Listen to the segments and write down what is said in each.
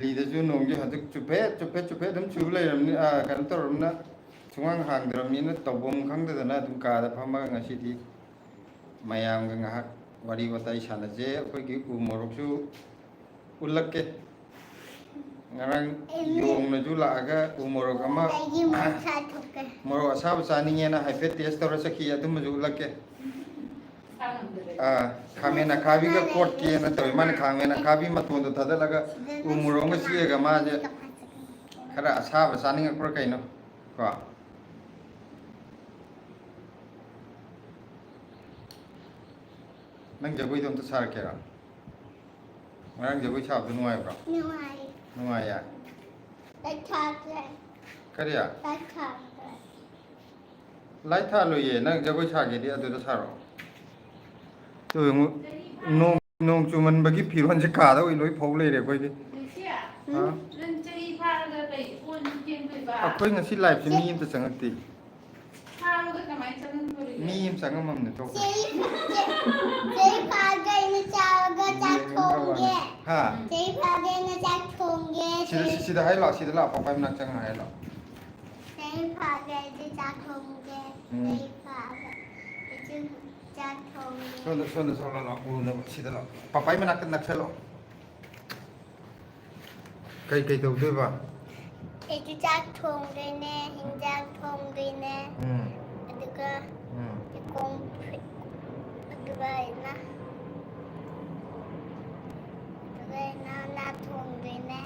ꯂꯤꯗꯁꯨ ꯅꯣꯡꯁꯦ ꯍꯧꯖꯤꯛ ꯆꯨꯞꯐꯦꯠ ꯑꯗꯨꯝ ꯆꯨ ꯂꯩꯔꯕꯅꯤ ꯀꯩꯅꯣ ꯇꯧꯔꯕꯅꯤꯅ ꯁꯨꯡꯍꯥꯡ ꯍꯥꯡꯗ꯭ꯔꯕꯅꯤꯅ ꯇꯧꯐꯝ ꯈꯪꯗꯗꯅ ꯑꯗꯨꯝ ꯀꯥꯗ ꯐꯝꯃꯒ ꯉꯁꯤꯗꯤ ꯃꯌꯥꯝꯒ ꯉꯥꯏꯍꯥꯛ ꯋꯥꯔꯤ ꯋꯥꯇꯥꯏ ꯁꯥꯟꯅꯖꯦ ꯑꯩꯈꯣꯏꯒꯤ ꯎ ꯃꯣꯔꯣꯛꯁꯨ ꯎꯠꯂꯛꯀꯦ ꯉꯔꯥꯡ ꯌꯣꯡꯅꯁꯨ ꯂꯥꯛꯑꯒ ꯎ ꯃꯣꯔꯣꯛ ꯑꯃ ꯃꯣꯔꯣꯛ ꯑꯁꯥꯕ ꯆꯥꯅꯤꯡꯉꯦꯅ ꯍꯥꯏꯐꯦꯠ ꯇꯦꯁ ꯇꯧꯔ ꯆꯠꯈꯤ ꯑꯗꯨꯃꯁꯨ ꯎꯠꯂꯛꯀꯦ ꯈꯥꯃꯦꯟ ꯑꯈꯥꯕꯤꯒ ꯀꯣꯠꯀꯦꯅ ꯇꯧꯋꯤ ꯃꯥꯅ ꯈꯥꯃꯦꯟ ꯑꯈꯥꯕꯤ ꯃꯇꯣꯟꯗꯣ ꯊꯥꯗꯠꯂꯒ ꯎ ꯃꯣꯔꯣꯛ ꯑꯃ ꯆꯤꯛꯑꯒ ꯃꯥꯁꯦ ꯈꯔ ꯑꯁꯥꯕ ꯆꯥꯅꯤꯡꯉꯛꯄ꯭ꯔꯥ ꯀꯩꯅꯣ ꯀꯣ ꯅꯪ ꯖꯒꯣꯏꯗꯣ ꯑꯝꯇ ꯁꯥꯔꯛꯀꯦꯔꯣ ꯉꯔꯥꯡ ꯖꯒꯣꯏ ꯁꯥꯕꯗꯣ ꯅꯨꯡꯉꯥꯏꯕ꯭ꯔꯣ ꯅꯨꯡꯉꯥꯏꯌꯦ ꯀꯔꯤ ꯂꯥꯏꯠ ꯊꯥꯜꯂꯣꯏꯌꯦ ꯅꯪ ꯖꯒꯣꯏ ꯁꯥꯒꯦꯗꯤ ꯑꯗꯨꯗ ꯁꯥꯔꯛꯑꯣ ꯅꯣꯡ ꯆꯨꯃꯟꯕꯒꯤ ꯐꯤꯔꯣꯟꯁꯦ ꯀꯥꯗ ꯑꯣꯏꯅ ꯂꯣꯏ ꯐꯧ ꯂꯩꯔꯦ ꯑꯩꯈꯣꯏꯒꯤ ꯑꯩꯈꯣꯏ ꯉꯁꯤ ꯂꯥꯏꯐꯁꯦ ꯃꯤ ꯑꯃꯇ ꯆꯪꯉꯛꯇꯦ ꯃꯤ ꯑꯃ ꯆꯪꯉꯝꯃꯝꯅꯦ ꯊꯣꯛꯈ꯭ꯔꯦ ꯁꯤꯗ ꯍꯥꯏ ꯂꯥꯛꯑꯣ ꯁꯤꯗ ꯂꯥꯛꯑꯣ ꯄꯄꯥꯏ ꯃꯅꯥꯛ ꯆꯪꯉ ꯍꯥꯏ ꯂꯥꯛꯑꯣ ꯁꯣꯟꯗ ꯂꯥꯛꯑꯣ ꯎꯅꯕ ꯁꯤꯗ ꯂꯥꯛꯑꯣ ꯄꯄꯥꯏ ꯃꯅꯥꯛꯇ ꯅꯛꯁꯜꯂꯛꯑꯣ ꯀꯩ ꯇꯧꯗꯣꯏꯕ ꯑꯩꯁꯨ ꯆꯥꯛ ꯊꯣꯡꯗꯣꯏꯅꯦ ꯍꯤꯟꯖꯥꯡ ꯊꯣꯡꯗꯣꯏꯅꯦ ꯑꯗꯨꯒ ꯑꯩꯅ ꯉꯥ ꯊꯣꯡꯗꯣꯏꯅꯦ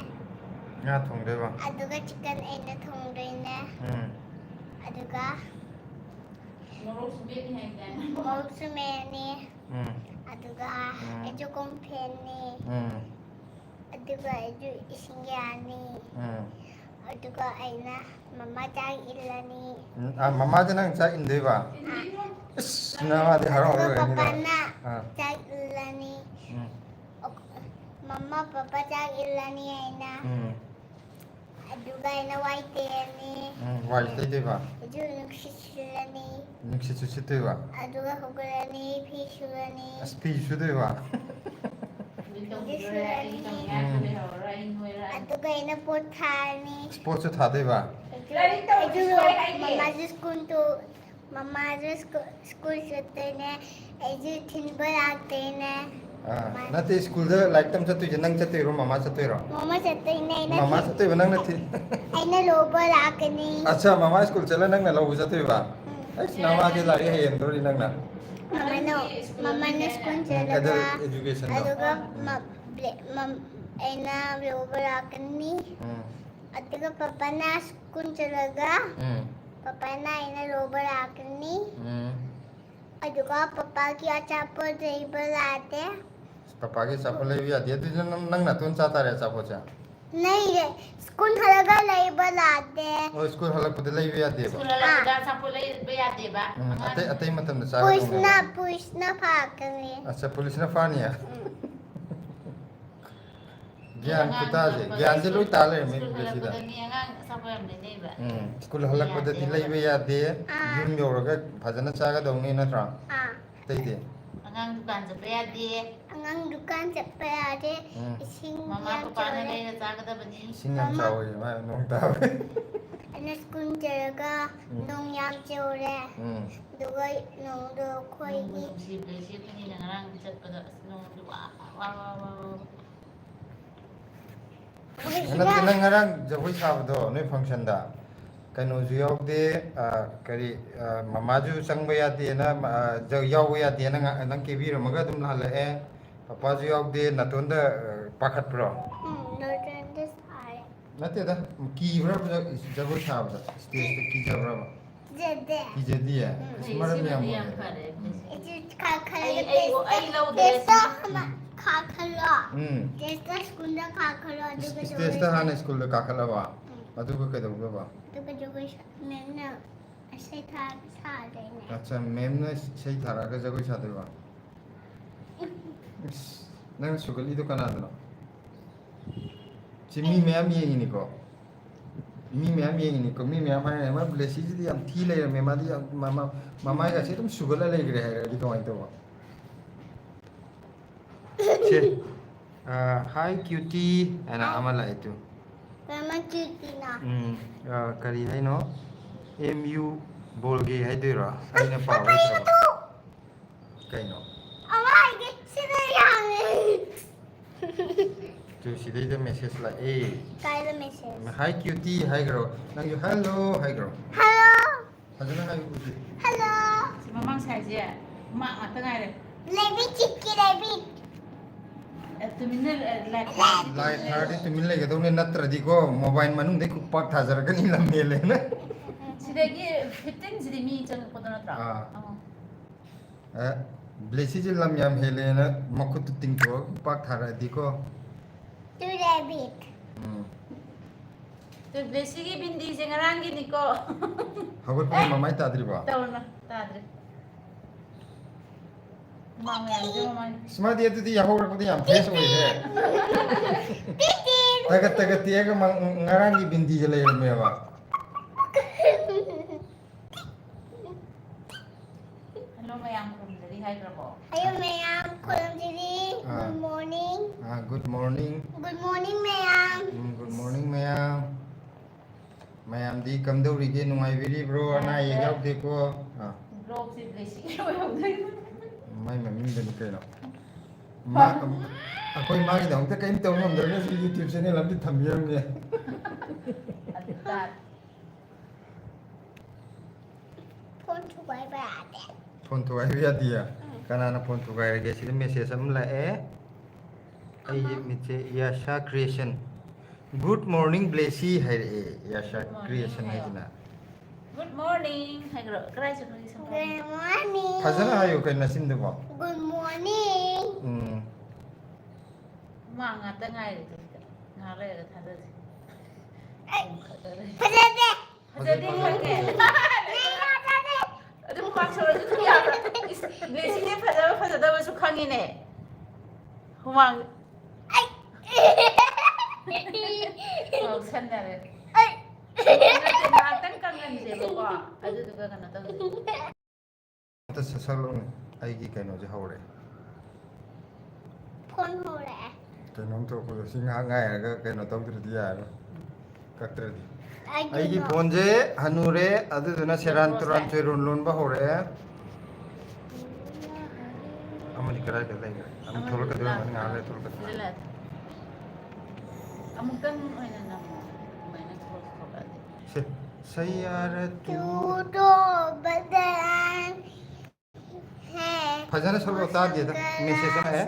ꯉꯥ ꯊꯣꯡꯗꯣꯏꯕ ꯑꯗꯨꯒ ꯆꯤꯛꯀꯟ ꯑꯩꯅ ꯊꯣꯡꯗꯣꯏꯅꯦ ꯑꯗꯨꯒ ꯃꯣꯔꯣꯛꯁꯨ ꯃꯦꯠꯅꯤ ꯑꯗꯨꯒ ꯑꯩꯁꯨ ꯀꯣꯟ ꯐꯦꯡꯅꯤ ꯑꯗꯨꯒ ꯑꯩꯁꯨ ꯏꯁꯤꯡ ꯌꯥꯅꯤ ꯑꯗꯨꯒ ꯑꯩꯅ ꯃꯃꯥ ꯆꯥꯛ ꯏꯜꯂꯅꯤ ꯃꯃꯥꯗ ꯅꯪ ꯆꯥꯛ ꯏꯟꯗꯣꯏꯕ ꯏꯁ ꯅꯃꯥꯗꯤ ꯍꯔꯥꯎꯔꯒꯅꯤꯗ ꯄꯄꯥꯅ ꯆꯥꯛ ꯏꯜꯂꯅꯤ ꯃꯃꯥ ꯄꯄꯥ ꯆꯥꯛ ꯏꯜꯂꯅꯤ ꯑꯩꯅ ꯑꯗꯨꯒ ꯑꯩꯅ ꯋꯥꯏ ꯇꯩꯔꯅꯤ ꯋꯥꯏ ꯇꯩꯗꯣꯏꯕ ꯑꯗꯨ ꯅꯨꯡꯁꯤꯠ ꯁꯤꯠꯂꯅꯤ ꯅꯨꯡꯁꯤꯠꯁꯨ ꯁꯤꯠꯇꯣꯏꯕ ꯑꯗꯨꯒ ꯍꯧꯒꯠꯂꯅꯤ ꯐꯤ ꯁꯨꯔꯅꯤ ꯑꯁ ꯐꯤ ꯁꯨꯗꯣꯏꯕ ꯑꯗꯨꯒ ꯑꯩꯅ ꯄꯣꯠ ꯊꯥꯔꯅꯤ ꯄꯣꯠꯁꯨ ꯊꯥꯗꯣꯏꯕ ꯃꯃꯥꯁꯨ ꯁ꯭ꯀꯨꯜ ꯆꯠꯇꯣꯏꯅꯦ ꯑꯩꯁꯨ ꯊꯤꯟꯕ ꯂꯥꯛꯇꯣꯏꯅꯦ ꯅꯠꯇꯦ ꯁ꯭ꯀꯨꯜꯗ ꯂꯥꯏꯔꯤꯛ ꯇꯝ ꯆꯠꯇꯣꯏꯁꯦ ꯅꯪ ꯆꯠꯇꯣꯏꯔꯣ ꯃꯃꯥ ꯆꯠꯇꯣꯏꯔꯣ ꯃꯃꯥ ꯆꯠꯇꯣꯏꯅꯦ ꯃꯃꯥ ꯆꯠꯇꯣꯏꯕ ꯅꯪꯅ ꯑꯩꯅ ꯂꯧꯕ ꯂꯥꯛꯀꯅꯤ ꯑꯠꯆꯥ ꯃꯃꯥ ꯁ꯭ꯀꯨꯜ ꯆꯠꯂ ꯅꯪꯅ ꯂꯧꯕ ꯆꯠꯇꯣꯏꯕ ꯑꯩꯁ ꯅꯃꯥꯗꯤ ꯂꯥꯏꯔꯤꯛ ꯍꯩꯍꯟꯗꯣꯔꯤ ꯅꯪꯅ ꯃꯃꯥꯅ ꯁ꯭ꯀꯨꯜ ꯆꯠꯂꯒ ꯑꯦꯖꯨꯀꯦꯁꯟꯗꯣ ꯑꯗꯨꯒ ꯑꯩꯅ ꯂꯧꯕ ꯂꯥꯛꯀꯅꯤ ꯑꯗꯨꯒ ꯄꯄꯥꯅ ꯁ꯭ꯀꯨꯜ ꯆꯠꯂꯒ ꯄꯄꯥꯅ ꯑꯩꯅ ꯂꯧꯕ ꯂꯥꯛꯀꯅꯤ ꯑꯗꯨꯒ ꯄꯄꯥꯒꯤ ꯑꯆꯥꯄꯣꯠ ꯂꯩꯕ ꯂꯥꯛꯑꯦ ꯄꯄꯥꯒꯤ ꯑꯆꯥꯄꯣꯠ ꯂꯩꯕ ꯌꯥꯗꯦ ꯑꯗꯨꯗꯤ ꯅꯪ ꯅꯥꯇꯣꯟ ꯆꯥ ꯇꯥꯔꯦ ꯑꯆꯥꯄꯣꯠꯁꯦ ꯂꯩꯔꯦ ꯁ꯭ꯀꯨꯜ ꯍꯜꯂꯛꯑꯒ ꯂꯩꯕ ꯂꯥꯛꯑꯦ ꯑꯣ ꯁ꯭ꯀꯨꯜ ꯍꯜꯂꯛꯄꯗ ꯂꯩꯕ ꯌꯥꯗꯦꯕ ꯁ꯭ꯀꯨꯜ ꯍꯜꯂꯛꯄꯗ ꯑꯆꯥꯄꯣꯠ ꯂꯩꯕ ꯌꯥꯗꯦꯕ ꯑꯇꯩ ꯃꯇꯝꯗ ꯆꯥꯒꯗꯧꯅꯦꯕ ꯄꯨꯂꯤꯁꯅ ꯐꯥꯒꯅꯤ ꯑꯠꯆꯥ ꯄꯨꯂꯤꯁꯅ ꯐꯥꯅꯤ ꯒ꯭ꯌꯥꯟ ꯈꯨꯇꯥꯁꯦ ꯒ꯭ꯌꯥꯟꯁꯦ ꯂꯣꯏ ꯇꯥ ꯂꯩꯔꯝꯃꯦ ꯁꯤꯗ ꯁ꯭ꯀꯨꯜ ꯍꯜꯂꯛꯄꯗꯗꯤ ꯂꯩꯕ ꯌꯥꯗꯦ ꯌꯨꯝ ꯌꯧꯔꯒ ꯐꯖꯅ ꯆꯥꯒꯗꯧꯅꯤ ꯅꯠꯇ꯭ꯔꯥ ꯑꯇꯩꯗꯤ ꯑꯉꯥꯡ ꯗꯨꯀꯥꯟ ꯆꯠꯄ ꯌꯥꯗꯦ ꯑꯉꯥꯡ ꯗꯨꯀꯥꯟ ꯆꯠꯄ ꯌꯥꯗꯦ ꯏꯁꯤꯡ ꯃꯃꯥ ꯄꯄꯥꯅ ꯂꯩꯔ ꯆꯥꯒꯗꯕꯅꯤ ꯏꯁꯤꯡ ꯌꯥꯝ ꯆꯥꯎꯋꯦ ꯅꯣꯡ ꯇꯥꯕ ꯑꯩꯅ ꯁ꯭ꯀꯨꯜ ꯆꯠꯂꯒ ꯅꯣꯡ ꯌꯥꯝ ꯆꯨꯔꯦ ꯑꯗꯨꯒ ꯅꯣꯡꯗꯣ ꯑꯩꯈꯣꯏꯒꯤ ꯅꯨꯡꯁꯤꯕꯅꯤꯅ ꯉꯔꯥꯡ ꯆꯠꯄꯗ ꯑꯁ ꯅꯣꯡꯗꯨ ꯋꯥ ꯅꯠꯇꯦ ꯅꯪ ꯉꯔꯥꯡ ꯖꯒꯣꯏ ꯁꯥꯕꯗꯣ ꯅꯣꯏ ꯐꯪꯁꯟꯗ ꯀꯩꯅꯣꯁꯨ ꯌꯥꯎꯗꯦ ꯀꯔꯤ ꯃꯃꯥꯁꯨ ꯆꯪꯕ ꯌꯥꯗꯦꯅ ꯌꯥꯎꯕ ꯌꯥꯗꯦꯅ ꯅꯪ ꯀꯦꯕꯤꯔꯝꯃꯒ ꯑꯗꯨꯝ ꯍꯜꯂꯛꯑꯦ ꯄꯄꯥꯁꯨ ꯌꯥꯎꯗꯦ ꯅꯥꯇꯣꯟꯗ ꯄꯥꯈꯠꯄ꯭ꯔꯣ ꯅꯠꯇꯦꯗ ꯀꯤꯕ꯭ꯔꯕ ꯖꯒꯣꯏ ꯁꯥꯕꯗ ꯁ꯭ꯇꯦꯖꯇ ꯀꯤꯖꯕ꯭ꯔꯕ ꯀꯤꯖꯗꯤꯌꯦ ꯃꯔꯝ ꯌꯥꯝ ꯐꯔꯦ ꯁ꯭ꯇꯦꯖꯇ ꯍꯥꯟꯅ ꯁ꯭ꯀꯨꯜꯗ ꯀꯥꯈꯠꯂꯕ ꯑꯗꯨꯒ ꯀꯩꯗꯧꯗꯕ ꯑꯠꯆꯥ ꯃꯦꯝꯅ ꯏꯁꯩ ꯊꯥꯔꯛꯑꯒ ꯖꯒꯣꯏ ꯁꯥꯗꯣꯏꯕ ꯅꯪ ꯁꯨꯒꯠꯂꯤꯗꯣ ꯀꯅꯥꯗꯅꯣ ꯁꯤ ꯃꯤ ꯃꯌꯥꯝ ꯌꯦꯡꯉꯤꯅꯤꯀꯣ ꯃꯤ ꯃꯌꯥꯝ ꯍꯥꯏꯔꯦ ꯃꯥ ꯕ꯭ꯂꯦꯁꯤꯁꯤꯗꯤ ꯌꯥꯝ ꯊꯤ ꯂꯩꯔꯝꯃꯦ ꯃꯥꯗꯤ ꯃꯃꯥꯏꯒꯁꯦ ꯑꯗꯨꯝ ꯁꯨꯒꯠꯂ ꯂꯩꯈ꯭ꯔꯦ ꯍꯥꯏꯔꯗꯤ ꯀꯃꯥꯏꯅ ꯇꯧꯕ ꯁꯦ Hi cutie ana Hi. amala itu. Mama Cutina. Kari haino MU bolge haidira aina Apa pawe traba. itu? Kaino. Oh my god, sila yan. Tu sidai message la eh. Kaya message. Hi cutie, hi girl. Nang you hello, hi girl. Hello. Hajana hi cutie. Hello. Si mamang saja, mak ngata ngai le. Lebi chiki lebi. Tu minner like. Lai thirty to mil lege done natra di ko mobile manung de kupak thajar kan ila mele na. Sidagi 15 sidi mi chang ko na tra. Blessy ji lam yam hele na makut ting ko kupak thara di ko. Tu lebi. Tu blessy gi bindi je ngarang gi ni ko. Hagot pa mamai tadri ba. Tahu na, tadre. Mang yang je mamang. Smart dia tu di yahoo ko di yam face oi he. Titin. Tagat tiya ka ngarang gi bindi je le me ba. Hello mayam from dari hai krabo. Ayo mayam, kulam diri. Good morning. Good morning. Good morning mayam. Good morning mayam. Mayam di kamdau ri ge nungai biri bro na ye gau de ko. Blog si blessy gi ho dai. Mai ming de ke no. Ma akoi ma gi dong ta kai tong ngam de si YouTube channel lam di tham yam ge. Adat. Phone to bye bye. Phone to ai ya dia. Kana na phone to ga ge si message am la e. Ai ye mi che Yasha creation. Good morning blessy hai e Yasha creation hai na. Good morning. Hai kro. Krai chu ni sam. Good morning. Fazana hayo kai na sim de ba. Good morning. Ma ngata ngai le tu. Ngale le tha de. Pajade. Jadi khake. Aduh mak sore tu ya. Blessy ni phada ba su khangi ne. Humang. Oh, sandare. Natang kangan je ba. Adu tu ka kana tang. Ta salon ai gi kai no je haure. Phone ho rẻ. Kai nom to ko si nga ngai ga kai no tong tri dia no. Ka tri. Ai gi phone je hanure adu duna seran turan chirun lon ba hore. Amani karai ka lai. Am thol ka dun nga le thol ka. Dilat. Amukang ay na na mo. May nag-call ate. Sayara tu. Tudo badan. Hai. Fazana solo ta dia ta message na hai.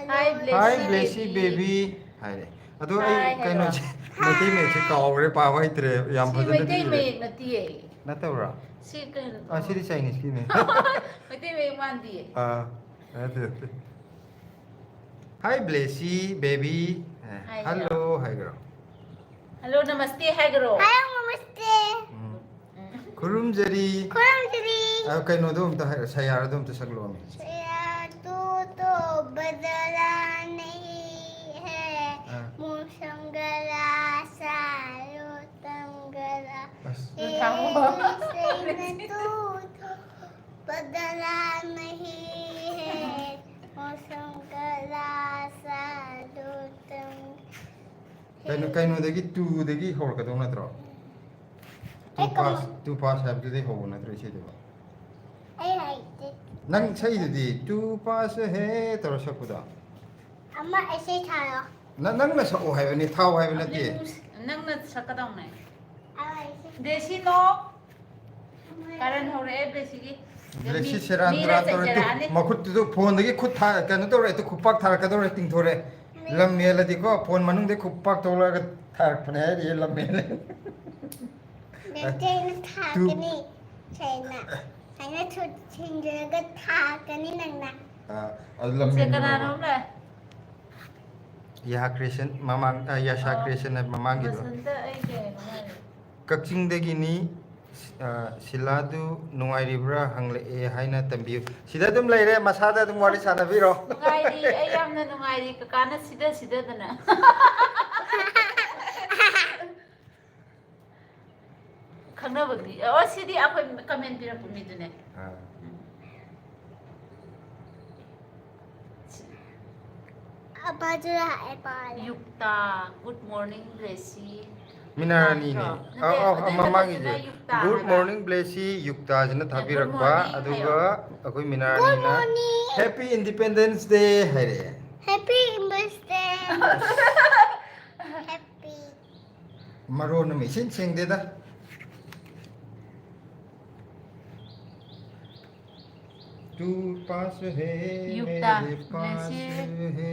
Hi Blessy. Hi blessy baby. Hai re. Adu ai kai no je. Mati me se ka ore pa wai tre yam Si fazana may tay di. may natiye. Na ta ora. Si kan. Si di Chinese ki ne. May tay may mandi. Ade. Hi blessy baby. Hi, Hello, hi girl. Hello, namaste, hi gro. Hai namaste. Kurum jari. Kurang diri. Kai no dum ta sayara dum ta saglo mi. Saya tudo badalan nahi hai. Musangala salutanggala. Bas. बदला नहीं है मौसम का साधु तुम Kai no dagi tu dagi hor ka dum na tro. Tu pass have to de ho na tro che de ba. I like it. Nang sai de di tu pass he tro sa ku da. अम्मा ऐसे ही था Nang na sa o hai ni thau hai na ti. Nang na sakadong na. ऐसे Desi no. Karan hore Blessy gi. Blessy seran tra tro ti makut tu phone dagi khut tha ka no to re tu khupak thar ka do re ting thore. Lam me la di ko phone manung de khupak to la ka thar phne ri lam me le. देखते हैं था कि नहीं China China छोट चिंजर का था कि नहीं नंगा lam Se me. kanano na. Ya creation mamang Yasha creation na mamang gido. Basanta ay kaya. Kakching dagi ni siladu nungairibra hangle e haina tambiu. Sida dum leire masada dum wari sana biro. Nungairi ay yamna nungairi kakana sida dana. Khangna bagdi. Oh sidi ako comment pira pumi dune. 아빠주라 해봐. Yukta. Good morning, blessy. 미나라니네. 마망이지. Yukta. Good morning, blessy. 육다지는 답이랄까. morning 아두가 아고이 Good 미나라니나. morning. Happy Independence Day 하래. Happy birthday. Happy. 마로는 미신 챙대다. तू पास है Yukta, मेरे पास blessy. है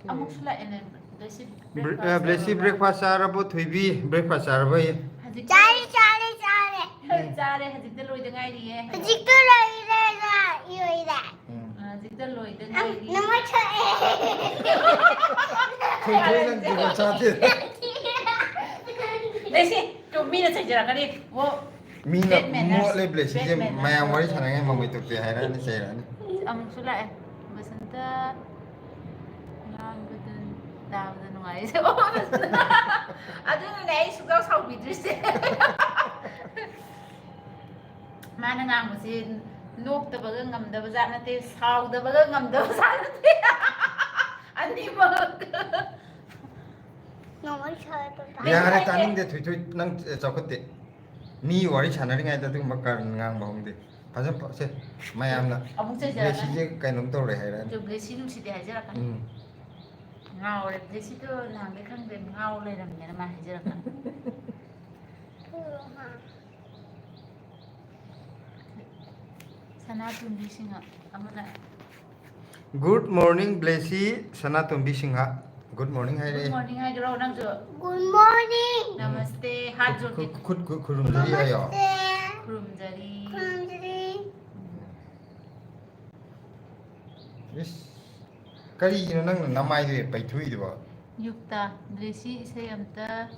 Amok sila enen. Blessy. Blessy breakfast चारबो थुइबी breakfast चारबो Sorry, sorry, sorry. Chare hajikta loida ngai riye. Hujikto loirega yoida. Hajikta loida ngai ri. Number 2. थुइथुइ는 누가 차대 Blessy. Tum mina chajara wo 미나 모레 블레시 이제 마야 머리 사랑해 먹고 있대 하라는 세라니 amok sila eh. Basanta. Ngambadan daawda nungai. Adun na ay sugaw sa bidrise. Mana ngambasin noktabaga ngamdaba zat nate saawdabaga ngamdaba zat nate. Animag. Number 2. 미안해 따는데 थुइथुइ năng 적었대 미 머리 사나링아이다 등 막가는 ngang 먹는데 반전 세 마야나 Amok chajara. 블레시 까이놈 떠래 하라니 Jo blessy nung si de hajara kan. Ngao le blessy to nang de khang de ngao le ram ne ma hajara kan. Sana tumbi singa amana. Good morning blessy sana tumbi singha Good morning Good 하래 morning hajara nang jo. Good morning. Namaste hat jo ki 굿굿굿굿rum들이 해요 Namaste. kurumjari. Kumjiri. 그리기는 năng 남아이도 바이투이도 Yukta blessy isay amta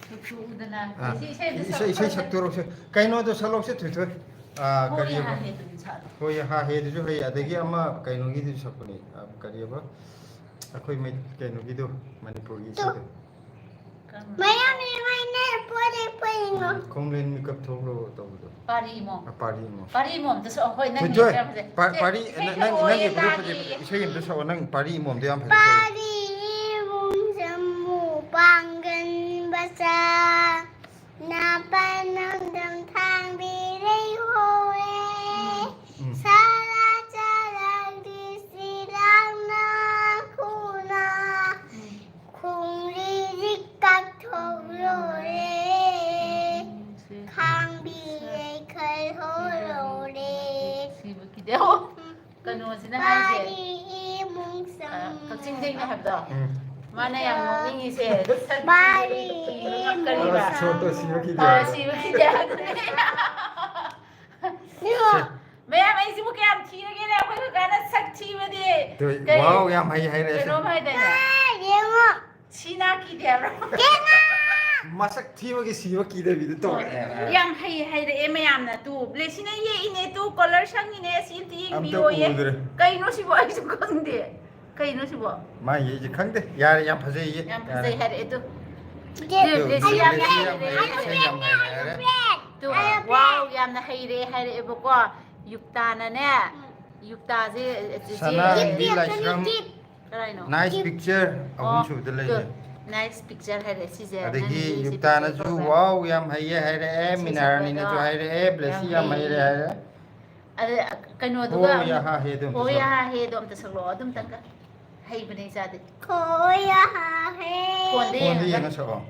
susu udana. 아 Blessy 이세 sak도록 까이노도 살록세 투투 아 Korea 그리고 ha he dum cha. 거의 하해도 해 아대기 아마 까이노기도 섞으니 아 그리고 아코이 매 까이노기도 만이포기 있어 Mayam ni pwede. 콩렌 미컵 톡로 또도 Pari mo. 파리 뭐 Pari mo amta so hoy nang 그죠? ni. 파리 낭이 그룹 이세임도 서는 파리 몸도 한 편. Pari mong samu banggan basa na panandang thang biray hoye sara charang di silang na kuna kung lirik kag thorore khang biray kal horore Sibu ki deo. Kanu sina hai se. Pari mong samu Kakching ding na habda. Mana yang ngi se. Pari Kariba. 저도 시력이 Ah, 돼. sibu ki deo. Maya mai sibu ke am thi ge na khoi ka na sak thi ma de. 와우 야 많이 Ke 해래. no mai de na. Yengo. China ki de ra. 마삭 팀하게 시력이 돼 비도 또. Yang hai de mayam na tu. Blessy na ye ine tu color sang ine si ti Am bi to o ye. kuudre. Kai no si bo ai su kang de. Kai no si bo. 마 이제 강대. 야 파세 이제. Yang pasai hai de tu. Blessy yang 해래. Tu wow yang na hai de bo ko. Yukta na ne. Yukta je Sana je. di lashram Karai no. nice picture ahun chu dele. Nice picture hai de si je. adagi yukta na chu wow yam haye haire minarani na chu haire blessy yam haire haire. Ada kano Oh duga. ya ha he dum. Oh ya ha he dum ta saglo adum tanga. Hai bane jade. Koya ha he. Konde Kondi yang na so.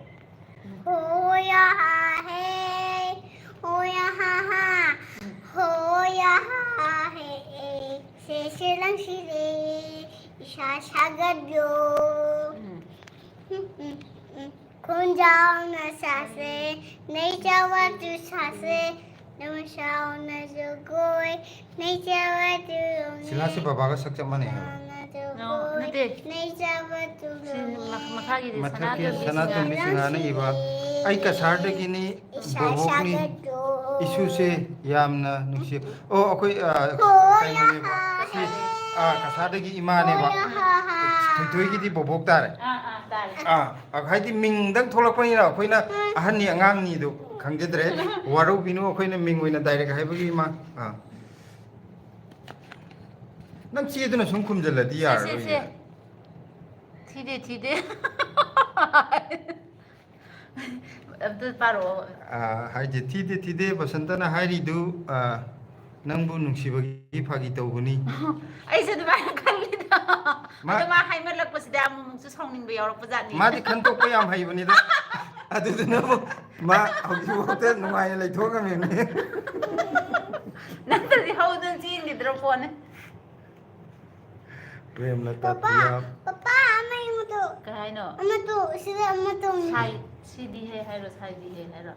Koya ha he. Koya ha ha. Koya ha he. Se lang sile. Isa sagad yo. Kung jaw na sase. Nay jawa tu sase. Naman siya na sugoy. Nay jawa tu yung Sila si babaga saksak man eh. No, nate. Nay jawa tu Makagi de Mathaki sanatu. sanatu misingana iba. Ay kasarda gini bobok ni isu se yamna nusi. Oh ako'y kayo ni ba? Si kasarda gi ima ni ba? Tutoy gidi bobok tare. Tare. Haiti mingdang tholakpanina ako'yna ahan ni angang ni do khangjedre waro binu ako'yna mingoyna direct haibagi ma. Nang cheduna sum khumjalladi yar. Thide. Abdul paro. 하이제 티데 버선다나 하이리두 nangbu nungsibagi phagi tawbuni Ai se dumai khalida. Ado ma hai malak pasida amung su songning be yorok pajani. madi khantok pa yam haibani da aduduna ma hauju hote nungai lai thoga meni Nantadi haudan chi ni dropone. prem lata Papa, tiya Papa, ama yung to. Kai no. Ama to, sila ama to. Sai CD hai hai ro sai di hai ro.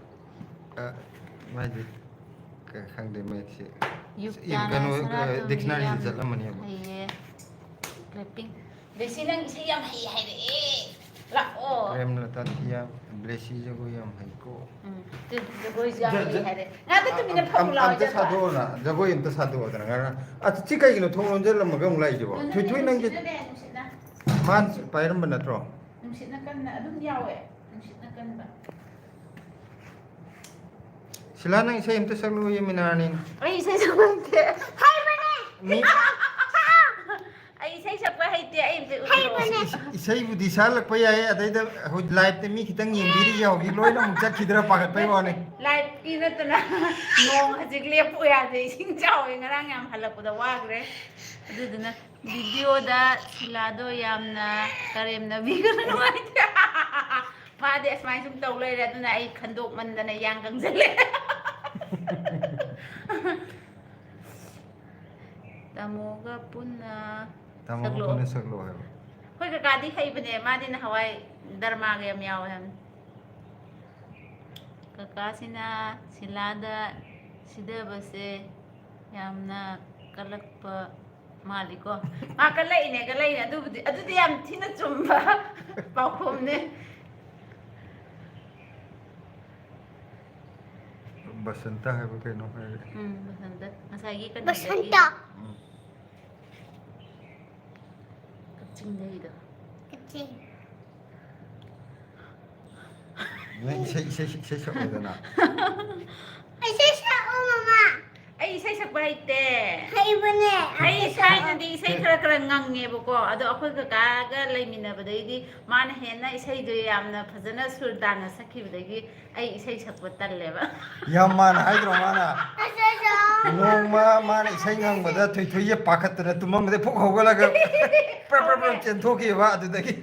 maji khangde mai se Yukta kanu na dictionary jalamani hai clipping. Desi nang isi yam hai de. La oh. prem lata tiya blessy jago yam haiko Tu goi ja hai de. Ngata tu mina phau la amta sadu na jago imta sadu na ngara chi kai gino thong jel lamaga mulai jibo thui nang ji man pairam ban natro Nungsit na kan na adum yawe. Nungsit na kan ba. sila nang isa imta saglu yeminanin Ay sai sabante. Hai bane! mi Ay sai sabba hai te ay te. Hai bane! isai budi salak pa yae adaida ho live te mi khitang yembiri yaogi loina mukcha khidra pagat pai wane Light ina to na. Nong hajik le pu ya de sing chao ngarang yam halak da wagre. Aduduna video da silado yamna karem na bigan nuai te. Ma de asmai sum taw le ra duna ay khandok man da na yang kang jale. Tamoga punna tamo ko na saglo hai Hoi ka kadi khai bane ma din hawai dharma ga yam yaw han kakasina silada sida base yamna kalakpa maliko ma kalai ne adu yam thina chumba paukhom ne basanta hai ba kaino hai basanta masagi kan Basanta! kaching da Kasi. nang isai sa na Ay, siya, oh, mama! ai sai sak bai te Hai bane! ai sai na di sai kara ngange bu ko ado akhoi ka ga laimina badai di man hena isai do yamna phajana surdana sakhi badai ai isai sakwa talle ba yam man haidro mana Asa siya! nong ma isai ngang bada thoi ye pakhat na tumam de phok hogala ga chen thoki ba adu dagi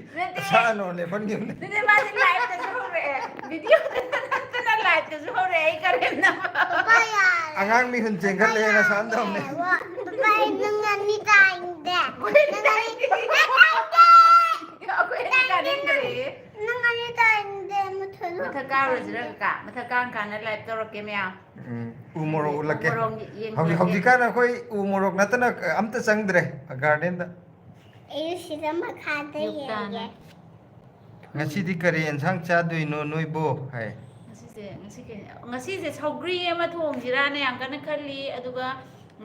sa no le ban gi Nene ma din live ta so re video ta live ta so re ai kare na Papa yan! angang mi hun cheng khat le na san dom ne Papa, nangan ni tainde! ako ina ka din kare Nangan ni tainde, matulog. mathakang ra jira ka mathakang ka na live to ke mya umorok ulake Umorok yeng hauji kana khoi umorok natana amta changdre garden da Ayun sila makada Yukta na. yan. ngasi di kare ensang cha dui no noi bo hai ngasi se saugri ama thong jira na yang kana khalli aduga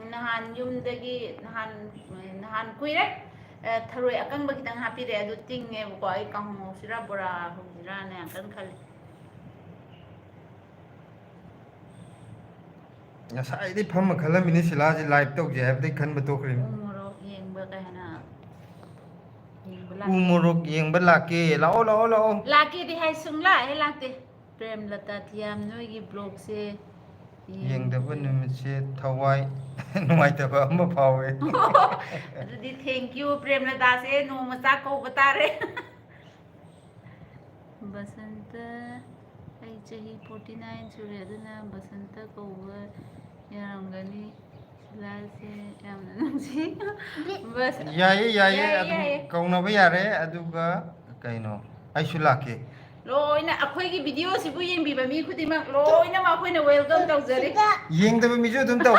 nahan yumdagi nahan kuire tharoi akang ba kitang happy re adu tinge ko ai kang mo sira bora hong jira na yang kan khalli ngasai di pham khala mini sila ji live tok je have dai khan ba to krim umorok yengba ka hana umorok yeng ba lake lao laki di hai sungla he lakte prem lata thiam noi gi blog se yeng da ba numit se thawai nuai ta ba ma phawe adudi thank you prem lata se no ma cha ko batare basanta ai chahi 49 sure aduna basanta ko yarangani lase yamna nungsi bas yaye adu kauna ba yare adu ga kaino ai su lake loina akhoi gi video sibu yembi ba mi khudima loina ma khoina welcome tawjari yeng da ba mi ju dum taw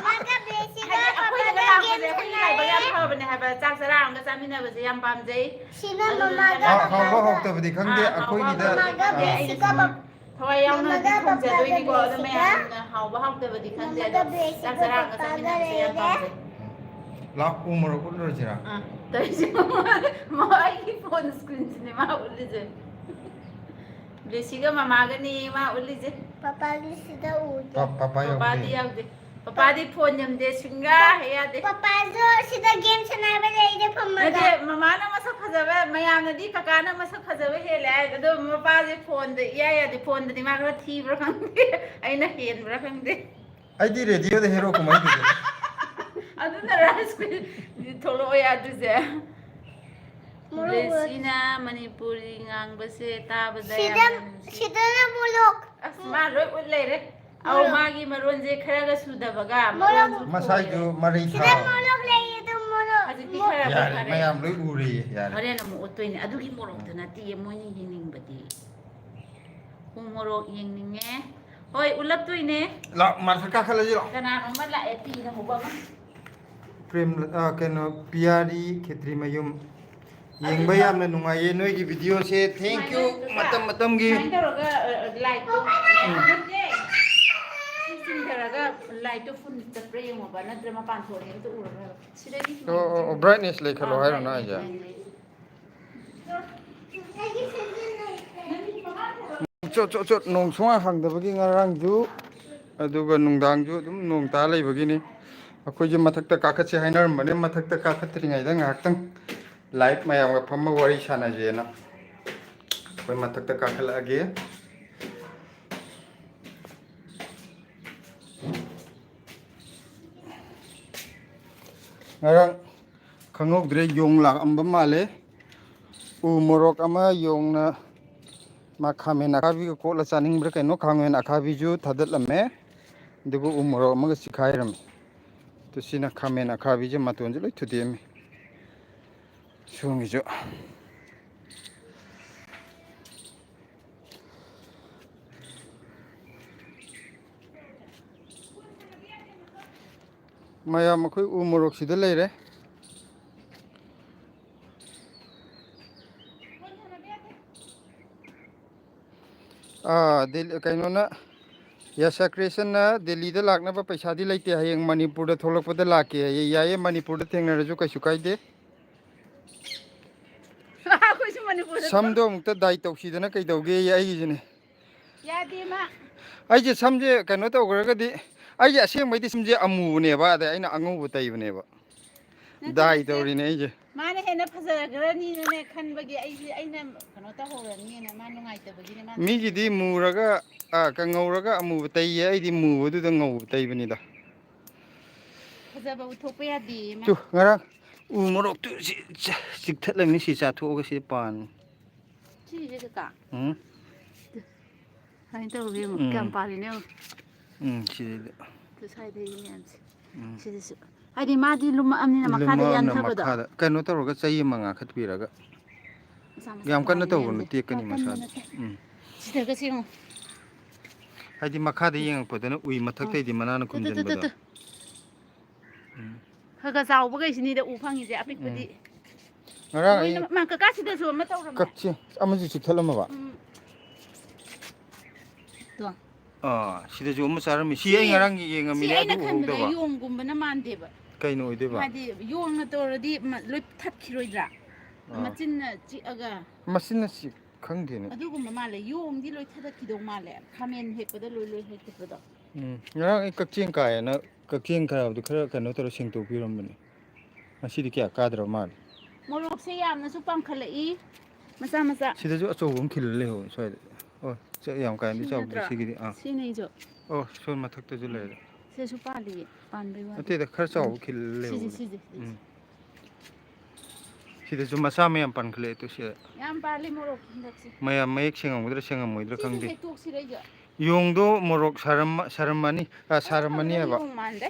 Maka basic akhoi ka daga papa la ko game lai ba yam phabane ha ba chak sarang ga chamina ba yam pam jai Sila mamaga ha ha ha ta ba di khang de akoi ni da Mamaga basic ka papa. Thawai yaw na di khong ja doi ni ko da me haw ba haw ta ba di khang ja chak sarang ga chamina ba yam pam jai la umorok ul jira tai ji ma ai ki phone screen ne ma uli je blessy ga mama ga ni ma uli je Papa sila udah. papa yo papa di yaw de ꯄꯄꯥꯗꯤ phone ꯌꯝꯗꯦ ꯁꯤꯡꯒꯥ ꯌꯥꯗꯦ ꯄꯄꯥꯁꯨ ꯁꯤꯗ game ꯁꯥꯟꯅꯕ ꯂꯩꯗ ꯐꯝꯃꯒ ꯅꯠꯇꯦ ꯃꯃꯥꯅ ꯃꯁꯛ ꯐꯖꯕ ꯃꯌꯥꯝꯅꯗꯤ ꯀꯀꯥꯅ ꯃꯁꯛ ꯐꯖꯕ ꯍꯦꯜꯂꯦ ꯍꯥꯏ ꯑꯗꯣ ꯃꯄꯥꯁꯦ ꯐꯣꯟꯗ ꯏꯌꯥ ꯌꯥꯗꯦ ꯐꯣꯟꯗꯗꯤ ꯃꯥ ꯈꯔ ꯊꯤꯕ꯭ꯔꯥ ꯈꯪꯗꯦ ꯑꯩꯅ ꯍꯦꯟꯕ꯭ꯔꯥ ꯈꯪꯗꯦ ꯑꯩꯗꯤ ꯔꯦꯗꯤꯑꯣꯗ ꯍꯦꯔꯣ ꯀꯨꯝꯍꯩꯗꯨꯗꯤ ꯑꯗꯨꯅ ꯔꯥꯏꯁ ꯊꯣꯛꯂꯛꯑꯣ ꯌꯥꯗ꯭ꯔꯤꯁꯦ ꯕ꯭ꯂꯦꯁꯤꯅ ꯃꯅꯤꯄꯨꯔꯤ ꯉꯥꯡꯕꯁꯦ ꯇꯥꯕꯗ ꯌꯥꯝꯅ ꯅꯨꯡꯁꯤ ꯁꯤꯗꯅ ꯃꯣꯔꯣꯛ ꯑꯁ ꯃꯥ ꯂꯣꯏ ꯎꯠ ꯂꯩꯔꯦ ꯑꯧ ꯃꯥꯒꯤ ꯃꯔꯣꯟꯁꯦ ꯈꯔꯒ ꯁꯨꯗꯕꯒ ꯃꯔꯣꯟꯁꯨ ꯃꯁꯥꯏꯁꯨ ꯃꯔꯩ ꯁꯤꯗ ꯊꯥ ꯃꯣꯔꯣꯛ ꯂꯩ ꯑꯗꯨ ꯃꯣꯔꯣꯛ ꯍꯧꯖꯤꯛꯇꯤ ꯈꯔ ꯌꯥꯔꯦ ꯐꯔꯦ ꯃꯌꯥꯝ ꯂꯣꯏ ꯎꯔꯦꯌꯦ ꯌꯥꯔꯦ ꯍꯣꯔꯦꯟ ꯑꯃꯨꯛ ꯎꯠꯇꯣꯏꯅꯦ ꯑꯗꯨꯒꯤ ꯃꯣꯔꯣꯛꯇꯨ ꯅꯠꯇꯤꯌꯦ ꯃꯣꯏꯅ ꯌꯦꯡꯅꯤꯡꯕꯗꯤ ꯎꯃꯣꯔꯣꯛ ꯌꯦꯡꯅꯤꯡꯉꯦ ꯍꯣꯏ ꯎꯠꯂꯛꯇꯣꯏꯅꯦ ꯂꯥꯛ ꯃꯊꯛ ꯀꯥꯈꯠꯂꯁꯤ ꯂꯥꯛꯑꯣ ꯀꯅꯥꯅꯣꯝꯃ ꯂꯥꯛꯑꯦ ꯇꯤꯅ ꯍꯧꯕ ꯑꯃ ꯄ꯭ꯔꯦꯝ ꯀꯩꯅꯣ ꯄꯤꯌꯥꯔꯤ ꯈꯦꯇ꯭ꯔꯤꯃꯌꯨꯝ ꯌꯦꯡꯕ ꯌꯥꯝꯅ ꯅꯨꯡꯉꯥꯏꯌꯦ ꯅꯣꯏꯒꯤ ꯚꯤꯗꯤꯑꯣꯁꯦ ꯊꯦꯡꯀ꯭ꯌꯨ ꯃꯇꯝ ꯃꯇꯝꯒꯤ ꯁꯨꯃꯥꯏꯅ ꯇꯧꯔꯒ ꯂꯥꯏꯠꯇꯣ ꯆꯤꯡꯊꯔꯒ ꯂꯥꯏꯠꯇꯣ ꯐꯨꯜ ꯆꯠꯄ꯭ꯔꯥ ꯌꯦꯡꯉꯣꯕ ꯅꯠꯇ꯭ꯔ ꯃꯄꯥꯟ ꯊꯣꯛꯑꯗꯤ ꯑꯝꯇ ꯎꯔꯔꯣꯏ ꯁꯤꯗꯒꯤ ꯑꯣ ꯕ꯭ꯔꯥꯏꯠꯅꯦꯁ ꯂꯩꯈꯠꯂꯣ ꯍꯥꯏꯔꯣꯅ ꯍꯥꯏꯁꯦ ꯆꯣꯠ ꯆꯣꯠ ꯆꯣꯠ ꯅꯣꯡ ꯁꯨꯡꯍꯥꯡ ꯍꯥꯡꯗꯕꯒꯤ ꯉꯔꯥꯡꯁꯨ ꯑꯗꯨꯒ ꯅꯨꯡꯗꯥꯡꯁꯨ ꯑꯗꯨꯝ ꯅꯣꯡ ꯇꯥ ꯂꯩꯕꯒꯤꯅꯤ ꯑꯩꯈꯣꯏꯁꯦ ꯃꯊꯛꯇ ꯀꯥꯈꯠꯁꯦ ꯍꯥꯏꯅꯔꯝꯕꯅꯦ ꯃꯊꯛꯇ ꯀꯥꯈꯠꯇ꯭ꯔꯤꯉꯩꯗ ꯉꯥꯏꯍꯥꯛꯇꯪ ꯂꯥꯏꯠ ꯃꯌꯥꯝꯒ ꯐꯝꯃ ꯋꯥꯔꯤ ꯁꯥꯟꯅꯁꯦꯅ ꯑꯩꯈꯣই ꯃꯊꯛꯇ ꯀꯥꯈꯠꯂꯛꯑꯒꯦ ꯉꯔꯥꯡ ꯈꯪꯍꯧꯗ꯭ꯔꯦ ꯌꯣꯡ ꯂꯥꯛꯑꯝꯕ ꯃꯥꯜꯂꯦ ꯎ ꯃꯣꯔꯣꯛ ꯑꯃ ꯌꯣꯡꯅ ꯃꯥ ꯈꯥꯃꯦꯟ ꯑꯈꯥꯕꯤꯒ ꯀꯣꯠꯂ ꯆꯥꯅꯤꯡꯕ꯭ꯔꯥ ꯀꯩꯅꯣ ꯈꯥꯃꯦꯟ ꯑꯈꯥꯕꯤꯁꯨ ꯊꯥꯗꯠꯂꯝꯃꯦ ꯑꯗꯨꯒ ꯎ ꯃꯣꯔꯣꯛ ꯑꯃꯒ ꯆꯤꯈꯥꯏꯔꯝꯃꯤ ꯑꯗꯨ ꯁꯤꯅ ꯈꯥꯃꯦꯟ ꯑꯈꯥꯕꯤꯁꯦ ꯃꯇꯣꯟꯁꯦ ꯂꯣꯏ ꯊꯨꯗꯦꯛꯑꯝꯃꯤ ꯁꯣꯝꯒꯤꯁꯨ ꯃꯌꯥꯝ ꯑꯩꯈꯣꯏ ꯎ ꯃꯣꯔꯣꯛꯁꯤꯗ ꯂꯩꯔꯦ ꯀꯩꯅꯣꯅ ꯌꯥꯁꯀ꯭ꯔꯦꯁꯟꯅ ꯗꯦꯜꯂꯤꯗ ꯂꯥꯛꯅꯕ ꯄꯩꯁꯥꯗꯤ ꯂꯩꯇꯦ ꯍꯌꯦꯡ ꯃꯅꯤꯄꯨꯔꯗ ꯊꯣꯛꯂꯛꯄꯗ ꯂꯥꯛꯀꯦ ꯌꯥꯏꯌꯦ ꯃꯅꯤꯄꯨꯔꯗ ꯊꯦꯡꯅꯔꯁꯨ ꯀꯩꯁꯨ ꯀꯥꯏꯗꯦ ꯑꯩꯈꯣꯏꯁꯨ ꯃꯅꯤꯄꯨꯔꯗ ꯁꯝꯗꯣ ꯑꯃꯨꯛꯇ ꯗꯥꯏ ꯇꯧꯁꯤꯗꯅ ꯀꯩꯗꯧꯒꯦ ꯑꯩꯒꯤꯁꯤꯅꯦ ꯌꯥꯗꯦ ꯃꯥ ꯑꯩꯁꯦ ꯁꯝꯁꯦ ꯀꯩꯅꯣ ꯇꯧꯈ꯭ꯔꯒꯗꯤ ꯑꯩꯁꯦ ꯑꯁꯦꯡꯕꯩꯗꯤ ꯁꯝꯁꯦ ꯑꯃꯨꯕꯅꯦꯕ ꯑꯗꯩ ꯑꯩꯅ ꯑꯉꯧꯕ ꯇꯩꯕꯅꯦꯕ ꯅꯠꯇꯦ ꯗꯥꯏ ꯅꯠꯇꯦ ꯇꯧꯔꯤꯅꯦ ꯑꯩꯁꯦ ꯃꯥꯅ ꯍꯦꯟꯅ ꯐꯖꯈ꯭ꯔꯅꯤꯅꯅꯦ ꯈꯟꯕꯒꯤ ꯑꯩꯅ ꯀꯩꯅꯣ ꯇꯧꯍꯧꯔꯅꯤꯅ ꯃꯥ ꯅꯨꯡꯉꯥꯏꯇꯕꯒꯤꯅꯦ ꯃꯥ ꯃꯤꯒꯤꯗꯤ ꯃꯨꯔꯒ ꯉꯧꯔꯒ ꯑꯃꯨꯕ ꯇꯩꯌꯦ ꯑꯩꯗꯤ ꯃꯨꯕꯗꯨꯗ ꯉꯧꯕ ꯇꯩꯕꯅꯤꯗ ꯐꯖꯕ ꯎꯠꯊꯣꯛꯄ ꯌꯥꯗꯦ ꯃꯥ ꯇꯨ ꯉꯔꯥꯡ ꯎ ꯃꯣꯔꯣꯛꯇꯨ ꯆꯤꯛꯊꯠꯂꯝꯃꯤ ꯁꯤ ꯆꯥꯊꯣꯛꯑꯒ ꯁꯤ ꯄꯥꯟ ꯁꯤꯁꯦ ꯀꯀꯥ ꯎꯝ ꯁꯨꯃꯥꯏꯅ ꯇꯧꯔꯒ ꯌꯦꯡꯉꯣ ꯀꯌꯥꯝ ꯄꯥꯜꯂꯤꯅꯣ ꯌꯦꯡꯉꯣ ꯁꯤꯗꯩꯗ ꯁ꯭ꯋꯥꯏꯗꯒꯤ ꯃꯌꯥꯝꯁꯦ ꯁꯤꯗꯁꯨ ꯍꯥꯏꯗꯤ ꯃꯥꯗꯤ ꯂꯨꯝꯃꯛꯑꯕꯅꯤꯅ ꯃꯈꯥꯗ ꯂꯨꯝꯃꯛꯑꯕꯅ ꯌꯥꯟꯊꯕꯗꯣ ꯃꯈꯥꯗ ꯀꯩꯅꯣ ꯇꯧꯔꯒ ꯆꯩ ꯑꯃ ꯉꯥꯛꯈꯠꯄꯤꯔꯒ ꯃꯆꯥ ꯃꯆꯥ ꯌꯥꯝ ꯀꯟꯅ ꯄꯥꯜꯂꯤ ꯇꯧꯒꯅꯨ ꯃꯌꯥꯝꯁꯦ ꯇꯦꯛꯀꯅꯤ ꯀꯟꯕ ꯃꯁꯥꯗꯣ ꯅꯠꯇꯦ ꯁꯤꯗꯒꯁꯦ ꯌꯦꯡꯉꯣ ꯍꯥꯏꯗꯤ ꯃꯈꯥꯗ ꯌꯦꯡꯉꯛꯄꯗꯅ ꯎꯏ ꯑꯥ ꯃꯊꯛꯇꯩꯗꯤ ꯃꯅꯥꯅ ꯇꯨ ꯇꯨ ꯇꯨ ꯇꯨ ꯈꯨꯝꯖꯤꯟꯕꯗꯣ ꯇꯨ ꯈꯔ ꯆꯥꯎꯕꯈꯩꯁꯤꯅꯤꯗ ꯎ ꯐꯪꯉꯤꯁꯦ ꯑꯄꯤꯛꯄꯗꯤ ꯉꯔꯥꯡ ꯑꯩ ꯂꯣꯏꯅꯃꯛ ꯃꯥ ꯀꯀꯥꯁꯤꯗꯁꯨ ꯑꯃ ꯇꯧꯔꯝꯃꯦ ꯀꯛꯆꯦꯡ ꯑꯃꯁꯨ ꯆꯤꯛꯊꯠꯂꯝꯃꯕ ꯇꯣ ꯁꯤꯗꯁꯨ ꯑꯃ ꯆꯥꯔꯝꯃꯤ ꯁꯤ ꯑꯩ ꯉꯔꯥꯡ ꯌꯦꯡꯉꯝꯃꯤꯅꯦ ꯑꯗꯨ ꯑꯩꯅ ꯈꯟꯕꯗ ꯎꯍꯧꯗꯕ ꯌꯣꯡꯒꯨꯝꯕꯅ ꯃꯥꯟꯗꯦꯕ ꯀꯩꯅꯣ ꯑꯣꯏꯗꯣꯏꯕ ꯍꯥꯏꯗꯤ ꯌꯣꯡꯅ ꯇꯧꯔꯗꯤ ꯂꯣꯏ ꯊꯠꯈꯤꯔꯣꯏꯗ꯭ꯔꯥ ꯑꯥ ꯃꯆꯤꯟꯅ ꯆꯤꯛꯑꯒ ꯃꯆꯤꯟꯅ ꯈꯪꯗꯦꯅꯦ ꯑꯗꯨꯒꯨꯝꯕ ꯃꯥꯜꯂꯦ ꯌꯣꯡꯗꯤ ꯂꯣꯏ ꯊꯗꯠꯈꯤꯗꯧ ꯃꯥꯜꯂꯦ ꯈꯥꯃꯦꯟ ꯍꯦꯛꯄꯗ ꯂꯣꯏ ꯍꯦꯛꯇꯠꯄꯗꯣ ꯉꯔꯥꯡ ꯑꯩ ꯀꯛꯆꯤꯡ ꯀꯥꯏꯌꯦꯅ ꯀꯛꯆꯤꯡ ꯈꯔꯕꯗꯨ ꯈꯔ ꯀꯩꯅꯣ ꯇꯧꯔ ꯁꯦꯡꯇꯣꯛꯄꯤꯔꯝꯕꯅꯦ ꯉꯁꯤꯗꯤ ꯀꯌꯥ ꯀꯥꯗ꯭ꯔꯕ ꯃꯥꯜꯂꯦ ꯃꯣꯔꯣꯛꯁꯦ ꯌꯥꯝꯅꯁꯨ ꯄꯥꯡꯈꯠꯂꯛꯏ ꯃꯆꯥ ꯃꯆꯥ ꯁꯤꯗꯁꯨ ꯑꯆꯧꯕ ꯑꯃ ꯈꯤꯜꯂ ꯂꯩꯍꯧꯋꯦ ꯁ꯭ꯋꯥꯏꯗ ꯑꯣ ꯌꯥꯝ ꯀꯥꯏꯅꯗꯤ ꯁꯤ ꯆꯥꯎꯗ꯭ꯔꯤ ꯅꯠꯇ꯭ꯔꯣ ꯁꯤꯒꯤꯗꯤ ꯁꯤꯅꯩꯁꯨ ꯑꯣ ꯁꯣꯝ ꯃꯊꯛꯇꯁꯨ ꯂꯩꯔꯦ ꯁꯤꯁꯨ ꯄꯥꯜꯂꯤꯌꯦ ꯄꯥꯟꯕꯩ ꯋꯥꯗꯤ ꯑꯇꯩꯗ ꯈꯔ ꯆꯥꯎꯕ ꯈꯤꯜꯂ ꯁꯤꯁꯦ ꯂꯩꯍꯧꯕꯅꯦ ꯁꯤꯁꯦ ꯁꯤꯗꯁꯨ ꯃꯆꯥ ꯃꯌꯥꯝ ꯄꯥꯟꯈꯠꯂꯛꯑꯦ ꯇꯨ ꯁꯤꯗ ꯌꯥꯝ ꯄꯥꯜꯂꯤ ꯃꯣꯔꯣꯛ ꯍꯟꯗꯛꯁꯦ ꯃꯌꯥꯝ ꯃꯌꯦꯛ ꯁꯦꯡꯉꯝꯒꯗ꯭ꯔꯥ ꯁꯦꯡꯉꯝꯃꯣꯏꯗ꯭ꯔꯥ ꯁꯤꯁꯨ ꯈꯪꯗꯦ ꯍꯦꯛꯇꯣꯛꯁꯤꯔ ꯑꯩꯁꯨ ꯌꯣꯡꯗꯣ ꯃꯣꯔꯣꯛ ꯁꯥꯔꯝꯃꯅꯤ ꯑꯩꯅ ꯈꯟꯕꯗ ꯁꯥꯔꯝꯃꯅꯤꯕ ꯌꯣꯡ ꯃꯥꯟꯗꯦ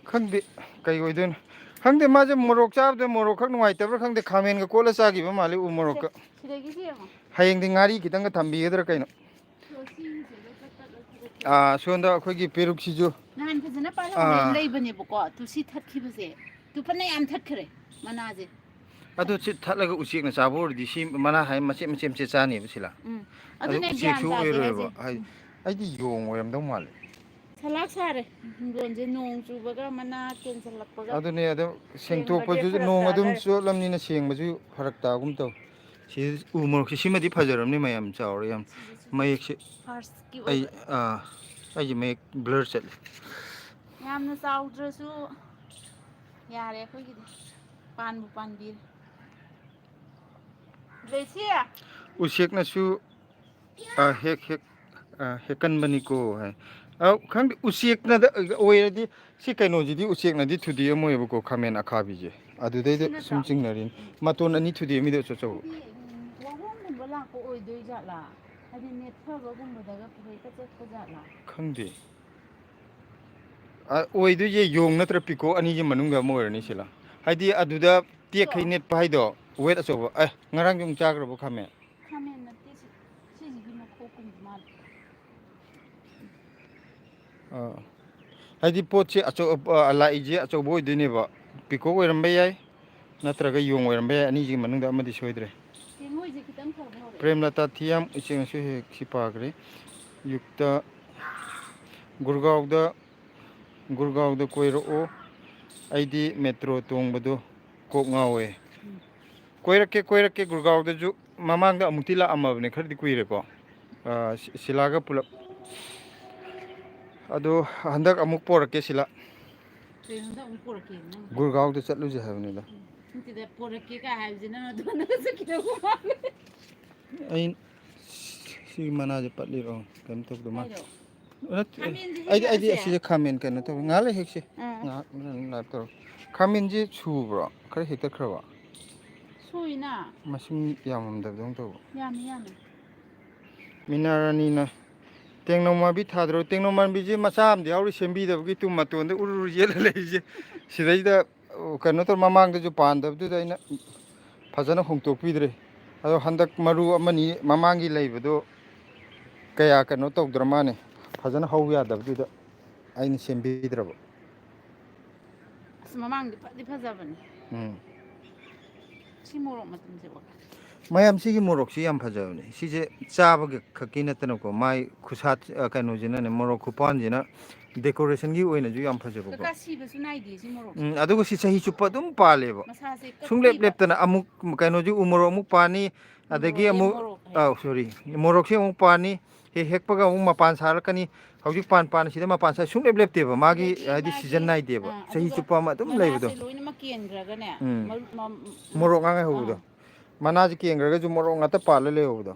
ꯈꯪꯗꯦ ꯀꯩ ꯑꯣꯏꯗꯣꯏꯅꯣ ꯈꯪꯗꯦ ꯃꯥꯁꯦ ꯃꯣꯔꯣꯛ ꯆꯥꯕꯗ ꯃꯣꯔꯣꯛ ꯅꯨꯡꯉꯥꯏꯇꯕ꯭ꯔꯥ ꯈꯪꯗꯦ ꯈꯥꯃꯦꯟꯒ ꯀꯣꯠꯂ ꯆꯥꯈꯤꯕ ꯃꯥꯜꯂꯤ ꯎ ꯁꯦ ꯃꯣꯔꯣꯛꯀ ꯁꯤꯗꯒꯤꯁꯤ ꯌꯦꯡꯉꯣ ꯍꯌꯦꯡꯗꯤ ꯉꯥꯔꯤ ꯈꯤꯇꯪꯒ ꯊꯝꯕꯤꯒꯗ꯭ꯔꯥ ꯀꯩꯅꯣ ꯁꯤꯁꯦ ꯂꯣꯏ ꯄꯠ ꯄꯠ ꯂꯣꯏ ꯊꯗꯠꯈ꯭ꯔꯦꯕ ꯁꯣꯝꯗ ꯑꯩꯈꯣꯏꯒꯤ ꯄꯦꯔꯨꯛꯁꯤꯁꯨ ꯅꯍꯥꯟ ꯐꯖꯅ ꯄꯥꯜꯍꯧꯔꯦ ꯂꯩꯕꯅꯦꯕꯀꯣ ꯇꯨ ꯁꯤ ꯊꯠꯈꯤꯕꯁꯦ ꯇꯨ ꯐꯅ ꯌꯥꯝ ꯊꯠꯈ꯭ꯔꯦ ꯃꯅꯥꯁꯦ ꯑꯗꯨ ꯊꯠꯂꯒ ꯎꯆꯦꯛꯅ ꯆꯥꯕ ꯑꯣꯏꯔꯗꯤ ꯁꯤ ꯃꯅꯥ ꯍꯥꯏ ꯃꯆꯦꯠ ꯃꯆꯦꯠ ꯆꯥꯅꯦꯕ ꯁꯤꯂꯥ ꯑꯗꯨ ꯑꯗꯨꯅꯦ ꯒ꯭ꯌꯥꯟ ꯎꯆꯦꯛꯁꯨ ꯇꯥꯗꯦ ꯍꯥꯏꯁꯦ ꯑꯣꯏꯔꯣꯏꯕ ꯍꯥꯏꯗꯤ ꯑꯩꯗꯤ ꯌꯣꯡ ꯑꯣꯏꯔꯝꯗꯧ ꯃꯥꯜꯂꯦ ꯁꯂꯥꯛ ꯁꯥꯔꯦ ꯍꯤꯡꯒꯣꯜꯁꯦ ꯅꯣꯡ ꯆꯨꯕꯒ ꯃꯅꯥ ꯀꯦꯟꯁꯤꯜꯂꯛꯄꯒ ꯑꯗꯨꯅꯦ ꯑꯗꯨꯝ ꯁꯦꯡꯕꯁꯦ ꯁꯦꯡꯇꯣꯛꯄꯗꯨꯁꯨ ꯐꯔꯛ ꯅꯣꯡ ꯑꯗꯨꯝ ꯇꯥꯗꯔꯦ ꯆꯣꯠꯂꯝꯅꯤꯅ ꯁꯦꯡꯕꯁꯨ ꯐꯔꯛ ꯇꯥꯒꯨꯝ ꯇꯧ ꯁꯤ ꯎ ꯃꯣꯔꯣꯛꯁꯦ ꯁꯤꯃꯗꯤ ꯐꯖꯔꯕꯅꯤ ꯃꯌꯥꯝ ꯆꯥꯎꯔꯦ ꯌꯥꯝ ꯁꯤꯁꯦ ꯃꯌꯦꯛꯁꯦ ꯐꯥꯔꯁꯀꯤ ꯑꯩ ꯑꯣꯏꯕ ꯑꯩꯁꯦ ꯃꯌꯦꯛ ꯕ꯭ꯂꯔ ꯆꯠꯂꯦ ꯌꯥꯝꯅ ꯆꯥꯎꯗ꯭ꯔꯁꯨ ꯌꯥꯔꯦ ꯑꯩꯈꯣꯏꯒꯤꯗꯤ ꯄꯥꯟꯕꯨ ꯄꯥꯟꯕꯤꯔꯦ ꯕ꯭ꯂꯦꯁꯤ ꯎꯆꯦꯛꯅꯁꯨ ꯍꯦꯛ ꯍꯦꯛ ꯍꯦꯛꯀꯟꯕꯅꯤꯀꯣ ꯍꯥꯏ ꯈꯪꯗꯦ ꯎꯆꯦꯛꯅꯗ ꯑꯣꯏꯔꯗꯤ ꯁꯤ ꯀꯩꯅꯣꯁꯤꯗꯤ ꯎꯆꯦꯛꯅꯗꯤ ꯊꯨꯗꯦꯛꯑꯝꯃꯣꯏꯕꯀꯣ ꯈꯥꯃꯦꯟ ꯑꯈꯥꯕꯤꯁꯦ ꯁꯤ ꯑꯗꯨꯗꯩꯗ ꯅꯠꯇ꯭ꯔꯣ ꯁꯨꯝ ꯆꯤꯡꯅꯔꯤꯅꯤ ꯃꯇꯣꯟ ꯑꯅꯤ ꯊꯨꯗꯦꯛꯑꯝꯃꯤꯗꯣ ꯑꯆꯧ ꯍꯥꯏꯗꯤ ꯋꯥꯍꯣꯡꯒꯨꯝꯕ ꯂꯥꯛꯄ ꯑꯣꯏꯗꯣꯏ ꯖꯥꯠꯂꯥ ꯍꯥꯏꯗꯤ ꯅꯦꯠꯊꯕꯒꯨꯝꯕꯗꯒ ꯍꯦꯛꯇ ꯆꯠꯄ ꯖꯥꯠꯂꯥ ꯈꯪꯗꯦ ꯑꯣꯏꯗꯣꯏꯁꯦ ꯌꯣꯡ ꯅꯠꯇ꯭ꯔ ꯄꯤꯀꯣꯛ ꯑꯅꯤꯁꯤ ꯃꯅꯨꯡꯗ ꯑꯃ ꯑꯣꯏꯔꯅꯤ ꯁꯤꯂꯥ ꯍꯥꯏꯗꯤ ꯑꯗꯨꯗ ꯁꯤꯗꯣ ꯇꯦꯛꯈꯩ ꯅꯦꯠꯄ ꯍꯥꯏꯗꯣ ꯋꯦꯠ ꯑꯆꯧꯕ ꯉꯔꯥꯡꯁꯨ ꯑꯃꯨꯛ ꯆꯥꯈ꯭ꯔꯕꯣ ꯈꯥꯃꯦꯟ ꯈꯥꯃꯦꯟ ꯅꯠꯇꯦ ꯁꯤꯁꯤꯒꯤ ꯃꯈꯣꯛꯀꯨꯝꯕ ꯃꯥꯜꯂꯦ ꯍꯥꯏꯗꯤ ꯄꯣꯠꯁꯦ ꯂꯥꯛꯏꯁꯦ ꯑꯆꯧꯕ ꯑꯣꯏꯗꯣꯏꯅꯦꯕ ꯄꯤꯀꯣꯛ ꯑꯣꯏꯔꯝꯕ ꯌꯥꯏ ꯅꯠꯇ꯭ꯔꯒ ꯌꯣꯡ ꯑꯣꯏꯔꯝꯕ ꯌꯥꯏ ꯑꯅꯤꯁꯤꯒꯤ ꯃꯅꯨꯡꯗ ꯑꯃꯗꯤ ꯁꯣꯏꯗ꯭ꯔꯦ ꯆꯦꯡꯉꯣꯏꯁꯦ ꯈꯤꯇꯪ ꯐꯕ ꯍꯧꯔꯛꯑꯦ ꯄ꯭ꯔꯦꯝꯂꯇꯥ ꯊꯤꯌꯥꯝ ꯎꯆꯦꯛꯅꯁꯨ ꯍꯦꯛ ꯁꯤ ꯄꯥꯈ꯭ꯔꯦ ꯌꯨꯛꯇ ꯒꯨꯔꯒꯥꯎꯗ ꯀꯣꯏꯔꯛꯑꯣ ꯑꯩꯗꯤ ꯃꯦꯇ꯭ꯔꯣ ꯇꯣꯡꯕꯗꯣ ꯀꯣꯛ ꯉꯥꯎꯋꯦ ꯀꯣꯏꯔꯛꯀꯦ ꯒꯨꯔꯒꯥꯎꯗꯁꯨ ꯃꯃꯥꯡꯗ ꯑꯃꯨꯛꯇꯤ ꯂꯥꯛꯑꯝꯃꯕꯅꯦ ꯈꯔꯗꯤ ꯀꯨꯏꯔꯦꯀꯣ ꯁꯤꯂꯥꯒ ꯄꯨꯂꯞ ꯑꯗꯣ ꯍꯟꯗꯛ ꯑꯃꯨꯛ ꯄꯣꯔꯛꯀꯦ ꯁꯤꯂꯥ ꯀꯩꯅꯣꯝꯇ ꯑꯃꯨꯛ ꯄꯣꯔꯛꯀꯦ ꯅꯪ ꯍꯥꯏꯗꯣ ꯒꯨꯔꯒꯥꯎꯗ ꯆꯠꯂꯨꯁꯦ ꯍꯥꯏꯕꯅꯤꯗ ꯅꯠꯇꯦꯗ ꯄꯣꯔꯛꯀꯦ ꯀꯥꯏ ꯍꯥꯏꯕꯁꯤ ꯅꯪ ꯑꯗꯨꯅꯒ ꯆꯠꯈꯤꯗꯧꯕ ꯃꯥꯜꯂꯦ ꯑꯩ ꯁꯤꯒꯤ ꯃꯅꯥꯁꯦ ꯄꯠꯂꯤꯔꯣ ꯀꯩꯅꯣ ꯇꯧꯗꯧ ꯃꯥꯜꯂꯦ ꯀꯥꯏꯗꯣ ꯅꯠꯇꯦ ꯈꯥꯃꯦꯟꯁꯦ ꯑꯩꯗꯤ ꯍꯦꯛꯂꯛꯑꯁꯦ ꯑꯁꯤꯁꯦ ꯈꯥꯃꯦꯟ ꯀꯩꯅꯣ ꯇꯧꯋꯦ ꯉꯥꯏꯍꯥꯛ ꯂꯩ ꯍꯦꯛꯁꯦ ꯑꯥ ꯉꯥꯏꯍꯥꯛ ꯇꯧꯔ ꯈꯥꯃꯦꯟꯁꯦ ꯁꯨꯕ꯭ꯔꯣ ꯈꯔ ꯍꯦꯛꯇꯠꯈ꯭ꯔꯕ ꯁꯨꯏꯅ ꯃꯁꯤꯡ ꯌꯥꯝꯃꯝꯗꯕꯗꯧꯅ ꯇꯧꯕ ꯌꯥꯝꯃꯤ ꯌꯥꯝꯃꯤ ꯃꯤꯅꯥꯔꯥꯅꯤꯅ ꯇꯦꯡꯅꯧ ꯊꯥꯗ꯭ꯔꯣ ꯇꯦꯡꯅꯧ ꯃꯥꯟꯕꯤꯁꯦ ꯃꯆꯥ ꯑꯃꯗꯤ ꯌꯥꯎꯔꯤ ꯁꯦꯝꯕꯤꯗꯕꯒꯤ ꯇꯨꯝ ꯃꯇꯣꯟꯗ ꯎꯔꯨ ꯌꯦꯜꯂ ꯂꯩꯔꯤꯁꯦ ꯁꯤꯗꯩꯗ ꯀꯩꯅꯣ ꯇꯧꯔ ꯃꯃꯥꯡꯗꯁꯨ ꯄꯥꯟꯗꯕꯗꯨꯗ ꯑꯩꯅ ꯐꯖꯅ ꯍꯣꯡꯇꯣꯛꯄꯤꯗ꯭ꯔꯦ ꯑꯗꯣ ꯍꯟꯗꯛ ꯃꯔꯨ ꯑꯃꯅꯤ ꯃꯃꯥꯡꯒꯤ ꯂꯩꯕꯗꯣ ꯀꯌꯥ ꯀꯩꯅꯣ ꯇꯧꯗ꯭ꯔ ꯃꯥꯅꯦ ꯐꯖꯅ ꯍꯧ ꯌꯥꯗꯕꯗꯨꯗ ꯑꯩꯅ ꯁꯦꯝꯕꯤꯗ꯭ꯔꯕ ꯑꯁ ꯃꯃꯥꯡꯗꯤ ꯐꯗꯤ ꯐꯖꯕꯅꯦ ꯎꯝ ꯁꯤ ꯃꯣꯔꯣꯛ ꯃꯇꯨꯝꯁꯦ ꯃꯌꯥꯝ ꯁꯤꯒꯤ ꯃꯣꯔꯣꯛꯁꯤ ꯌꯥꯝ ꯐꯖꯕꯅꯦ ꯁꯤꯁꯦ ꯆꯥꯕꯒꯤ ꯈꯛꯀꯤ ꯅꯠꯇꯅꯀꯣ ꯃꯥꯏ ꯈꯨꯁꯥꯠ ꯀꯩꯅꯣꯁꯤꯅꯅꯦ ꯃꯣꯔꯣꯛ ꯈꯨꯄꯥꯟꯁꯤꯅ ꯗꯦꯀꯣꯔꯦꯁꯟꯒꯤ ꯑꯣꯏꯅꯁꯨ ꯌꯥꯝ ꯐꯖꯕꯀꯣ ꯀꯀꯥ ꯁꯤꯕꯁꯨ ꯅꯥꯏꯗꯦ ꯁꯤ ꯃꯣꯔꯣꯛꯁꯦ ꯑꯗꯨꯒ ꯁꯤ ꯆꯍꯤ ꯆꯨꯞꯄ ꯑꯗꯨꯝ ꯄꯥꯜꯂꯦꯕ ꯃꯁꯥꯁꯦ ꯁꯨꯡꯂꯦꯞ ꯀꯛꯇꯦꯕ ꯂꯦꯞꯇꯅ ꯑꯃꯨꯛ ꯀꯩꯅꯣꯁꯤ ꯎꯃꯣꯔꯣꯛ ꯑꯃꯨꯛ ꯄꯥꯅꯤ ꯑꯗꯒꯤ ꯎꯃꯣꯔꯣꯛꯑꯌꯦ ꯑꯃꯨꯛ ꯃꯣꯔꯣꯛ ꯍꯥꯏ ꯁꯣꯔꯤ ꯃꯣꯔꯣꯛꯁꯤ ꯑꯃꯨꯛ ꯄꯥꯅꯤ ꯍꯦꯛꯄꯒ ꯑꯃꯨꯛ ꯃꯄꯥꯟ ꯁꯥꯔꯛꯀꯅꯤ ꯍꯧꯖꯤꯛ ꯄꯥꯟ ꯁꯤꯗ ꯃꯄꯥꯟ ꯁꯥꯏ ꯁꯨꯡꯂꯦꯞ ꯂꯦꯞꯇꯦꯕ ꯃꯥꯒꯤ ꯂꯦꯞꯇꯦ ꯍꯥꯏꯗꯤ ꯃꯥꯒꯤ ꯁꯤꯖꯟ ꯅꯥꯏꯗꯦꯕ ꯆꯍꯤ ꯑꯗꯨꯒ ꯆꯨꯞꯄ ꯑꯃ ꯑꯗꯨꯝ ꯂꯩꯕꯗꯣ ꯃꯅꯥꯁꯦ ꯂꯣꯏꯅꯃꯛ ꯀꯦꯟꯈ꯭ꯔꯒꯅꯦ ꯎꯝ ꯃꯣꯔꯣꯛ ꯉꯥꯡꯉꯩ ꯍꯧꯕꯗꯣ ꯃꯅꯥꯁꯤ ꯀꯦꯟꯈ꯭ꯔꯒꯁꯨ ꯃꯣꯔꯣꯛ ꯉꯥꯛꯇ ꯄꯥꯜꯂ ꯂꯩꯍꯧꯕꯗꯣ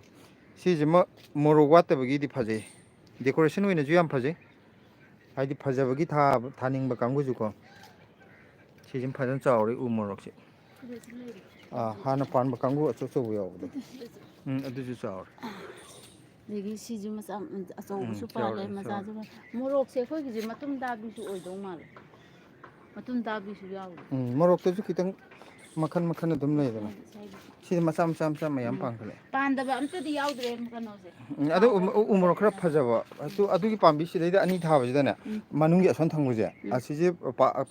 ꯁꯤꯁꯤꯃ ꯃꯣꯔꯣꯛ ꯋꯥꯠꯇꯕꯒꯤꯗꯤ ꯐꯖꯩ ꯗꯦꯀꯣꯔꯦꯁꯟ ꯑꯣꯏꯅꯁꯨ ꯌꯥꯝ ꯐꯖꯩ ꯍꯥꯏꯗꯤ ꯐꯖꯕꯒꯤ ꯊꯥꯅꯤꯡꯕ ꯀꯥꯡꯕꯨꯁꯨꯀꯣ ꯁꯤꯁꯤꯃ ꯐꯖꯅ ꯆꯥꯎꯔꯤ ꯎ ꯃꯣꯔꯣꯛꯁꯦ ꯍꯥꯟꯅ ꯄꯥꯟꯕ ꯀꯥꯡꯕꯨ ꯑꯆꯧ ꯑꯆꯧꯕ ꯌꯥꯎꯕꯗꯣ ꯑꯗꯨꯁꯨ ꯆꯥꯎꯔꯦ ꯑꯗꯒꯤ ꯁꯤꯁꯨ ꯃꯆꯥ ꯑꯆꯧꯕꯁꯨ ꯄꯥꯜꯂꯦ ꯆꯥꯎꯔꯦ ꯆꯥꯎꯔꯦ ꯃꯆꯥꯁꯨ ꯃꯣꯔꯣꯛꯁꯦ ꯑꯩꯈꯣꯏꯒꯤꯁꯦ ꯃꯇꯨꯝ ꯇꯥꯕꯤꯁꯨ ꯑꯣꯏꯗꯧ ꯃꯥꯜꯂꯦ ꯃꯇꯨꯝ ꯇꯥꯕꯤꯁꯨ ꯌꯥꯎꯋꯤ ꯃꯣꯔꯣꯛꯇꯁꯨ ꯈꯤꯇꯪ ꯃꯈꯟ ꯑꯗꯨꯝ ꯂꯩꯗꯅ ꯁ꯭ꯋꯥꯏꯒꯤꯁꯦ ꯁꯤꯗ ꯃꯆꯥ ꯃꯌꯥꯝ ꯄꯥꯟꯈꯠꯂꯦ ꯄꯥꯟꯗꯕ ꯑꯝꯇꯗꯤ ꯌꯥꯎꯗ꯭ꯔꯦ ꯀꯩꯅꯣꯁꯦ ꯑꯗꯣ ꯆꯥꯎꯕ ꯎꯃꯣꯔꯣꯛ ꯈꯔ ꯐꯖꯕ ꯐꯖꯕ ꯑꯗꯨꯒꯤ ꯄꯥꯝꯕꯤꯁꯤꯗꯩꯗ ꯑꯅꯤ ꯊꯥꯕꯁꯤꯗꯅꯦ ꯃꯅꯨꯡꯒꯤ ꯑꯁꯣꯟ ꯊꯪꯕꯁꯦ ꯑꯁꯤꯁꯦ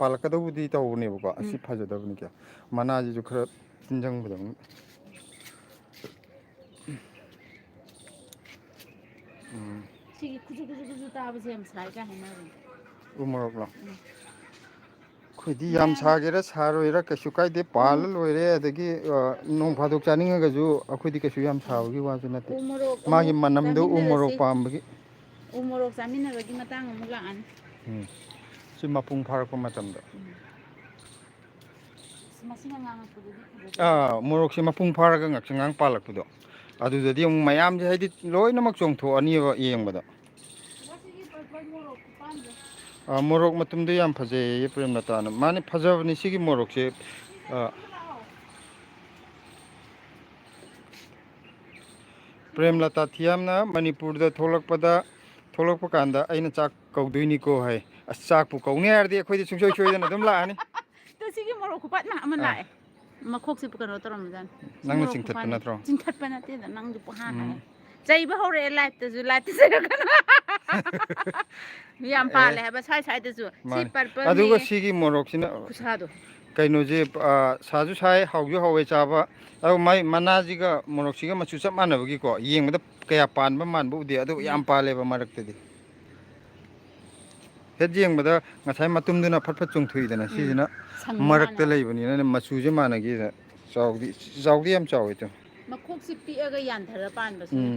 ꯄꯥꯜꯂꯛꯀꯗꯧꯕꯗꯤ ꯇꯧꯕꯅꯦꯕꯀꯣ ꯑꯁꯤ ꯐꯖꯗꯕꯅꯤ ꯀꯌꯥ ꯃꯅꯥꯁꯤꯁꯨ ꯈꯔ ꯇꯤꯟꯖꯪꯕꯗꯧꯅ ꯁꯤꯒꯤ ꯈꯨꯁꯨ ꯇꯥꯕꯁꯦ ꯌꯥꯝ ꯁꯥꯏ ꯀꯥꯏ ꯍꯥꯏꯅꯕꯅꯦ ꯎꯃꯣꯔꯣꯛꯂꯣ ꯑꯩꯈꯣꯏꯗꯤ ꯌꯥꯝ ꯁꯥꯒꯦꯔꯥ ꯁꯥꯔꯣꯏꯔꯥ ꯀꯩꯁꯨ ꯀꯥꯏꯗꯦ ꯄꯥꯜꯂ ꯂꯣꯏꯔꯦ ꯑꯗꯒꯤ ꯅꯣꯡ ꯐꯥꯗꯣꯛ ꯆꯥꯅꯤꯡꯉꯒꯁꯨ ꯑꯩꯈꯣꯏꯗꯤ ꯀꯩꯁꯨ ꯌꯥꯝ ꯁꯥꯕꯒꯤ ꯋꯥꯁꯨ ꯅꯠꯇꯦ ꯎ ꯃꯣꯔꯣꯛ ꯃꯥꯒꯤ ꯑꯃꯨꯛ ꯃꯅꯝꯗꯣ ꯎ ꯃꯣꯔꯣꯛ ꯆꯥꯃꯤꯟꯅꯔꯁꯤ ꯄꯥꯝꯕꯒꯤ ꯎ ꯃꯣꯔꯣꯛ ꯆꯥꯃꯤꯟꯅꯕꯒꯤ ꯃꯇꯥꯡ ꯑꯃꯨꯛ ꯂꯥꯛꯑꯅꯤ ꯁꯤ ꯃꯄꯨꯡ ꯐꯥꯔꯛꯄ ꯃꯇꯝꯗ ꯃꯁꯤꯅ ꯉꯥꯡꯉꯛꯄꯗꯗꯤ ꯐꯖꯗꯣꯏꯅꯤ ꯃꯣꯔꯣꯛꯁꯦ ꯃꯄꯨꯡ ꯐꯥꯔꯒ ꯉꯥꯡ ꯄꯥꯜꯂꯛꯄꯗꯣ ꯑꯗꯨꯗꯗꯤ ꯑꯃꯨꯛ ꯃꯌꯥꯝꯁꯦ ꯍꯥꯏꯗꯤ ꯂꯣꯏꯅꯃꯛ ꯆꯣꯡꯊꯣꯛꯑꯅꯤꯕ ꯌꯦꯡꯕꯗ ꯁꯤꯒꯤ ꯄꯔꯄꯜ ꯃꯣꯔꯣꯛ ꯈꯨꯄꯥꯟꯁꯦ ꯃꯣꯔꯣꯛ ꯃꯇꯨꯝꯗꯣ ꯌꯥꯝ ꯐꯖꯩꯌꯦ ꯄ꯭ꯔꯦꯝꯂꯇꯥꯅ ꯃꯥꯅꯤ ꯐꯖꯕꯅꯤ ꯁꯤꯒꯤ ꯃꯣꯔꯣꯛꯁꯦ ꯄ꯭ꯔꯦꯝꯂꯇꯥ ꯊꯤꯌꯥꯝꯅ ꯃꯅꯤꯄꯨꯔꯗ ꯊꯣꯛꯂꯛꯄ ꯀꯥꯟꯗ ꯑꯩꯅ ꯆꯥꯛ ꯀꯧꯗꯣꯏꯅꯤꯀꯣ ꯍꯥꯏ ꯑꯁ ꯆꯥꯛꯄꯨ ꯀꯧꯅꯤ ꯍꯥꯏꯔꯗꯤ ꯑꯩꯈꯣꯏꯗꯤ ꯁꯨꯡꯁꯣꯏ ꯁꯣꯏꯗꯅ ꯑꯗꯨꯝ ꯂꯥꯛꯑꯅꯤ ꯇꯣ ꯁꯤꯒꯤ ꯃꯣꯔꯣꯛ ꯈꯨꯄꯥꯠ ꯑꯃ ꯑꯥ ꯂꯥꯛꯑꯦ ꯃꯈꯣꯛꯁꯦ ꯀꯩꯅꯣ ꯇꯧꯔꯝꯕꯖꯥꯠꯅꯤ ꯁꯤ ꯅꯪꯅ ꯃꯣꯔꯣꯛ ꯆꯤꯡꯊꯠꯄ ꯈꯨꯄꯥꯟꯅꯤ ꯅꯠꯇ꯭ꯔꯣ ꯆꯤꯡꯊꯠꯄ ꯅꯠꯇꯦꯗ ꯅꯪꯁꯨ ꯄꯨꯡꯍꯥꯏ ꯍꯥꯏ ꯆꯩꯕ ꯍꯧꯔꯛꯑꯦ ꯂꯥꯏꯐꯇꯁꯨ ꯂꯥꯏꯐꯇ ꯆꯩꯔꯛꯀꯅꯨ ꯌꯥꯝ ꯄꯥꯜꯂꯦ ꯑꯦ ꯍꯥꯏꯕ ꯁ꯭ꯋꯥꯏꯗꯁꯨ ꯁꯤ ꯃꯥꯅꯤ ꯄꯔꯄꯜꯅꯦ ꯑꯗꯨꯒ ꯁꯤꯒꯤ ꯃꯣꯔꯣꯛꯁꯤꯅ ꯈꯨꯁꯥꯗꯣ ꯀꯩꯅꯣꯁꯦ ꯁꯥꯁꯨ ꯁꯥꯏ ꯍꯥꯎꯁꯨ ꯍꯥꯎꯋꯦ ꯆꯥꯕ ꯑꯗꯨꯒ ꯃꯥꯏ ꯃꯅꯥꯁꯤꯒ ꯃꯣꯔꯣꯛꯁꯤꯒ ꯃꯆꯨ ꯆꯞ ꯃꯥꯟꯅꯕꯒꯤꯀꯣ ꯌꯦꯡꯕꯗ ꯀꯌꯥ ꯄꯥꯟꯕ ꯃꯥꯟꯕ ꯎꯗꯦ ꯑꯗꯨꯒ ꯌꯥꯝ ꯄꯥꯜꯂꯦꯕ ꯃꯔꯛꯇꯗꯤ ꯍꯦꯛ ꯌꯦꯡꯕꯗ ꯉꯁꯥꯏ ꯃꯇꯨꯝꯗꯨꯅ ꯐꯠ ꯐꯠ ꯆꯣꯡꯊꯣꯛꯏꯗꯅ ꯁꯤꯁꯤꯅ ꯁꯪꯕ ꯃꯔꯛꯇ ꯃꯥꯟꯅꯕ ꯂꯩꯕꯅꯤꯅ ꯃꯆꯨꯁꯦ ꯃꯥꯟꯅꯈꯤꯗ ꯆꯥꯎꯗꯤ ꯌꯥꯝ ꯆꯥꯎꯋꯤ ꯇꯣ ꯃꯈꯣꯛꯁꯤ ꯄꯤꯛꯑꯒ ꯌꯥꯟꯊꯔ ꯄꯥꯟꯕꯁꯤꯅ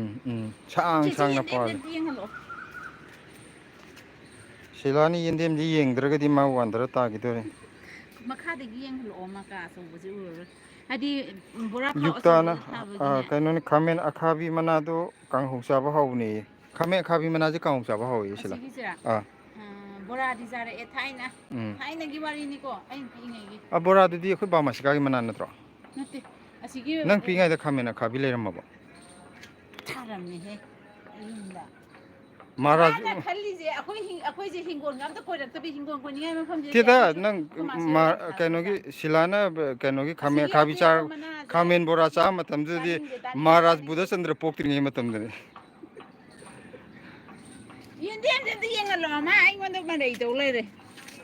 ꯁꯥꯡꯅ ꯆꯦꯆꯦ ꯄꯥꯜꯂꯦ ꯌꯦꯡꯍꯜꯂꯣ ꯁꯤꯂꯥꯅꯤ ꯌꯦꯟꯗꯦꯝꯗꯤ ꯌꯦꯡꯗ꯭ꯔꯒꯗꯤ ꯃꯥ ꯋꯥꯟꯗꯔ ꯇꯥꯈꯤꯗꯣꯔꯦ ꯃꯈꯥꯗꯒꯤ ꯌꯦꯡꯍꯜꯂꯛꯑꯣ ꯃꯀꯥ ꯑꯆꯧꯕꯁꯤ ꯎꯔꯔꯣꯏ ꯍꯥꯏꯗꯤ ꯕꯣꯔꯥ ꯈꯥꯎ ꯌꯨꯛꯇꯥꯅ ꯑꯆꯧꯕꯗ ꯊꯥꯕꯒꯤꯅꯦ ꯀꯩꯅꯣꯅꯤ ꯈꯥꯃꯦꯟ ꯑꯈꯥꯕꯤ ꯃꯅꯥꯗꯣ ꯀꯥꯡꯍꯧ ꯆꯥꯕ ꯍꯧꯕꯅꯦꯌꯦ ꯈꯥꯃꯦꯟ ꯑꯈꯥꯕꯤ ꯃꯅꯥꯁꯦ ꯀꯥꯡꯍꯧ ꯆꯥꯕ ꯍꯧꯋꯦ ꯁꯤꯂꯥ ꯑꯁꯤꯒꯤꯁꯤꯔꯥ ꯑꯥ ꯕꯣꯔꯥꯗꯤ ꯆꯥꯔꯛꯑꯦ ꯊꯥꯏꯅ ꯎꯝ ꯊꯥꯏꯅꯒꯤ ꯋꯥꯔꯤꯅꯤꯀꯣ ꯑꯩꯅ ꯄꯤꯛꯏꯉꯩꯒꯤ ꯕꯣꯔꯥꯗꯨꯗꯤ ꯑꯩꯈꯣꯏ ꯕꯥꯃꯥꯁꯤꯀꯥꯒꯤ ꯃꯅꯥ ꯅꯠꯇ꯭ꯔꯣ ꯅꯠꯇꯦ ꯑꯁꯤꯒꯤ ꯅꯪ ꯄꯤꯛꯏꯉꯩꯗ ꯈꯥꯃꯦꯟ ꯑꯈꯥꯕꯤ ꯂꯩꯔꯝꯃꯕ ꯊꯥꯔꯝꯃꯦꯍꯦ ꯌꯨꯝꯗ ꯃꯍꯥꯔꯥꯖ ꯃꯥꯅ ꯈꯜꯂꯤꯁꯦ ꯑꯩꯈꯣꯏꯁꯦ ꯍꯤꯡꯒꯣꯜꯒ ꯑꯝꯇ ꯀꯣꯏꯔꯛꯇꯕꯤ ꯍꯤꯡꯒꯣꯜ ꯀꯣꯏꯅꯤꯡꯉꯥꯏ ꯃꯐꯝꯁꯦ ꯇꯦꯗ ꯑꯩꯈꯣꯏꯁꯨ ꯅꯪ ꯑꯩꯈꯣꯏ ꯃꯥ ꯁꯦꯔꯧꯗ ꯀꯩꯅꯣꯒꯤ ꯊꯥꯔꯛꯄꯖꯥꯠꯅꯤ ꯁꯤꯂꯥꯅ ꯀꯩꯅꯣꯒꯤ ꯈꯥꯃꯦꯟ ꯑꯁꯤꯒꯤ ꯑꯈꯥꯕꯤ ꯑꯇꯦꯛꯄ ꯃꯅꯥꯁꯦ ꯈꯥꯃꯦꯟ ꯕꯣꯔꯥ ꯆꯥꯕ ꯃꯇꯝꯗꯨꯗꯗꯤ ꯇꯥꯅꯤꯡꯗꯦ ꯇꯥꯅꯤꯡꯗꯦ ꯃꯍꯥꯔꯥꯖ ꯇꯥꯅꯤꯡꯗꯦ ꯕꯨꯙꯆꯟꯗ꯭ꯔ ꯄꯣꯛꯇ꯭ꯔꯤꯉꯩ ꯃꯇꯝꯗꯅꯤ ꯌꯦꯟꯗꯦꯝꯁꯦ ꯑꯝꯇ ꯌꯦꯡꯍꯜꯂꯣ ꯃꯥ ꯑꯩꯉꯣꯟꯗ ꯃꯔꯩ ꯇꯧ ꯂꯩꯔꯦ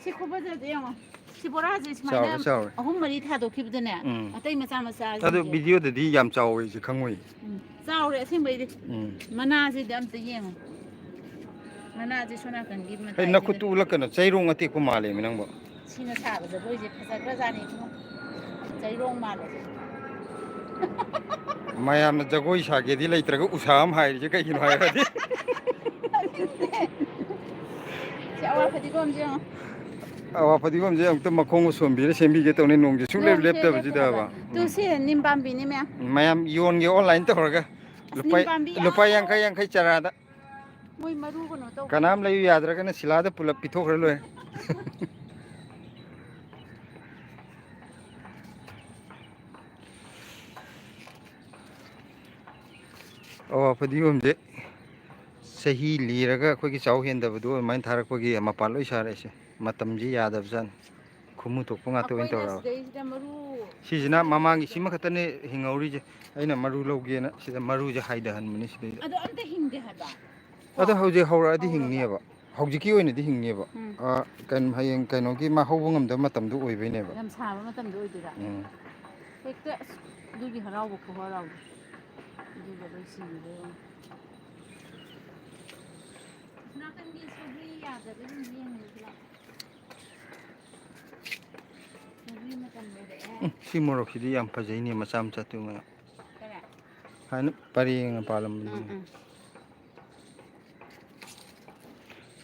ꯁꯤ ꯈꯨꯐꯖꯁꯦ ꯌꯦꯡꯉꯣ ꯁꯤ ꯕꯣꯔꯥꯁꯦ ꯁꯨꯃꯥꯏꯅ ꯆꯥꯎꯔꯦ ꯆꯥꯎꯔꯦ 3-4 ꯊꯥꯗꯣꯛꯈꯤꯕꯗꯅꯦ ꯎꯝ ꯑꯇꯩ ꯃꯆꯥ ꯑꯗꯨ ꯃꯆꯥꯁꯤꯡꯁꯦ ꯚꯤꯗꯤꯑꯣꯗꯗꯤ ꯌꯥꯝ ꯆꯥꯎꯋꯦ ꯑꯩꯁꯦ ꯈꯪꯉꯣꯏ ꯆꯥꯎꯔꯦ ꯑꯁꯦꯡꯕꯩꯗꯤ ꯎꯝ ꯃꯅꯥꯁꯤꯗꯤ ꯑꯝꯇ ꯌꯦꯡꯉꯣ ꯃꯅꯥꯁꯦ ꯁꯣꯅꯥꯀꯟꯒꯤ ꯑꯩ ꯃꯇꯥꯏꯁꯤꯗ ꯅꯈꯨꯠꯇꯨ ꯎꯠꯂꯛꯀꯅꯣ ꯆꯩꯔꯣꯡ ꯑꯇꯦꯛꯄ ꯃꯥꯜꯂꯦꯃꯤ ꯅꯪꯕꯣ ꯁꯤꯅ ꯁꯥꯕ ꯖꯒꯣꯏꯁꯦ ꯐꯖꯈ꯭ꯔꯖꯥꯠꯅꯤ ꯏꯕꯨꯡꯉꯣ ꯆꯩꯔꯣꯡ ꯃꯥꯜꯂꯁꯦ ꯃꯌꯥꯝꯅ ꯖꯒꯣꯏ ꯁꯥꯒꯦꯗꯤ ꯂꯩꯇ꯭ꯔꯒ ꯎꯁꯥ ꯑꯃ ꯍꯥꯏꯔꯤꯁꯦ ꯀꯩꯒꯤꯅꯣ ꯍꯥꯏꯔꯗꯤ ꯁꯤ ꯑꯋꯥ ꯐꯗꯤꯒꯣꯝꯁꯦ ꯌꯦꯡꯉꯣ ꯑꯋꯥ ꯐꯗꯤꯒꯣꯝꯁꯦ ꯑꯃꯨꯛꯇ ꯃꯈꯣꯡꯒ ꯁꯣꯝꯕꯤꯔ ꯁꯦꯝꯕꯤꯒꯦ ꯇꯧꯅꯤ ꯅꯣꯡꯁꯦ ꯁꯨꯡꯂꯦꯞ ꯅꯣꯡꯁꯦ ꯂꯦꯞꯇꯦ ꯍꯥꯏꯕ ꯂꯦꯞꯇꯕꯁꯤꯗꯕ ꯇꯨ ꯁꯤ ꯅꯤꯝ ꯄꯥꯝꯕꯤꯅꯤ ꯃꯌꯥꯝ ꯃꯌꯥꯝ ꯌꯣꯟꯒꯦ ꯑꯣꯟꯂꯥꯏꯟ ꯇꯧꯔꯒ ꯑꯁ ꯅꯤꯝ ꯄꯥꯝꯕꯤ ꯂꯨꯄꯥ ꯌꯥꯡꯈꯩ ꯌꯥꯡꯈꯩ ꯆꯔꯥꯗ ꯃꯣꯏ ꯃꯔꯨ ꯀꯩꯅꯣ ꯇꯧꯕꯅꯦ ꯀꯅꯥꯝ ꯂꯩꯌꯨ ꯌꯥꯗ꯭ꯔꯒꯅ ꯁꯤꯂꯥꯗ ꯄꯨꯂꯞ ꯄꯤꯊꯣꯛꯈ꯭ꯔ ꯂꯣꯏꯔꯦ ꯑꯋꯥ ꯐꯗꯤꯒꯣꯝꯁꯦ ꯆꯍꯤ ꯂꯤꯔꯒ ꯑꯩꯈꯣꯏꯒꯤ ꯆꯥꯎ ꯍꯦꯟꯗꯕꯗꯣ ꯑꯗꯨꯃꯥꯏꯅ ꯊꯥꯔꯛꯄꯒꯤ ꯃꯄꯥꯟ ꯂꯣꯏ ꯁꯥꯔꯛꯏꯁꯦ ꯃꯇꯝꯁꯤ ꯌꯥꯗꯕꯖꯥꯠꯅꯤ ꯈꯨꯃꯨ ꯊꯣꯛꯄ ꯉꯥꯛꯇ ꯑꯣꯏꯅ ꯑꯩꯈꯣꯏꯅ ꯇꯧꯔꯛꯑꯕ ꯁꯤꯗꯩꯁꯤꯗ ꯃꯔꯨ ꯁꯤꯁꯤꯅ ꯃꯃꯥꯡꯒꯤ ꯁꯤꯃ ꯈꯛꯇꯅꯦ ꯍꯤꯡꯍꯧꯔꯤꯁꯦ ꯑꯩꯅ ꯃꯔꯨ ꯂꯧꯒꯦꯅ ꯁꯤꯗ ꯃꯔꯨꯁꯦ ꯍꯥꯏꯊꯍꯟꯕꯅꯤ ꯁꯤꯗꯩꯗ ꯑꯗꯣ ꯑꯝꯇ ꯍꯤꯡꯗꯦ ꯍꯥꯏꯕ ꯀꯣ ꯑꯗꯣ ꯍꯧꯖꯤꯛ ꯍꯧꯔꯛꯑꯗꯤ ꯍꯧꯔꯒ ꯍꯤꯡꯅꯤꯑꯕ ꯍꯧꯖꯤꯛꯀꯤ ꯑꯣꯏꯅꯗꯤ ꯍꯤꯡꯅꯦꯕ ꯎꯝ ꯀꯩꯅꯣ ꯍꯌꯦꯡ ꯀꯩꯅꯣꯒꯤ ꯃꯥ ꯍꯧꯕ ꯉꯝꯗꯕ ꯃꯇꯝꯗꯨ ꯑꯣꯏꯕꯩꯅꯦꯕ ꯌꯥꯝ ꯁꯥꯕ ꯃꯇꯝꯗ ꯑꯣꯏꯗꯣꯏꯔꯥ ꯎꯝ ꯍꯦꯛꯇ ꯑꯁ ꯑꯗꯨꯒꯤ ꯍꯔꯥꯎꯕ ꯈꯨꯍꯔꯥꯎꯗꯣ ꯑꯗꯨꯒ ꯂꯣꯏ ꯁꯤꯈꯤꯕ ꯌꯦꯡꯉꯣ ꯅꯥꯀꯟꯒꯤ ꯁꯧꯒ꯭ꯔꯤ ꯌꯥꯗꯕꯁꯤꯡꯁꯦ ꯌꯦꯡꯉꯨꯁꯤ ꯂꯥꯎ ꯁꯧꯒ꯭ꯔꯤ ꯃꯇꯝ ꯂꯣꯏꯔꯛꯑꯦ ꯁꯤ ꯃꯣꯔꯣꯛꯁꯤꯗꯤ ꯌꯥꯝ ꯐꯖꯩꯅꯦ ꯃꯆꯥ ꯃꯆꯥ ꯇꯨꯉ ꯀꯔꯤ ꯍꯥꯏꯅ ꯄꯔꯦꯡꯅ ꯄꯥꯜꯂꯝꯕꯅꯤ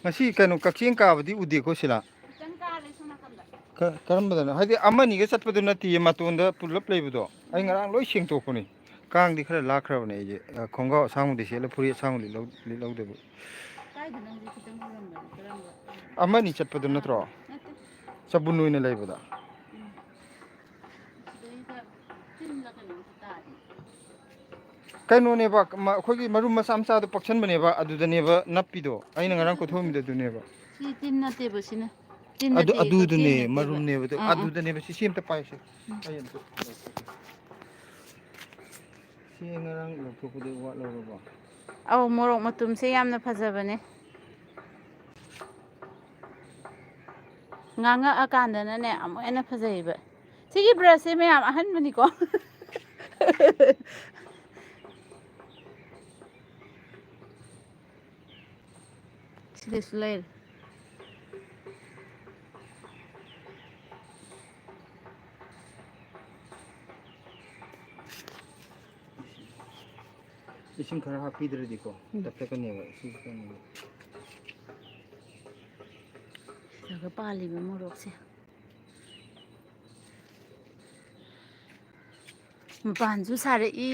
ꯉꯁꯤ ꯀꯩꯅꯣ ꯀꯛꯆꯤꯡ ꯀꯥꯕꯗꯤ ꯎꯗꯦꯀꯣ ꯁꯤꯂꯥ ꯈꯤꯇꯪ ꯀꯥꯔꯦ ꯁꯣꯝ ꯅꯥꯀꯟꯗ ꯀꯔꯝꯕꯗꯅꯣ ꯍꯥꯏꯗꯤ ꯑꯃꯅꯤꯒ ꯆꯠꯄꯗꯨ ꯅꯠꯇꯦꯌꯦ ꯃꯇꯣꯟꯗ ꯄꯨꯂꯞ ꯂꯩꯕꯗꯣ ꯑꯩ ꯉꯔꯥꯡ ꯂꯣꯏ ꯁꯦꯡꯇꯣꯛꯄꯅꯤ ꯀꯥꯡꯗꯤ ꯈꯔ ꯂꯥꯛꯈ꯭ꯔꯕꯅꯦ ꯑꯩꯁꯦ ꯈꯣꯡꯒ꯭ꯔꯥꯎ ꯑꯁꯥꯡꯕꯗꯤ ꯁꯦꯠꯂ ꯐꯨꯔꯤꯠ ꯑꯁꯥꯡꯕꯗꯤ ꯂꯧꯗꯕ ꯀꯥꯏꯗꯅꯣ ꯍꯧꯖꯤꯛ ꯈꯤꯇꯪ ꯎꯔꯝꯕꯅꯤ ꯀꯔꯝꯕ ꯑꯃꯅꯤ ꯆꯠꯄꯗꯨ ꯅꯠꯇ꯭ꯔꯣ ꯅꯠꯇꯦ ꯆꯕꯨꯟ ꯑꯣꯏꯅ ꯂꯩꯕꯗ ꯁꯤꯗꯩꯗ ꯇꯤꯟꯂ ꯀꯩꯅꯣꯝꯁꯨ ꯇꯥꯏ ꯀꯩꯅꯣꯅꯦꯕ ꯑꯩꯈꯣꯏꯒꯤ ꯃꯔꯨꯝ ꯃꯆꯥ ꯃꯆꯥꯗꯣ ꯄꯛꯁꯟꯕꯅꯦꯕ ꯑꯗꯨꯗꯅꯦꯕ ꯅꯞꯄꯤꯗꯣ ꯑꯩꯅ ꯉꯔꯥꯡ ꯀꯣꯊꯣꯛꯑꯝꯃꯤꯗꯣ ꯑꯗꯨꯅꯦꯕ ꯁꯤ ꯇꯤꯟ ꯅꯠꯇꯦꯕ ꯁꯤꯅ ꯇꯤꯟ ꯅꯠꯇꯦ ꯑꯗꯨꯗꯨꯅꯦ ꯀꯛꯆꯦꯡ ꯅꯠꯇꯦꯕ ꯃꯔꯨꯝꯅꯦꯕ ꯑꯥ ꯑꯗꯨꯗꯅꯦꯕ ꯁꯤ ꯑꯃꯇ ꯄꯥꯏꯁꯦ ꯑꯩ ꯑꯃꯇ ꯁꯤ ꯉꯔꯥꯡ ꯂꯧꯊꯣꯛꯄꯗꯒꯤ ꯋꯥꯠꯍꯧꯔꯕꯣ ꯑꯧ ꯃꯣꯔꯣꯛ ꯃꯇꯨꯝꯁꯦ ꯌꯥꯝꯅ ꯐꯖꯕꯅꯦ ꯉꯥꯡꯉꯛꯑꯀꯥꯟꯗꯅꯅꯦ ꯑꯃꯨꯛ ꯍꯦꯟꯅ ꯐꯖꯩꯌꯦꯕ ꯁꯤꯒꯤ ꯕ꯭ꯔꯁꯁꯦ ꯃꯌꯥꯝ ꯑꯍꯟꯕꯅꯤꯀꯣ ꯁꯤꯗꯁꯨ ꯂꯩꯔꯦ ꯏꯁꯤꯡ ꯈꯔ ꯍꯥꯞꯄꯤꯗ꯭ꯔꯗꯤꯀꯣ ꯇꯠꯀꯅꯦꯕ ꯏꯁꯤꯡ ꯈꯤꯇꯪ ꯁꯤꯗꯒ ꯄꯥꯜꯂꯤꯕ ꯃꯣꯔꯣꯛꯁꯦ ꯃꯄꯥꯟꯁꯨ ꯁꯥꯔꯛꯏ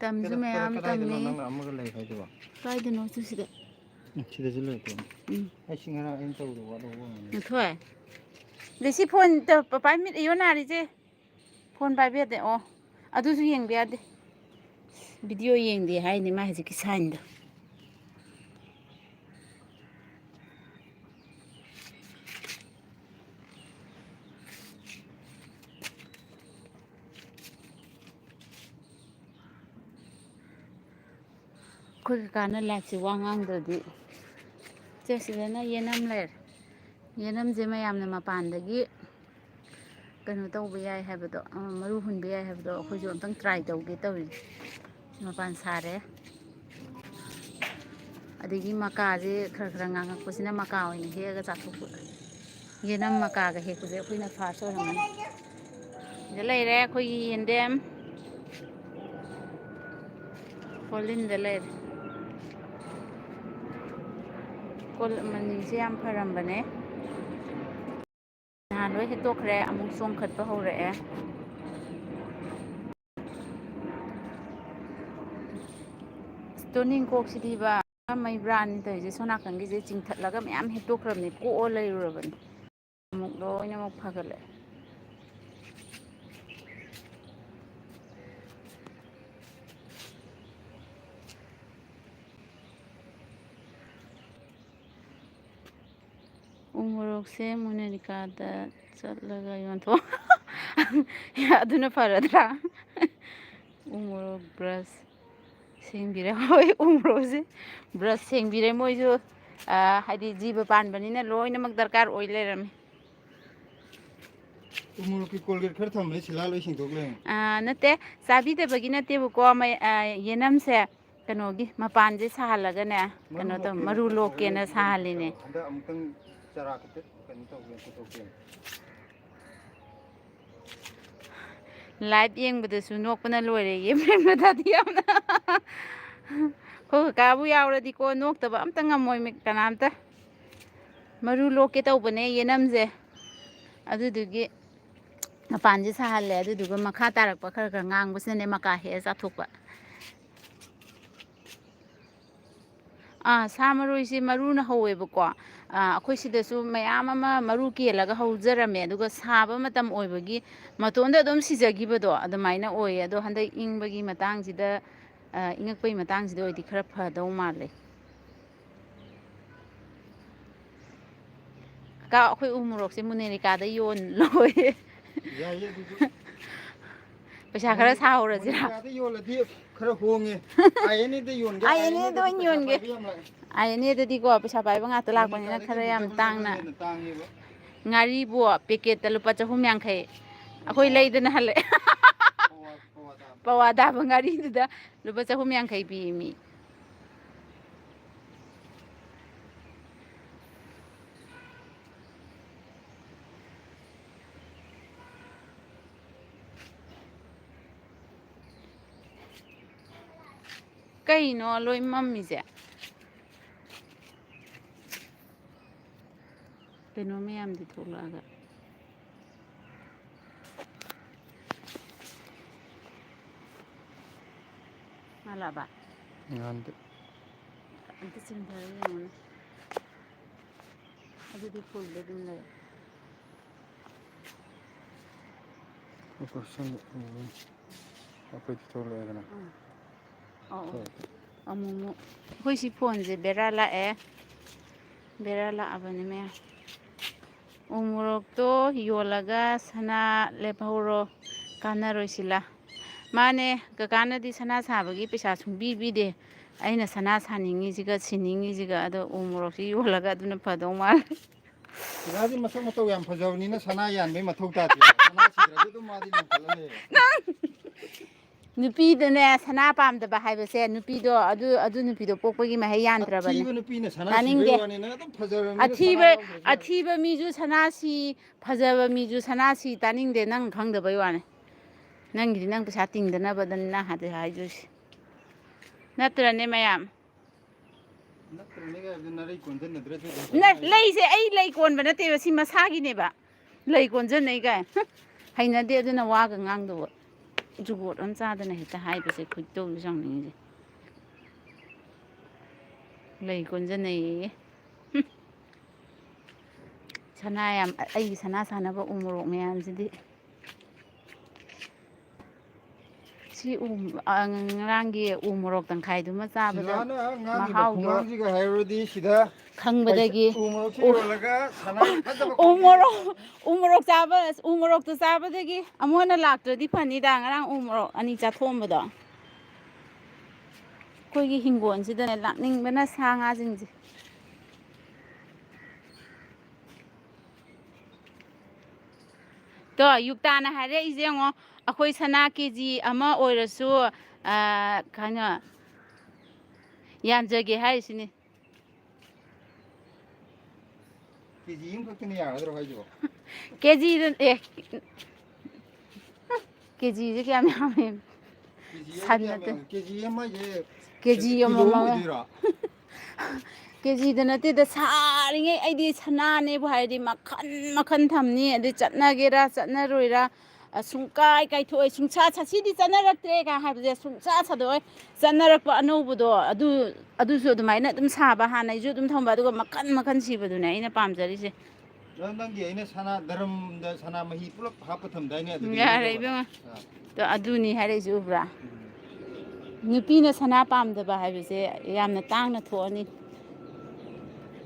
ꯇꯝꯁꯨ ꯃꯌꯥꯝ ꯀꯗꯥꯏꯗꯅꯣ ꯇꯝꯃꯤ ꯅꯪꯅ ꯑꯃꯒ ꯂꯩ ꯍꯥꯏꯗꯨꯕꯣ ꯀꯥꯏꯗꯅꯣ ꯁꯤꯗ ꯁꯤꯗꯁꯨ ꯂꯩꯀꯣ ꯑꯩꯁꯤ ꯉꯔꯥꯡ ꯑꯩꯅ ꯇꯧꯕꯗ ꯋꯥꯠꯍꯧꯕ ꯑꯣꯏꯔꯝꯒꯅꯤ ꯊꯣꯏ ꯑꯗꯩ ꯁꯤ ꯐꯣꯟ ꯄꯥꯏꯃꯤꯠ ꯏꯌꯣ ꯅꯥꯔꯤꯁꯦ ꯐꯣꯟ ꯄꯥꯏꯕ ꯌꯥꯗꯦ ꯑꯣ ꯑꯗꯨꯁꯨ ꯌꯦꯡꯕ ꯌꯥꯗꯦ ꯚꯤꯗꯤꯑꯣ ꯌꯦꯡꯗꯦ ꯍꯥꯏꯅꯤ ꯃꯥ ꯍꯧꯖꯤꯛꯀꯤ ꯁꯥꯏꯟꯗꯣ ꯑꯩꯈꯣꯏ ꯀꯀꯥꯅ ꯂꯥꯏꯠꯁꯦ ꯋꯥ ꯉꯥꯡꯗ꯭ꯔꯗꯤ ꯁꯤꯗꯅ ꯌꯦꯅꯝ ꯂꯩꯔꯦ ꯌꯦꯅꯝꯁꯦ ꯃꯌꯥꯝꯅ ꯃꯄꯥꯟꯗꯒꯤ ꯀꯩꯅꯣ ꯇꯧꯕ ꯌꯥꯏ ꯍꯥꯏꯕꯗꯣ ꯃꯔꯨ ꯍꯨꯟꯕ ꯌꯥꯏ ꯍꯥꯏꯕꯗꯣ ꯑꯩꯈꯣꯏꯁꯨ ꯑꯝꯇꯪ ꯇ꯭ꯔꯥꯏ ꯇꯧꯒꯦ ꯇꯧꯔꯤꯅꯤ ꯃꯄꯥꯟ ꯁꯥꯔꯦ ꯑꯗꯒꯤ ꯃꯀꯥꯁꯦ ꯈꯔ ꯈꯔ ꯉꯥꯡꯉꯛꯄꯁꯤꯅ ꯃꯀꯥ ꯑꯣꯏꯅ ꯍꯦꯛꯑꯒ ꯆꯥꯊꯣꯛꯄ ꯌꯦꯅꯝ ꯃꯀꯥꯒ ꯍꯦꯛꯄꯁꯦ ꯑꯩꯈꯣꯏꯅ ꯐꯥꯔꯁ ꯑꯣꯏꯔꯝꯒꯅꯤ ꯁꯤꯗ ꯂꯩꯔꯦ ꯑꯩꯈꯣꯏꯒꯤ ꯌꯦꯟꯗꯦꯝ ꯍꯣꯜꯂꯤꯟꯗ ꯂꯩꯔꯦ ꯀꯣꯜ ꯃꯅꯤꯡꯁꯦ ꯌꯥꯝ ꯐꯔꯝꯕꯅꯦ ꯅꯍꯥꯟ ꯂꯣꯏ ꯍꯦꯛꯇꯣꯛꯈ꯭ꯔꯦ ꯑꯃꯨꯛ ꯆꯣꯡꯈꯠꯄ ꯍꯧꯔꯛꯑꯦ ꯇꯣꯅꯤꯡꯀꯣꯛꯁꯤꯗꯤꯕ ꯃꯩꯕ꯭ꯔꯥꯅꯤ ꯇꯧꯔꯤꯁꯦ ꯁꯣꯝ ꯅꯥꯀꯟꯒꯤꯁꯦ ꯆꯤꯡꯊꯠꯂꯒ ꯃꯌꯥꯝ ꯍꯦꯛꯇꯣꯛꯈ꯭ꯔꯕꯅꯤ ꯀꯣꯛꯑ ꯂꯩꯔꯨꯔꯕꯅꯤ ꯑꯃꯨꯛ ꯂꯣꯏꯅꯃꯛ ꯐꯒꯠꯂꯛꯑꯦ ꯎꯃꯣꯔꯣꯛꯁꯦ ꯃꯣꯅꯦꯔꯤꯀꯥꯗ ꯆꯠꯂꯒ ꯌꯣꯟꯊꯣꯛ ꯑꯗꯨꯅ ꯐꯔꯗ꯭ꯔꯥ ꯎꯃꯣꯔꯣꯛ ꯕ꯭ꯔꯁ ꯁꯦꯡꯕꯤꯔꯦ ꯍꯣꯏ ꯎꯃꯣꯔꯣꯛꯁꯦ ꯕ꯭ꯔꯁ ꯁꯦꯡꯕꯤꯔꯦ ꯃꯣꯏꯁꯨ ꯍꯥꯏꯗꯤ ꯖꯤꯕ ꯄꯥꯟꯕꯅꯤꯅ ꯂꯣꯏꯅꯃꯛ ꯗꯔꯀꯥꯔ ꯑꯣꯏ ꯂꯩꯔꯝꯃꯤ ꯎꯃꯣꯔꯣꯛꯀꯤ ꯀꯣꯜꯒꯦꯠ ꯈꯔ ꯊꯝꯕꯅꯤ ꯁꯤꯂꯥ ꯂꯣꯏ ꯁꯦꯡꯗꯣꯛ ꯂꯩꯔꯝꯃꯦ ꯅꯠꯇꯦ ꯆꯥꯕꯤꯗꯕꯒꯤ ꯅꯠꯇꯦꯕꯀꯣ ꯌꯦꯅꯝꯁꯦ ꯀꯩꯅꯣꯒꯤ ꯃꯄꯥꯟꯁꯦ ꯁꯥꯍꯜꯂꯒꯅꯦ ꯀꯩꯅꯣ ꯇꯧ ꯃꯔꯨ ꯂꯣꯛꯀꯦꯅ ꯁꯥꯍꯜꯂꯤꯅꯦ ꯍꯟꯗꯛ ꯑꯃꯨꯛꯇꯪ ꯆꯔꯥ ꯈꯤꯇ ꯀꯩꯅꯣ ꯇꯧꯒꯦ ꯄꯨꯊꯣꯛꯀꯦ ꯂꯥꯏꯚ ꯌꯦꯡꯕꯗꯁꯨ ꯅꯣꯛꯄꯅ ꯂꯣꯏꯔꯦ ꯌꯦꯡꯕꯗꯗꯤ ꯌꯥꯝꯅ ꯍꯣꯏ ꯀꯥꯕꯨ ꯌꯥꯎꯔꯗꯤꯀꯣ ꯅꯣꯛꯇꯕ ꯑꯝꯇ ꯉꯝꯃꯣꯏ ꯀꯅꯥꯝꯇ ꯃꯔꯨ ꯂꯣꯛꯀꯦ ꯇꯧꯕꯅꯦ ꯌꯦꯅꯝꯁꯦ ꯑꯗꯨꯗꯨꯒꯤ ꯃꯄꯥꯟꯁꯦ ꯁꯥꯍꯜꯂꯦ ꯑꯗꯨꯗꯨꯒ ꯃꯈꯥ ꯇꯥꯔꯛꯄ ꯈꯔ ꯈꯔ ꯉꯥꯡꯕꯁꯤꯅꯅꯦ ꯃꯀꯥ ꯍꯦꯛꯑ ꯆꯥꯊꯣꯛꯄ ꯁꯥ ꯃꯔꯣꯏꯁꯦ ꯃꯔꯨꯅ ꯍꯧꯋꯦꯕꯀꯣ ꯑꯩꯈꯣꯏ ꯁꯤꯗꯁꯨ ꯃꯌꯥꯝ ꯑꯃ ꯃꯔꯨ ꯀꯦꯜꯂꯒ ꯍꯧꯖꯔꯝꯃꯦ ꯑꯗꯨꯒ ꯁꯥꯕ ꯃꯇꯝ ꯑꯣꯏꯕꯒꯤ ꯃꯇꯣꯟꯗ ꯑꯗꯨꯝ ꯁꯤꯖꯈꯤꯕꯗꯣ ꯑꯗꯨꯃꯥꯏꯅ ꯑꯣꯏꯌꯦ ꯑꯗꯣ ꯍꯟꯗꯛ ꯏꯪꯕꯒꯤ ꯃꯇꯥꯡꯁꯤꯗ ꯏꯪꯉꯛꯄꯒꯤ ꯃꯇꯥꯡꯁꯤꯗ ꯑꯣꯏꯗꯤ ꯈꯔ ꯐꯗꯧ ꯃꯥꯜꯂꯦ ꯑꯩꯈꯣꯏ ꯎ ꯃꯣꯔꯣꯛꯁꯦ ꯃꯨꯅꯦꯔꯤꯀꯥꯗ ꯌꯣꯜꯂꯣꯏꯌꯦ ꯌꯥꯏꯌꯦ ꯑꯗꯨꯁꯨ ꯄꯩꯁꯥ ꯈꯔ ꯁꯥꯍꯧꯔꯁꯤꯔꯥ ꯃꯣꯅꯤꯀꯥꯗ ꯌꯣꯜꯂꯗꯤ ꯈꯔ ꯍꯣꯡꯉꯦ ꯑꯥꯏ ꯑꯦꯟ ꯑꯦꯗ ꯌꯣꯟꯒꯦ ꯑꯥꯏ ꯑꯥꯏ ꯑꯦꯟ ꯑꯦꯟ ꯑꯦꯗ ꯑꯦꯗꯗꯤ ꯑꯣꯏꯅ ꯄꯩꯁꯥ ꯌꯣꯟꯒꯦ ꯄꯥꯏꯕ ꯌꯥꯝ ꯂꯥꯛꯑꯦ ꯑꯥꯏ ꯑꯦꯟ ꯑꯦꯗꯗꯤꯀꯣ ꯄꯩꯁꯥ ꯄꯥꯏꯕ ꯉꯥꯛꯇ ꯂꯥꯛꯄꯅꯤꯅ ꯃꯣꯅꯤꯀꯥꯗꯒꯤ ꯈꯔ ꯑꯃꯨꯛ ꯌꯥꯝ ꯗꯕꯜ ꯗꯕꯜ ꯇꯥꯡꯅ ꯍꯦꯟꯅ ꯇꯥꯡꯉꯦꯕ ꯉꯥꯔꯤꯕꯨ ꯄꯦꯀꯦꯠꯇ ꯂꯨꯄꯥ 150 ꯑꯩꯈꯣꯏ ꯂꯩꯗꯅ ꯍꯜꯂꯛꯑꯦ ꯄꯋꯥ ꯇꯥꯕ ꯄꯋꯥ ꯇꯥꯕ ꯉꯥꯔꯤꯗꯨꯗ ꯂꯨꯄꯥ 150 ꯄꯤ ꯃꯤ ꯀꯩꯅꯣ ꯂꯣꯏ ꯃꯝꯃꯤꯁꯦ ꯀꯩꯅꯣ ꯃꯌꯥꯝꯗꯤ ꯊꯣꯛꯂꯛꯑꯒ ꯃꯥꯜꯂꯕ ꯉꯥꯟꯗꯦ ꯑꯝꯇ ꯆꯤꯡꯊꯔ ꯌꯦꯡꯉꯨꯅꯦ ꯑꯗꯨꯗꯤ ꯐꯨꯜꯗ ꯑꯗꯨꯝ ꯂꯩ ꯑꯩꯈꯣꯏꯗꯤ ꯊꯣꯛꯂꯛꯑꯦꯗꯅ ꯑꯃꯨꯛ ꯑꯩꯈꯣꯏ ꯁꯤ ꯐꯣꯟꯁꯦ ꯕꯦꯔꯥ ꯂꯥꯛꯑꯦ ꯕꯦꯔꯥ ꯂꯥꯛꯑꯕꯅꯤ ꯃꯌꯥꯝ ꯎ ꯃꯣꯔꯣꯛꯇꯣ ꯌꯣꯜꯂꯒ ꯁꯅꯥ ꯂꯦꯞꯍꯧꯔꯣ ꯀꯥꯟꯅꯔꯣꯏꯁꯤꯂꯥ ꯃꯥꯅꯦ ꯀꯀꯥꯅꯗꯤ ꯁꯅꯥ ꯁꯥꯕꯒꯤ ꯄꯩꯁꯥ ꯁꯨꯡꯕꯤ ꯄꯤꯗꯦ ꯑꯩꯅ ꯁꯅꯥ ꯁꯥꯅꯤꯡꯉꯤꯁꯤꯒ ꯁꯤꯅꯤꯡꯉꯤꯁꯤꯒ ꯑꯗꯣ ꯎ ꯃꯣꯔꯣꯛꯁꯤ ꯌꯣꯜꯂꯒ ꯑꯗꯨꯅ ꯐꯗꯧ ꯃꯥꯜꯂꯦ ꯁꯤꯂꯥꯗꯤ ꯃꯁꯛ ꯃꯇꯧ ꯌꯥꯝ ꯐꯖꯕꯅꯤꯅ ꯁꯅꯥ ꯌꯥꯟꯕꯩ ꯃꯊꯧ ꯇꯥꯗꯦꯕ ꯁꯅꯥ ꯁꯤꯗ꯭ꯔꯁꯨ ꯑꯗꯨꯝ ꯃꯥꯗꯤ ꯂꯪꯈꯠꯂ ꯂꯩꯌꯦꯕ ꯅꯨꯄꯤꯗꯅꯦ ꯁꯅꯥ ꯄꯥꯝꯗꯕ ꯍꯥꯏꯕꯁꯦ ꯅꯨꯄꯤꯗꯣ ꯑꯗꯨ ꯅꯨꯄꯤꯗꯣ ꯄꯣꯛꯄꯒꯤ ꯃꯍꯩ ꯌꯥꯟꯗ꯭ꯔꯕꯅꯦ ꯑꯊꯤꯕ ꯅꯨꯄꯤꯅ ꯁꯅꯥ ꯁꯤꯕꯩ ꯇꯥꯅꯤꯡꯗꯦ ꯋꯥꯅꯤ ꯅꯪ ꯑꯗꯨꯝ ꯐꯖꯔꯕꯅꯤꯅ ꯁꯅꯥ ꯌꯥꯎꯗ꯭ꯔꯁꯨ ꯌꯥꯔꯦ ꯑꯊꯤꯕ ꯃꯤꯁꯨ ꯁꯅꯥꯁꯤ ꯐꯖꯕ ꯃꯤꯁꯨ ꯁꯅꯥꯁꯤ ꯇꯥꯅꯤꯡꯗꯦ ꯅꯪ ꯈꯪꯗꯕꯩ ꯋꯥꯅꯤ ꯅꯪꯒꯤꯗꯤ ꯅꯪ ꯄꯩꯁꯥ ꯇꯤꯡꯗꯅꯕꯗꯅꯤ ꯅꯪ ꯍꯥꯏꯗꯣꯏꯁꯤ ꯅꯠꯇ꯭ꯔꯅꯦ ꯃꯌꯥꯝ ꯅꯠꯇ꯭ꯔꯅꯦ ꯀꯥꯏꯗꯤ ꯅꯔꯩ ꯀꯣꯟꯖꯟꯅꯗ꯭ꯔꯗꯤ ꯂꯩꯁꯦ ꯑꯩ ꯂꯩ ꯀꯣꯟꯕ ꯅꯠꯇꯦꯕ ꯁꯤ ꯃꯁꯥꯒꯤꯅꯦꯕ ꯂꯩ ꯀꯣꯟꯖꯟꯅꯩ ꯀꯥꯏ ꯍꯩꯅꯗꯦ ꯑꯗꯨꯅ ꯋꯥꯒ ꯉꯥꯡꯗꯧꯕ ꯖꯨꯒꯣꯠ ꯑꯃ ꯆꯥꯗꯅ ꯍꯦꯛꯇ ꯍꯥꯏꯕꯁꯦ ꯈꯣꯏꯗꯧꯁꯦ ꯁꯥꯎꯅꯤꯡꯉꯤꯁꯦ ꯂꯩ ꯀꯣꯟꯖꯟꯅꯩꯌꯦ ꯁꯅꯥ ꯌꯥꯝ ꯑꯩꯒꯤ ꯁꯅꯥ ꯁꯥꯅꯕ ꯎ ꯃꯣꯔꯣꯛ ꯃꯌꯥꯝꯁꯤꯗꯤ ꯁꯤ ꯉꯔꯥꯡꯒꯤ ꯎ ꯃꯣꯔꯣꯛ ꯇꯪꯈꯥꯏꯗꯨꯃ ꯆꯥꯕꯗ ꯁꯤꯂꯥꯅ ꯉꯥꯡꯉꯤꯕ ꯃꯍꯥꯎꯗꯣ ꯈꯨꯉꯥꯡꯁꯤꯒ ꯍꯥꯏꯔꯨꯔꯗꯤ ꯁꯤꯗ ꯈꯪꯕꯗꯒꯤ ꯎ ꯃꯣꯔꯣꯛꯁꯤ ꯌꯣꯜꯂꯒ ꯁꯅꯥꯒꯤ ꯐꯖꯕ ꯈꯣꯡꯕꯤ ꯎ ꯃꯣꯔꯣꯛꯇꯣ ꯆꯥꯕꯗꯒꯤ ꯑꯃꯨꯛ ꯍꯟꯅ ꯂꯥꯛꯇ꯭ꯔꯗꯤ ꯐꯅꯤꯗ ꯉꯔꯥꯡ ꯎ ꯃꯣꯔꯣꯛ ꯑꯅꯤ ꯆꯥꯊꯣꯛꯑꯝꯕꯗꯣ ꯑꯩꯈꯣꯏꯒꯤ ꯍꯤꯡꯒꯣꯜꯁꯤꯗꯅꯦ ꯂꯥꯛꯅꯤꯡꯕꯅ ꯁꯥ ꯉꯥꯁꯤꯡꯁꯦ ꯇꯣ ꯌꯨꯛꯇꯥꯅ ꯍꯥꯏꯔꯛꯏꯁꯦ ꯌꯦꯡꯉꯣ ꯑꯩꯈꯣꯏ ꯁꯅꯥ ꯀꯦꯖꯤ ꯑꯃ ꯑꯣꯏꯔꯁꯨ ꯀꯩꯅꯣ ꯌꯥꯟꯖꯒꯦ ꯍꯥꯏꯔꯤꯁꯤꯅꯤ ꯀꯦꯖꯤ ꯑꯃꯈꯛꯇꯅ ꯌꯥꯒꯗ꯭ꯔꯣ ꯍꯥꯏꯁꯤꯕꯣ ꯀꯦꯖꯤꯗ ꯀꯦꯖꯤꯁꯦ ꯀꯌꯥꯝ ꯌꯥꯝꯃꯦ ꯀꯦꯖꯤ ꯁꯟ ꯀꯌꯥꯝ ꯅꯠꯇꯦ ꯌꯥꯝ ꯀꯦꯖꯤ ꯑꯃꯁꯦ ꯀꯦꯖꯤ ꯀꯤꯂꯣ ꯑꯃ ꯑꯃꯃꯝ ꯑꯣꯏꯗꯣꯏꯔꯣ ꯀꯦꯖꯤꯗ ꯅꯠꯇꯦꯗ ꯁꯥꯔꯤꯉꯩ ꯑꯩꯗꯤ ꯁꯅꯥꯅꯦꯕꯨ ꯍꯥꯏꯔꯗꯤ ꯃꯈꯟ ꯃꯈꯟ ꯊꯝꯅꯤ ꯑꯗꯩ ꯆꯠꯅꯒꯦꯔꯥ ꯆꯠꯅꯔꯣꯏꯔꯥ ꯁꯨꯡꯀꯥꯏ ꯀꯥꯏꯊꯣꯛꯑꯣꯏ ꯁꯤꯗꯤ ꯆꯠꯅꯔꯛꯇ꯭ꯔꯦ ꯀꯥꯏ ꯍꯥꯏꯕꯁꯦ ꯁꯨꯡꯁꯥ ꯁꯥꯗꯣꯛꯑꯣꯏ ꯆꯠꯅꯔꯛꯄ ꯑꯅꯧꯕꯗꯣ ꯑꯗꯨꯁꯨ ꯑꯗꯨꯃꯥꯏꯅ ꯑꯗꯨꯝ ꯁꯥꯕ ꯍꯥꯟꯅꯩꯁꯨ ꯑꯗꯨꯝ ꯊꯝꯕ ꯑꯗꯨꯒ ꯃꯈꯟ ꯃꯈꯟ ꯁꯤꯕꯗꯨꯅꯦ ꯑꯩꯅ ꯄꯥꯝꯖꯔꯤꯁꯦ. ꯅꯪꯒꯤ ꯑꯩꯅ ꯁꯅꯥ ꯙꯔꯝꯗ ꯁꯅꯥ ꯃꯍꯤ ꯄꯨꯂꯞ ꯍꯥꯞꯄ ꯊꯝꯗꯥꯏꯅꯦ ꯑꯗꯨꯗꯤ ꯌꯥꯔꯦ ꯏꯕꯦꯝꯃ ꯑꯗꯨꯅꯤ ꯍꯥꯏꯔꯛꯏꯁꯦ ꯎꯕ꯭ꯔꯥ ꯅꯨꯄꯤꯅ ꯁꯅꯥ ꯄꯥꯝꯗꯕ ꯍꯥꯏꯕꯁꯦ ꯌꯥꯝꯅ ꯇꯥꯡꯅ ꯊꯣꯛꯑꯅꯤ.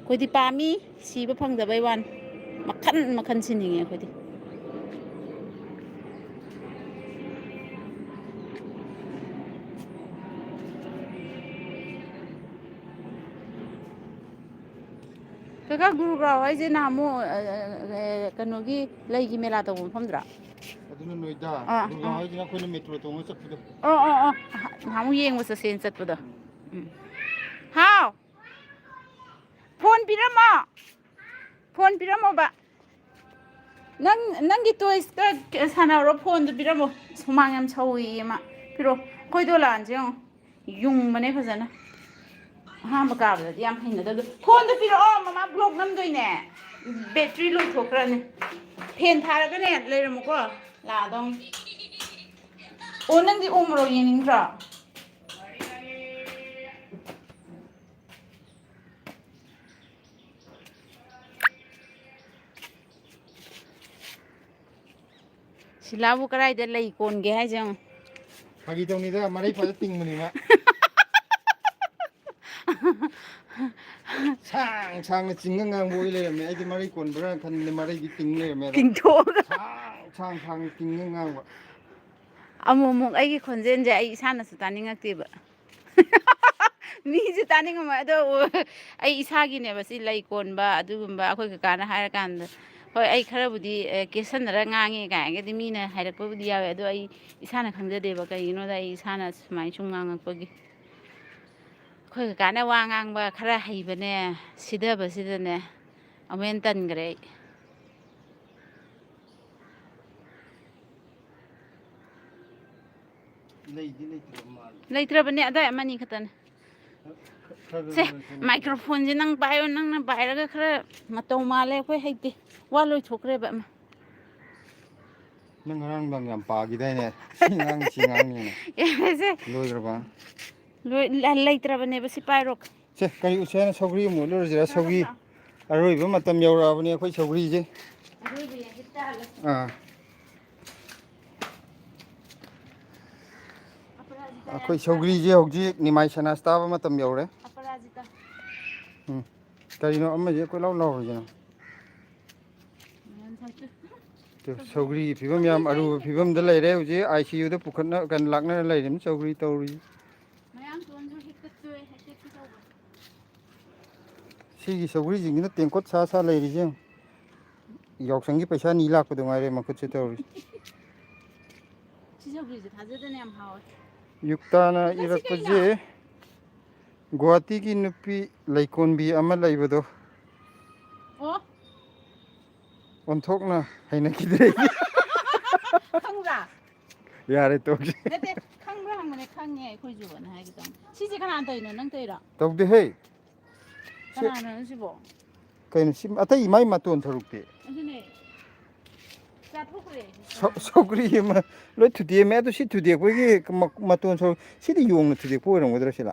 ꯑꯩꯈꯣꯏꯗꯤ ꯄꯥꯝꯃꯤ ꯁꯤꯕ ꯐꯪꯗꯕꯩ ꯋꯥꯅꯤ ꯃꯈꯟ ꯃꯈꯟ ꯁꯤꯅꯤꯡꯉꯦ ꯑꯩꯈꯣꯏꯗꯤ. ꯀꯀꯥ ꯒꯨꯔꯨꯒ꯭ꯔꯥꯎ ꯍꯥꯏꯁꯦ ꯅꯍꯥꯟꯃꯨꯛ ꯀꯩꯅꯣꯒꯤ ꯂꯩꯒꯤ ꯃꯦꯂꯥ ꯇꯧꯕ ꯃꯐꯝꯗ꯭ꯔꯥ? ꯑꯗꯨꯅ ꯅꯣꯏꯗ ꯒꯨꯔꯒꯥꯎ ꯍꯥꯏꯁꯤꯅ ꯑꯩꯈꯣꯏꯅ ꯃꯦꯇ꯭ꯔꯣ ꯇꯣꯡꯉ ꯆꯠꯄꯗꯣ. ꯅꯍꯥꯟꯃꯨꯛ ꯌꯦꯡꯕ ꯆꯠꯁꯦꯅ ꯆꯠꯄꯗꯣ. ꯍꯥꯎ ꯐꯣꯟ ꯄꯤꯔꯝꯃꯣ ꯐꯣꯟ ꯄꯤꯔꯝꯃꯣꯕ ꯅꯪꯒꯤ ꯇꯣꯏꯁꯀ ꯁꯥꯟꯅꯔꯣ ꯐꯣꯟꯗꯨ ꯄꯤꯔꯝꯃꯣ ꯁꯨꯃꯥꯡ ꯌꯥꯝ ꯁꯧꯏꯌꯦ ꯃꯥ ꯄꯤꯔꯛꯑꯣ. ꯑꯩꯈꯣꯏ ꯗꯣꯂꯥꯟꯁꯦ ꯌꯦꯡꯉꯣ ꯌꯨꯡꯕꯅꯦ ꯐꯖꯅ ꯑꯍꯥꯟꯕ ꯀꯥꯕꯗꯗꯤ ꯌꯥꯝ ꯍꯩꯅꯗꯕꯗꯣ. ꯐꯣꯟꯗꯨ ꯄꯤꯔꯛꯑꯣ ꯃꯃꯥ ꯕ꯭ꯂꯣꯛ ꯅꯝꯗꯣꯏꯅꯦ ꯕꯦꯇ꯭ꯔꯤ ꯂꯣꯏꯊꯣꯛꯈ꯭ꯔꯅꯤ. ꯐꯦꯟ ꯊꯥꯔꯒꯅꯦ ꯂꯩꯔꯝꯃꯨꯀꯣ ꯂꯥꯛꯑꯗꯧꯅꯤ. ꯑꯣ ꯅꯪꯗꯤ ꯎꯃꯣꯔꯣꯛ ꯌꯦꯡꯅꯤꯡꯗ꯭ꯔꯣ? ꯁꯤꯂꯥꯕꯨ ꯀꯗꯥꯏꯗ ꯂꯩ ꯀꯣꯟꯒꯦ ꯍꯥꯏꯁꯦ ꯌꯦꯡꯉꯣ. ꯐꯥꯒꯤ ꯇꯧꯅꯤꯗ ꯃꯔꯩ ꯐꯖ ꯇꯤꯡꯕꯅꯤ ꯃꯥ. ꯁꯥꯡꯅ ꯆꯤꯡꯉ ꯉꯥꯡꯕ ꯑꯣꯏ ꯂꯩꯔꯝꯃꯦ ꯑꯩꯗꯤ ꯃꯔꯩ ꯀꯣꯟꯕ꯭ꯔꯥꯅ ꯈꯟꯕꯅꯦ ꯃꯔꯩꯗꯤ ꯇꯤꯡ ꯂꯩꯔꯝꯃꯦ ꯑꯗ ꯇꯤꯡꯊꯣꯛꯑꯒ ꯁꯥꯡꯅ ꯇꯤꯡꯉ ꯉꯥꯡꯕ. ꯑꯃꯨꯛ ꯑꯩꯒꯤ ꯈꯣꯟꯖꯦꯜꯁꯦ ꯑꯩ ꯏꯁꯥꯅꯁꯨ ꯇꯥꯅꯤꯡꯉꯛꯇꯦꯕ. ꯃꯤꯁꯨ ꯇꯥꯅꯤꯡꯉꯝꯃꯣꯏ ꯑꯗꯣ ꯑꯩ ꯏꯁꯥꯒꯤꯅꯦꯕ ꯁꯤ ꯂꯩ ꯀꯣꯟꯕ ꯑꯗꯨꯒꯨꯝꯕ ꯑꯩꯈꯣꯏ ꯀꯀꯥꯅ ꯍꯥꯏꯔꯀꯥꯟꯗ ꯍꯣꯏ ꯑꯩ ꯈꯔꯕꯨꯗꯤ ꯀꯦꯠꯁꯟꯅꯔ ꯉꯥꯡꯉꯦ ꯀꯥꯏꯅꯒꯗꯤ ꯃꯤꯅ ꯍꯥꯏꯔꯛꯄꯕꯨꯗꯤ ꯌꯥꯎꯋꯦ ꯑꯗꯣ ꯑꯩ ꯏꯁꯥꯅ ꯈꯪꯖꯗꯦꯕ ꯀꯩꯒꯤꯅꯣꯗ ꯑꯩ ꯏꯁꯥꯅ ꯁꯨꯃꯥꯏꯅ ꯁꯨꯝ ꯉꯥꯡꯉꯛꯄꯒꯤ. ꯑꯩꯈꯣꯏ ꯀꯀꯥꯅ ꯋꯥ ꯉꯥꯡꯕ ꯈꯔ ꯍꯩꯕꯅꯦ ꯁꯤꯙꯕꯁꯤꯗꯅꯦ ꯑꯃꯨꯛ ꯍꯦꯟꯅ ꯇꯟꯈ꯭ꯔꯦ ꯑꯩ. ꯂꯩꯗꯤ ꯂꯩꯇ꯭ꯔꯕ ꯃꯥꯜꯂꯦ. ꯂꯩꯇ꯭ꯔꯕꯅꯦ ꯑꯗꯥꯏ ꯑꯃꯅꯤ ꯈꯛꯇꯅꯦ. ꯁꯦ ꯃꯥꯏꯀ꯭ꯔꯣꯐꯣꯟꯁꯦ ꯅꯪ ꯄꯥꯏꯌꯣ ꯅꯪꯅ ꯄꯥꯏꯔꯒ ꯈꯔ ꯃꯇꯧ ꯃꯥꯜꯂꯦ ꯑꯩꯈꯣꯏ ꯍꯩꯇꯦ ꯋꯥ ꯂꯣꯏꯊꯣꯛꯈ꯭ꯔꯦꯕ ꯑꯃ. ꯅꯪ ꯉꯔꯥꯡ ꯅꯨꯡꯗꯥꯡ ꯌꯥꯝ ꯄꯥꯈꯤꯗꯥꯏꯅꯦ ꯁꯤ ꯉꯥꯡꯅꯤꯅ ꯌꯥꯔꯦꯁꯦ ꯂꯣꯏꯈ꯭ꯔꯕ? ꯂꯩꯇ꯭ꯔꯕꯅꯦꯕ ꯁꯤ ꯄꯥꯏꯔꯣ. ꯁꯦ ꯀꯔꯤ ꯎꯁꯦ ꯍꯥꯏꯅꯣ ꯁꯧꯒ꯭ꯔꯤ ꯑꯃꯨꯛ ꯎꯠꯂꯨꯔꯁꯤꯔꯥ ꯁꯧꯒ꯭ꯔꯤ ꯑꯔꯣꯏꯕ ꯃꯇꯝ ꯌꯧꯔꯛꯑꯕꯅꯤ ꯑꯩꯈꯣꯏ ꯁꯧꯒ꯭ꯔꯤꯁꯦ. ꯑꯩꯈꯣꯏ ꯁꯧꯒ꯭ꯔꯤꯁꯦ ꯍꯧꯖꯤꯛ ꯅꯤꯃꯥꯏ ꯁꯅꯥꯁ ꯇꯥꯕ ꯃꯇꯝ ꯌꯧꯔꯦ. ꯀꯔꯤꯅꯣ ꯑꯃꯁꯦ ꯀꯣꯏꯂꯥꯎ ꯂꯥꯎꯔꯤꯁꯤꯅ? ꯁꯧꯒ꯭ꯔꯤꯒꯤ ꯐꯤꯕꯝ ꯌꯥꯝ ꯑꯔꯨꯕ ꯐꯤꯕꯝꯗ ꯂꯩꯔꯦ ꯍꯧꯖꯤꯛ ICUꯗ ꯂꯥꯛꯅꯔ ꯂꯩꯔꯤꯅꯤ ꯁꯧꯒ꯭ꯔꯤ ꯇꯧꯔꯤꯁꯤ. ꯁꯤꯒꯤ ꯁꯧꯒ꯭ꯔꯤꯁꯤꯡꯁꯤꯅ ꯇꯦꯡꯀꯣꯠ ꯁꯥ ꯂꯩꯔꯤꯁꯦ ꯌꯦꯡꯉꯨ. ꯌꯥꯎꯁꯪꯒꯤ ꯄꯩꯁꯥ ꯅꯤ ꯂꯥꯛꯄꯗꯨ ꯉꯥꯏꯔꯦ ꯃꯈꯨꯠꯁꯦ ꯇꯧꯔꯤꯁꯦ. ꯁꯤ ꯁꯧꯒ꯭ꯔꯤꯁꯦ ꯊꯥꯖꯗꯅ ꯌꯥꯝ ꯍꯥꯎꯋꯦ. ꯌꯨꯛꯇꯥꯅ ꯏꯔꯛꯄꯁꯦ ꯒꯨꯋꯥꯍꯥꯇꯤꯒꯤ ꯅꯨꯄꯤ ꯂꯩꯀꯣꯟꯕꯤ ꯑꯃ ꯂꯩꯕꯗꯣ ꯑꯣ ꯑꯣꯟꯊꯣꯛꯅ ꯍꯩꯅꯈꯤꯗ꯭ꯔꯦ. ꯈꯪꯕ꯭ꯔꯥ? ꯌꯥꯔꯦ ꯇꯣꯛꯁꯤ. ꯅꯠꯇꯦ ꯈꯪꯕ꯭ꯔꯥ ꯍꯪꯕꯅꯦ ꯈꯪꯉꯦ ꯑꯩꯈꯣꯏꯁꯨꯅ ꯍꯥꯏꯒꯦ ꯇꯧꯅꯤ. ꯁꯤꯁꯦ ꯀꯅꯥꯅ ꯇꯧꯔꯤꯅꯣ ꯅꯪ ꯇꯧꯔꯤꯔꯣ? ꯇꯧꯗꯦꯍꯦ. ꯀꯅꯥꯅꯅꯣ ꯁꯤꯕꯣ? ꯀꯩꯅꯣ ꯁꯤ ꯑꯇꯩ ꯃꯥꯏ ꯃꯇꯣꯟ ꯁꯔꯨꯛꯇꯤ? ꯑꯗꯨꯅꯦ ꯆꯥꯊꯣꯛꯈ꯭ꯔꯦ. ꯁꯧꯒ꯭ꯔꯤ ꯑꯃ ꯂꯣꯏ ꯊꯨꯗꯦꯛꯑꯝꯃꯦ ꯑꯗꯣ ꯁꯤ ꯊꯨꯗꯦꯛꯄꯒꯤ ꯃꯇꯣꯟ ꯁꯔꯨꯛ ꯁꯤꯗꯤ ꯌꯣꯡꯅ ꯊꯨꯗꯦꯛꯄ ꯑꯣꯏꯔꯝꯒꯗ꯭ꯔꯥ ꯁꯤꯂ?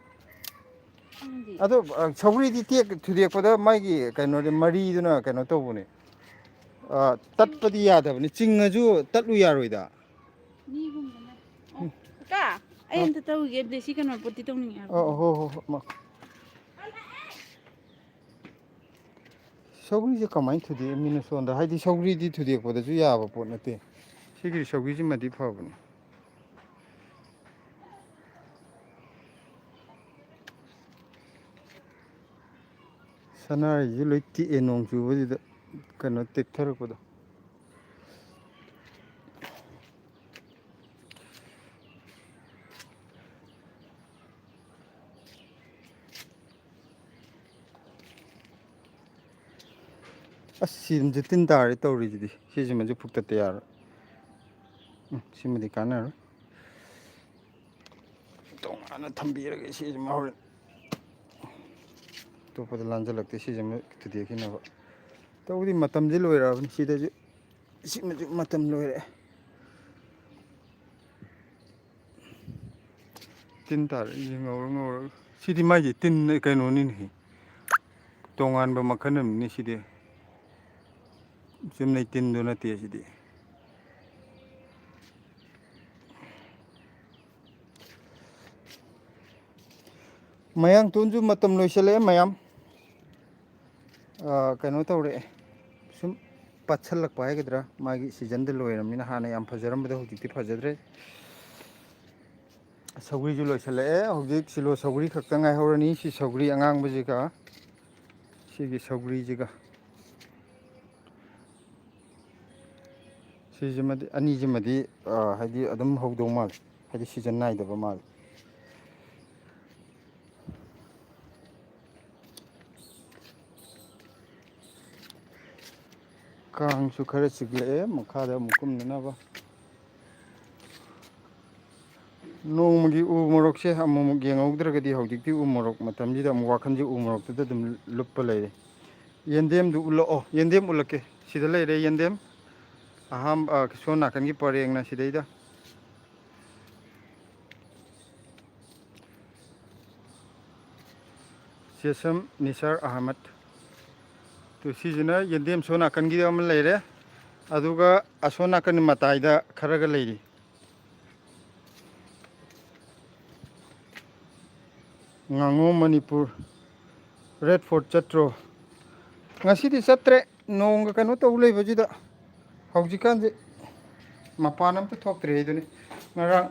ꯈꯪꯗꯦ. ꯑꯗꯣ ꯁꯧꯒ꯭ꯔꯤꯗꯤ ꯊꯨꯗꯦꯛꯄꯗ ꯃꯥꯒꯤ ꯀꯩꯅꯣꯗꯤ ꯃꯔꯤꯗꯨꯅ ꯀꯩꯅꯣ ꯇꯧꯕꯅꯦ. ꯇꯠꯄꯗꯤ ꯌꯥꯗꯕꯅꯤ ꯆꯤꯡꯉꯁꯨ ꯇꯠꯂꯨ ꯌꯥꯔꯣꯏꯗ. ꯃꯤꯒꯨꯝꯕꯅ ꯑꯣ ꯀꯀꯥ ꯑꯩ ꯑꯝꯇ ꯇꯧꯈꯤꯒꯦ ꯕ꯭ꯂꯦꯁꯤ ꯀꯩꯅꯣ ꯄꯣꯠꯇꯤ ꯇꯧꯅꯤꯡꯉꯦ ꯍꯥꯏꯕ. ꯍꯣ. ꯁꯧꯒ꯭ꯔꯤꯁꯦ ꯀꯃꯥꯏꯅ ꯊꯨꯗꯦꯛꯑꯝꯃꯤꯅꯣ ꯁꯣꯝꯗ ꯍꯥꯏꯗꯤ ꯁꯧꯒ꯭ꯔꯤꯗꯤ ꯊꯨꯗꯦꯛꯄꯗꯁꯨ ꯌꯥꯕ ꯄꯣꯠ ꯅꯠꯇꯦ. ꯁꯤꯒꯤ ꯁꯧꯒ꯭ꯔꯤꯁꯤꯃꯗꯤ ꯐꯕꯅꯤ. ꯁꯅꯥꯔꯩꯁꯤ ꯂꯣꯏ ꯇꯤꯛꯑꯦ ꯅꯣꯡ ꯆꯨꯕꯁꯤꯗ ꯀꯩꯅꯣ ꯇꯦꯛꯊꯔꯛꯄꯗꯣ. ꯑꯁ ꯁꯤꯃꯁꯨ ꯇꯤꯟ ꯇꯥꯔꯦ ꯇꯧꯔꯤꯁꯤꯗꯤ ꯁꯤꯁꯤꯃꯁꯨ ꯐꯨꯛꯇꯠꯇ ꯌꯥꯔꯣꯏ. ꯁꯤꯃꯗꯤ ꯀꯥꯟꯅꯔꯣꯏ. ꯇꯣꯉꯥꯟꯅ ꯊꯝꯕꯤꯔꯒꯦ ꯁꯤꯁꯤꯃ ꯍꯣꯔꯦꯟ. ꯑꯇꯣꯞꯄꯗ ꯂꯥꯟꯖꯜꯂꯛꯇꯦ ꯁꯤꯖꯦ ꯊꯨꯗꯦꯛꯈꯤꯅꯕ ꯇꯧꯕꯗꯤ ꯃꯇꯝꯁꯦ ꯂꯣꯏꯔꯛꯑꯕꯅꯤ ꯁꯤꯗꯁꯨ ꯁꯤꯃꯁꯨ ꯃꯇꯝ ꯂꯣꯏꯔꯛꯑꯦ ꯇꯤꯟ ꯇꯥꯔꯛ ꯉꯧꯔꯒ ꯁꯤꯗꯤ ꯃꯥꯏꯁꯦ ꯇꯤꯟ ꯀꯩꯅꯣꯅꯤꯅꯦ ꯇꯣꯉꯥꯟꯕ ꯃꯈꯜ ꯑꯃꯅꯤ ꯁꯤꯗꯤ ꯆꯨꯝꯅꯩ ꯇꯤꯟꯗꯨ ꯅꯠꯇꯦ ꯁꯤꯗꯤ ꯃꯌꯥꯡꯇꯣꯟꯁꯨ ꯃꯇꯝ ꯂꯣꯏꯁꯤꯜꯂꯛꯑꯦ ꯃꯌꯥꯝ ꯀꯩꯅꯣ ꯇꯧꯔꯛꯑꯦ ꯁꯨꯝ ꯄꯠꯁꯜꯂꯛꯄ ꯍꯥꯏꯒꯗ꯭ꯔꯥ ꯃꯥꯒꯤ ꯁꯤꯖꯟꯗ ꯂꯣꯏꯔꯕꯅꯤꯅ ꯍꯥꯟꯅ ꯌꯥꯝ ꯐꯖꯔꯝꯕꯗ ꯍꯧꯖꯤꯛꯇꯤ ꯐꯖꯗ꯭ꯔꯦ ꯁꯧꯒ꯭ꯔꯤꯁꯨ ꯂꯣꯏꯁꯤꯜꯂꯛꯑꯦ ꯍꯧꯖꯤꯛ ꯁꯤꯂꯣ ꯁꯧꯒ꯭ꯔꯤ ꯈꯛꯇ ꯉꯥꯏꯍꯧꯔꯅꯤ ꯁꯤ ꯁꯧꯒ꯭ꯔꯤ ꯑꯉꯥꯡꯕꯁꯤꯒ ꯁꯤꯒꯤ ꯁꯧꯒ꯭ꯔꯤꯁꯤꯒ ꯁꯤꯁꯤꯃꯗꯤ ꯑꯅꯤꯁꯤꯃꯗꯤ ꯍꯥꯏꯗꯤ ꯑꯗꯨꯝ ꯍꯧꯗꯧ ꯃꯥꯜꯂꯦ ꯍꯥꯏꯗꯤ ꯁꯤꯖꯟ ꯅꯥꯏꯗꯕ ꯃꯥꯜꯂꯦ ꯀꯥꯡꯁꯨ ꯈꯔ ꯆꯤꯛꯂꯛꯑꯦ ꯃꯈꯥꯗ ꯑꯃꯨꯛ ꯀꯨꯝꯅꯅꯕ ꯅꯣꯡꯃꯒꯤ ꯎ ꯃꯣꯔꯣꯛꯁꯦ ꯑꯃꯨꯛ ꯌꯦꯡꯍꯧꯗ꯭ꯔꯒꯗꯤ ꯍꯧꯖꯤꯛꯇꯤ ꯎ ꯃꯣꯔꯣꯛ ꯃꯇꯝꯁꯤꯗ ꯑꯃꯨꯛ ꯋꯥꯈꯜꯁꯦ ꯎ ꯃꯣꯔꯣꯛꯇꯨꯗ ꯑꯗꯨꯝ ꯂꯨꯞꯄ ꯂꯩꯔꯦ ꯌꯦꯟꯗꯦꯝꯗꯨ ꯎꯠꯂꯛꯑꯣ ꯌꯦꯟꯗꯦꯝ ꯎꯠꯂꯛꯀꯦ ꯁꯤꯗ ꯂꯩꯔꯦ ꯌꯦꯟꯗꯦꯝ ꯑꯍꯥꯝꯕ ꯁꯣꯝ ꯅꯥꯀꯟꯒꯤ ꯄꯔꯦꯡꯅ ꯁꯤꯗꯩꯗ ꯆꯦꯁꯝ ꯅꯤꯁꯥꯔ ꯑꯍꯃꯠ ꯇꯨ ꯁꯤꯁꯤꯅ ꯌꯦꯟꯗꯦꯝ ꯁꯣꯝ ꯅꯥꯀꯟꯒꯤꯗ ꯑꯃ ꯂꯩꯔꯦ ꯑꯗꯨꯒ ꯑꯁꯣꯝ ꯅꯥꯀꯟ ꯃꯇꯥꯏꯗ ꯈꯔꯒ ꯂꯩꯔꯤ ꯉꯥꯉꯣꯝ ꯃꯅꯤꯄꯨꯔ ꯔꯦꯠ ꯐꯣꯔꯠ ꯆꯠꯇ꯭ꯔꯣ ꯉꯁꯤꯗꯤ ꯆꯠꯇ꯭ꯔꯦ ꯅꯣꯡꯒ ꯀꯩꯅꯣ ꯇꯧ ꯂꯩꯕꯁꯤꯗ ꯍꯧꯖꯤꯛꯀꯥꯟꯁꯦ ꯃꯄꯥꯟ ꯑꯝꯇ ꯊꯣꯛꯇ꯭ꯔꯦ ꯍꯥꯏꯗꯨꯅꯤ ꯉꯔꯥꯡ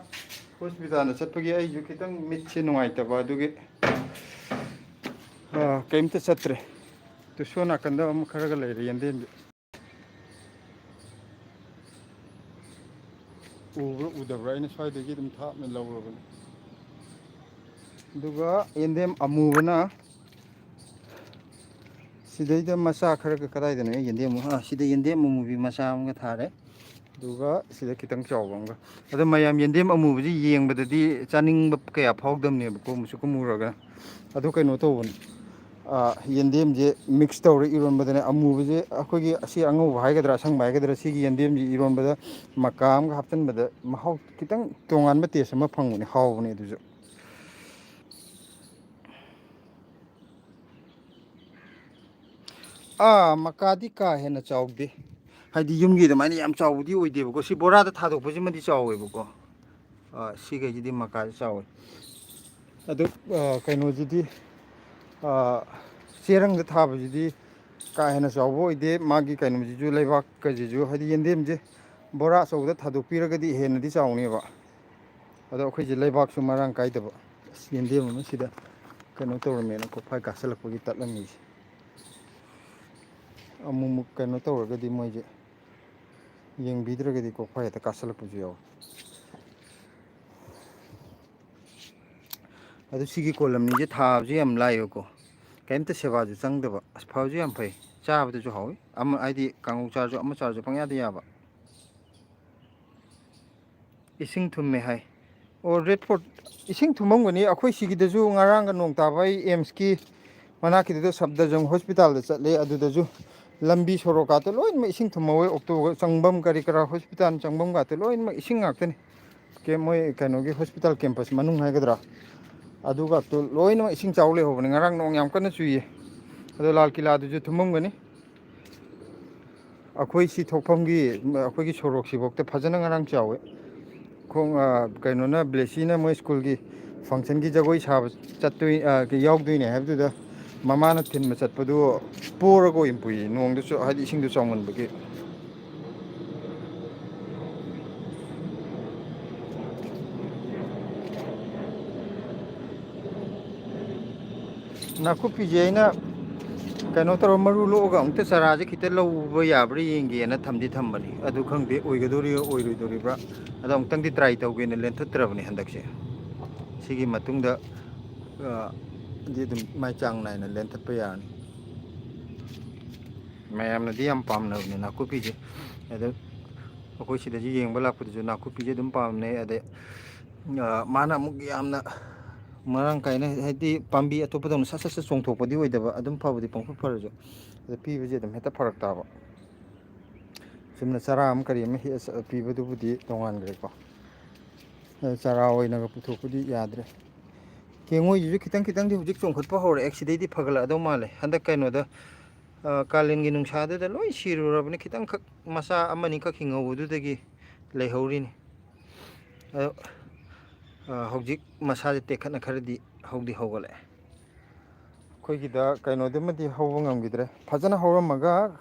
ꯍꯣꯁꯄꯤꯇꯥꯜꯗ ꯆꯠꯄꯒꯤ ꯑꯩꯁꯨ ꯈꯤꯇꯪ ꯃꯤꯠꯁꯦ ꯅꯨꯡꯉꯥꯏꯇꯕ ꯑꯗꯨꯒꯤ ꯀꯩꯝꯇ ꯆꯠꯇ꯭ꯔꯦ ꯁꯣꯝ ꯅꯥꯀꯟꯗ ꯑꯃꯨꯛ ꯈꯔꯒ ꯂꯩꯔꯦ ꯌꯦꯟꯗꯦꯝꯁꯦ ꯎꯕ꯭ꯔꯥ ꯎꯗꯕ꯭ꯔꯥ ꯑꯩꯅ ꯁ꯭ꯋꯥꯏꯗꯒꯤ ꯑꯗꯨꯝ ꯊꯥꯞꯅ ꯂꯧꯔꯕꯅꯤ ꯑꯗꯨꯒ ꯌꯦꯟꯗꯦꯝ ꯑꯃꯨꯕꯅ ꯁꯤꯗꯩꯗ ꯃꯆꯥ ꯈꯔꯒ ꯀꯗꯥꯏꯗꯅꯣ ꯌꯦꯟꯗꯦꯝ ꯁꯤꯗ ꯌꯦꯟꯗꯦꯝ ꯑꯃꯨꯕꯤ ꯃꯆꯥ ꯑꯃꯒ ꯊꯥꯔꯦ ꯑꯗꯨꯒ ꯁꯤꯗ ꯈꯤꯇꯪ ꯆꯥꯎꯕ ꯑꯃꯒ ꯑꯗꯣ ꯃꯌꯥꯝ ꯌꯦꯟꯗꯦꯝ ꯑꯃꯨꯕꯁꯤ ꯌꯦꯡꯕꯗꯗꯤ ꯆꯥꯅꯤꯡꯕ ꯀꯌꯥ ꯐꯥꯎꯗꯕꯅꯦꯕꯀꯣ ꯃꯨꯁꯨꯛꯀ ꯃꯨꯔꯒ ꯑꯗꯣ ꯀꯩꯅꯣ ꯇꯧꯕꯅꯤ ꯌꯦꯟꯗꯦꯝꯁꯦ ꯃꯤꯛꯁ ꯇꯧꯔ ꯏꯔꯣꯟꯕꯗꯅꯦ ꯑꯃꯨꯕꯁꯦ ꯑꯩꯈꯣꯏꯒꯤ ꯑꯁꯤ ꯑꯉꯧꯕ ꯍꯥꯏꯒꯗ꯭ꯔꯥ ꯑꯁꯪꯕ ꯍꯥꯏꯒꯗ꯭ꯔꯥ ꯁꯤꯒꯤ ꯌꯦꯟꯗꯦꯝꯁꯤ ꯏꯔꯣꯟꯕꯗ ꯃꯀꯥ ꯑꯃꯒ ꯍꯥꯞꯆꯤꯟꯕꯗ ꯃꯍꯥꯎ ꯈꯤꯇꯪ ꯇꯣꯉꯥꯟꯕ ꯇꯦꯁ ꯑꯃ ꯐꯪꯕꯅꯦ ꯍꯥꯎꯕꯅꯦ ꯑꯗꯨꯁꯨ ꯃꯀꯥꯗꯤ ꯀꯥ ꯍꯦꯟꯅ ꯆꯥꯎꯗꯦ ꯍꯥꯏꯗꯤ ꯌꯨꯝꯒꯤ ꯑꯗꯨꯃꯥꯏꯅ ꯌꯥꯝ ꯆꯥꯎꯕꯗꯤ ꯑꯣꯏꯗꯦꯕꯀꯣ ꯁꯤ ꯕꯣꯔꯥꯗ ꯊꯥꯗꯣꯛꯄꯁꯤꯃꯗꯤ ꯆꯥꯎꯋꯦꯕꯀꯣ ꯁꯤꯈꯩꯁꯤꯗꯤ ꯃꯀꯥꯁꯤ ꯆꯥꯎꯋꯤ ꯑꯗꯨ ꯀꯩꯅꯣꯁꯤꯗꯤ ꯆꯦꯔꯪꯗ ꯊꯥꯕꯁꯤꯗꯤ ꯀꯥ ꯍꯦꯟꯅ ꯆꯥꯎꯕ ꯑꯣꯏꯗꯦ ꯃꯥꯒꯤ ꯀꯩꯅꯣꯁꯤꯁꯨ ꯂꯩꯕꯥꯛꯀꯁꯤꯁꯨ ꯍꯥꯏꯗꯤ ꯌꯦꯟꯗꯦꯝꯁꯦ ꯕꯣꯔꯥ ꯑꯆꯧꯕꯗ ꯊꯥꯗꯣꯛꯄꯤꯔꯒꯗꯤ ꯍꯦꯟꯅꯗꯤ ꯆꯥꯎꯅꯦꯕ ꯑꯗꯣ ꯑꯩꯈꯣꯏꯁꯦ ꯂꯩꯕꯥꯛꯁꯨ ꯃꯔꯥꯡ ꯀꯥꯏꯗꯕ ꯌꯦꯟꯗꯦꯝ ꯑꯃ ꯁꯤꯗ ꯀꯩꯅꯣ ꯇꯧꯔꯝꯃꯦꯅ ꯀꯣꯛꯐꯥꯏ ꯀꯥꯁꯜꯂꯛꯄꯒꯤ ꯇꯠꯂꯝꯃꯤꯁꯦ ꯑꯃꯨꯛꯃꯨꯛ ꯀꯩꯅꯣ ꯇꯧꯔꯒꯗꯤ ꯃꯣꯏꯁꯦ ꯌꯦꯡꯕꯤꯗ꯭ꯔꯒꯗꯤ ꯀꯣꯛꯐꯥꯏ ꯍꯦꯛꯇ ꯀꯥꯁꯜꯂꯛꯄꯁꯨ ꯌꯥꯎꯋꯦ ꯑꯗꯨ ꯁꯤꯒꯤ ꯀꯣꯂꯝꯅꯤꯁꯦ ꯊꯥꯕꯁꯨ ꯌꯥꯝ ꯂꯥꯏꯕꯀꯣ ꯀꯩꯝꯇ ꯁꯦꯕꯥꯁꯨ ꯆꯪꯗꯕ ꯑꯁ ꯐꯕꯁꯨ ꯌꯥꯝ ꯐꯩ ꯆꯥꯕꯗꯁꯨ ꯍꯥꯎꯋꯤ ꯑꯃ ꯍꯥꯏꯗꯤ ꯀꯥꯡꯉꯧ ꯆꯥꯔꯁꯨ ꯑꯃ ꯆꯥꯔꯁꯨ ꯄꯪꯌꯥꯗ ꯌꯥꯕ ꯏꯁꯤꯡ ꯊꯨꯝꯃꯦ ꯍꯥꯏ ꯑꯣ ꯔꯦꯗ ꯐꯣꯔꯠ ꯏꯁꯤꯡ ꯊꯨꯝꯃꯝꯒꯅꯤ ꯑꯩꯈꯣꯏ ꯁꯤꯒꯤꯗꯁꯨ ꯉꯔꯥꯡꯒ ꯅꯣꯡ ꯇꯥꯕ ꯑꯩ ꯑꯦꯝꯁꯀꯤ ꯃꯅꯥꯛꯀꯤꯗꯨꯗ ꯁꯕꯗꯖꯪ ꯍꯣꯁꯄꯤꯇꯥꯜꯗ ꯆꯠꯂꯦ ꯑꯗꯨꯗꯁꯨ ꯂꯝꯕꯤ ꯁꯣꯔꯣꯛꯀꯥꯇꯣ ꯂꯣꯏꯅꯃꯛ ꯏꯁꯤꯡ ꯊꯨꯝꯍꯧꯋꯦ ꯑꯣꯛꯇꯣ ꯆꯪꯐꯝ ꯀꯔꯤ ꯀꯔꯥ ꯍꯣꯁꯄꯤꯇꯥꯜ ꯆꯪꯐꯝꯒꯥꯇꯣ ꯂꯣꯏꯅꯃꯛ ꯏꯁꯤꯡ ꯉꯥꯛꯇꯅꯤ ꯃꯣꯏ ꯀꯩꯅꯣꯒꯤ ꯍꯣꯁꯄꯤꯇꯥꯜ ꯀꯦꯝꯄꯁ ꯃꯅꯨꯡ ꯍꯥꯏꯒꯗ꯭ꯔꯥ ꯑꯗꯨꯒ ꯂꯣꯏꯅꯃꯛ ꯏꯁꯤꯡ ꯆꯥꯎ ꯂꯩꯍꯧꯕꯅꯤ ꯉꯔꯥꯡ ꯅꯣꯡ ꯌꯥꯝ ꯀꯟꯅ ꯆꯨꯏꯌꯦ ꯑꯗꯣ ꯂꯥꯜ ꯀꯤꯂꯥꯗꯨꯁꯨ ꯊꯨꯝꯃꯝꯒꯅꯤ ꯑꯩꯈꯣꯏ ꯁꯤ ꯊꯣꯛꯐꯝꯒꯤ ꯑꯩꯈꯣꯏꯒꯤ ꯁꯣꯔꯣꯛꯁꯤꯐꯥꯎꯗ ꯐꯖꯅ ꯉꯔꯥꯡ ꯆꯥꯎꯋꯦ ꯀꯩꯅꯣꯅ ꯕ꯭ꯂꯦꯁꯤꯅ ꯃꯣꯏ ꯁ꯭ꯀꯨꯜꯒꯤ ꯐꯪꯁꯟꯒꯤ ꯖꯒꯣꯏ ꯁꯥꯕ ꯌꯥꯎꯗꯣꯏꯅꯦ ꯍꯥꯏꯕꯗꯨꯗ ꯃꯃꯥꯅ ꯊꯤꯟꯕ ꯆꯠꯄꯗꯨ ꯄꯣꯔꯒ ꯑꯣꯏꯅ ꯄꯨꯏ ꯅꯣꯡꯗꯁꯨ ꯍꯥꯏꯗꯤ ꯏꯁꯤꯡꯗꯣ ꯆꯥꯎꯃꯟꯕꯒꯤ ꯅꯥꯀꯨꯞꯄꯤꯁꯦ ꯑꯩꯅ ꯀꯩꯅꯣ ꯇꯧꯔ ꯃꯔꯨ ꯂꯣꯛꯑꯒ ꯑꯃꯨꯛꯇ ꯆꯥꯔꯥꯁꯦ ꯈꯤꯇ ꯂꯧꯕ ꯌꯥꯕ꯭ꯔꯥ ꯌꯦꯡꯒꯦꯅ ꯊꯝꯕꯅꯤ ꯑꯗꯨ ꯈꯪꯗꯦ ꯑꯣꯏꯒꯗꯣꯔꯤꯕ ꯑꯣꯏꯔꯣꯏꯗꯣꯔꯤꯕ꯭ꯔꯥ ꯑꯗꯣ ꯑꯃꯨꯛꯇꯪꯗꯤ ꯇ꯭ꯔꯥꯏ ꯇꯧꯒꯦꯅ ꯂꯦꯟꯊꯠꯇ꯭ꯔꯕꯅꯤ ꯍꯟꯗꯛꯁꯦ ꯁꯤꯒꯤ ꯃꯇꯨꯡꯗ ꯑꯗꯨꯝ ꯃꯥꯏ ꯆꯥꯡ ꯅꯥꯏꯅ ꯂꯦꯟꯊꯠꯄ ꯌꯥꯔꯅꯤ ꯃꯌꯥꯝꯅꯗꯤ ꯌꯥꯝ ꯄꯥꯝꯅꯕꯅꯦ ꯅꯥꯀꯨꯞꯄꯤꯁꯦ ꯑꯗ ꯑꯩꯈꯣꯏ ꯁꯤꯗꯁꯨ ꯌꯦꯡꯕ ꯂꯥꯛꯄꯗꯁꯨ ꯅꯥꯀꯨꯞꯄꯤꯁꯦ ꯑꯗꯨꯝ ꯄꯥꯝꯅꯩ ꯑꯗꯩ ꯃꯥꯅ ꯑꯃꯨꯛ ꯌꯥꯝꯅ ꯃꯔꯥꯡ ꯀꯥꯏꯅ ꯍꯥꯏꯗꯤ ꯄꯥꯝꯕꯤ ꯑꯇꯣꯞꯄꯗꯧꯅ ꯁꯠ ꯁꯠ ꯆꯣꯡꯊꯣꯛꯄꯗꯤ ꯑꯣꯏꯗꯕ ꯑꯗꯨꯝ ꯐꯕꯗꯤ ꯄꯪꯐ ꯐꯔꯁꯨ ꯑꯗ ꯄꯤꯕꯁꯦ ꯑꯗꯨꯝ ꯍꯦꯛꯇ ꯐꯔꯛ ꯇꯥꯕ ꯆꯨꯝꯅ ꯆꯔꯥ ꯑꯃ ꯀꯔꯤ ꯑꯃ ꯍꯦꯛꯑ ꯄꯤꯕꯗꯨꯕꯨꯗꯤ ꯇꯣꯉꯥꯟꯈ꯭ꯔꯦꯀꯣ ꯆꯔꯥ ꯑꯣꯏꯅꯒ ꯄꯨꯊꯣꯛꯄꯗꯤ ꯌꯥꯗ꯭ꯔꯦ ꯀꯦꯡꯉꯣꯏꯁꯤꯁꯨ ꯈꯤꯇꯪ ꯈꯤꯇꯪꯗꯤ ꯍꯧꯖꯤꯛ ꯆꯣꯡꯈꯠꯄ ꯍꯧꯔꯛꯑꯦ ꯁꯤꯗꯩꯗꯤ ꯐꯒꯠꯂꯛꯑꯗꯧ ꯃꯥꯜꯂꯦ ꯍꯟꯗꯛ ꯀꯩꯅꯣꯗ ꯀꯥꯂꯦꯟꯒꯤ ꯅꯨꯡꯁꯥꯗꯨꯗ ꯂꯣꯏ ꯁꯤꯔꯨꯔꯕꯅꯤ ꯈꯤꯇꯪꯈꯛ ꯃꯆꯥ ꯑꯃꯅꯤꯈꯛ ꯍꯤꯡꯍꯧꯕꯗꯨꯗꯒꯤ ꯂꯩꯍꯧꯔꯤꯅꯤ ꯑꯗꯣ ꯍꯧꯖꯤꯛ ꯃꯁꯥꯁꯦ ꯇꯦꯛꯈꯠꯅ ꯈꯔꯗꯤ ꯍꯧꯗꯤ ꯍꯧꯒꯠꯂꯛꯑꯦ ꯑꯩꯈꯣꯏꯒꯤꯗ ꯀꯩꯅꯣꯗꯨꯃꯗꯤ ꯍꯧꯕ ꯉꯝꯈꯤꯗ꯭ꯔꯦ ꯐꯖꯅ ꯍꯧꯔꯝꯃꯒ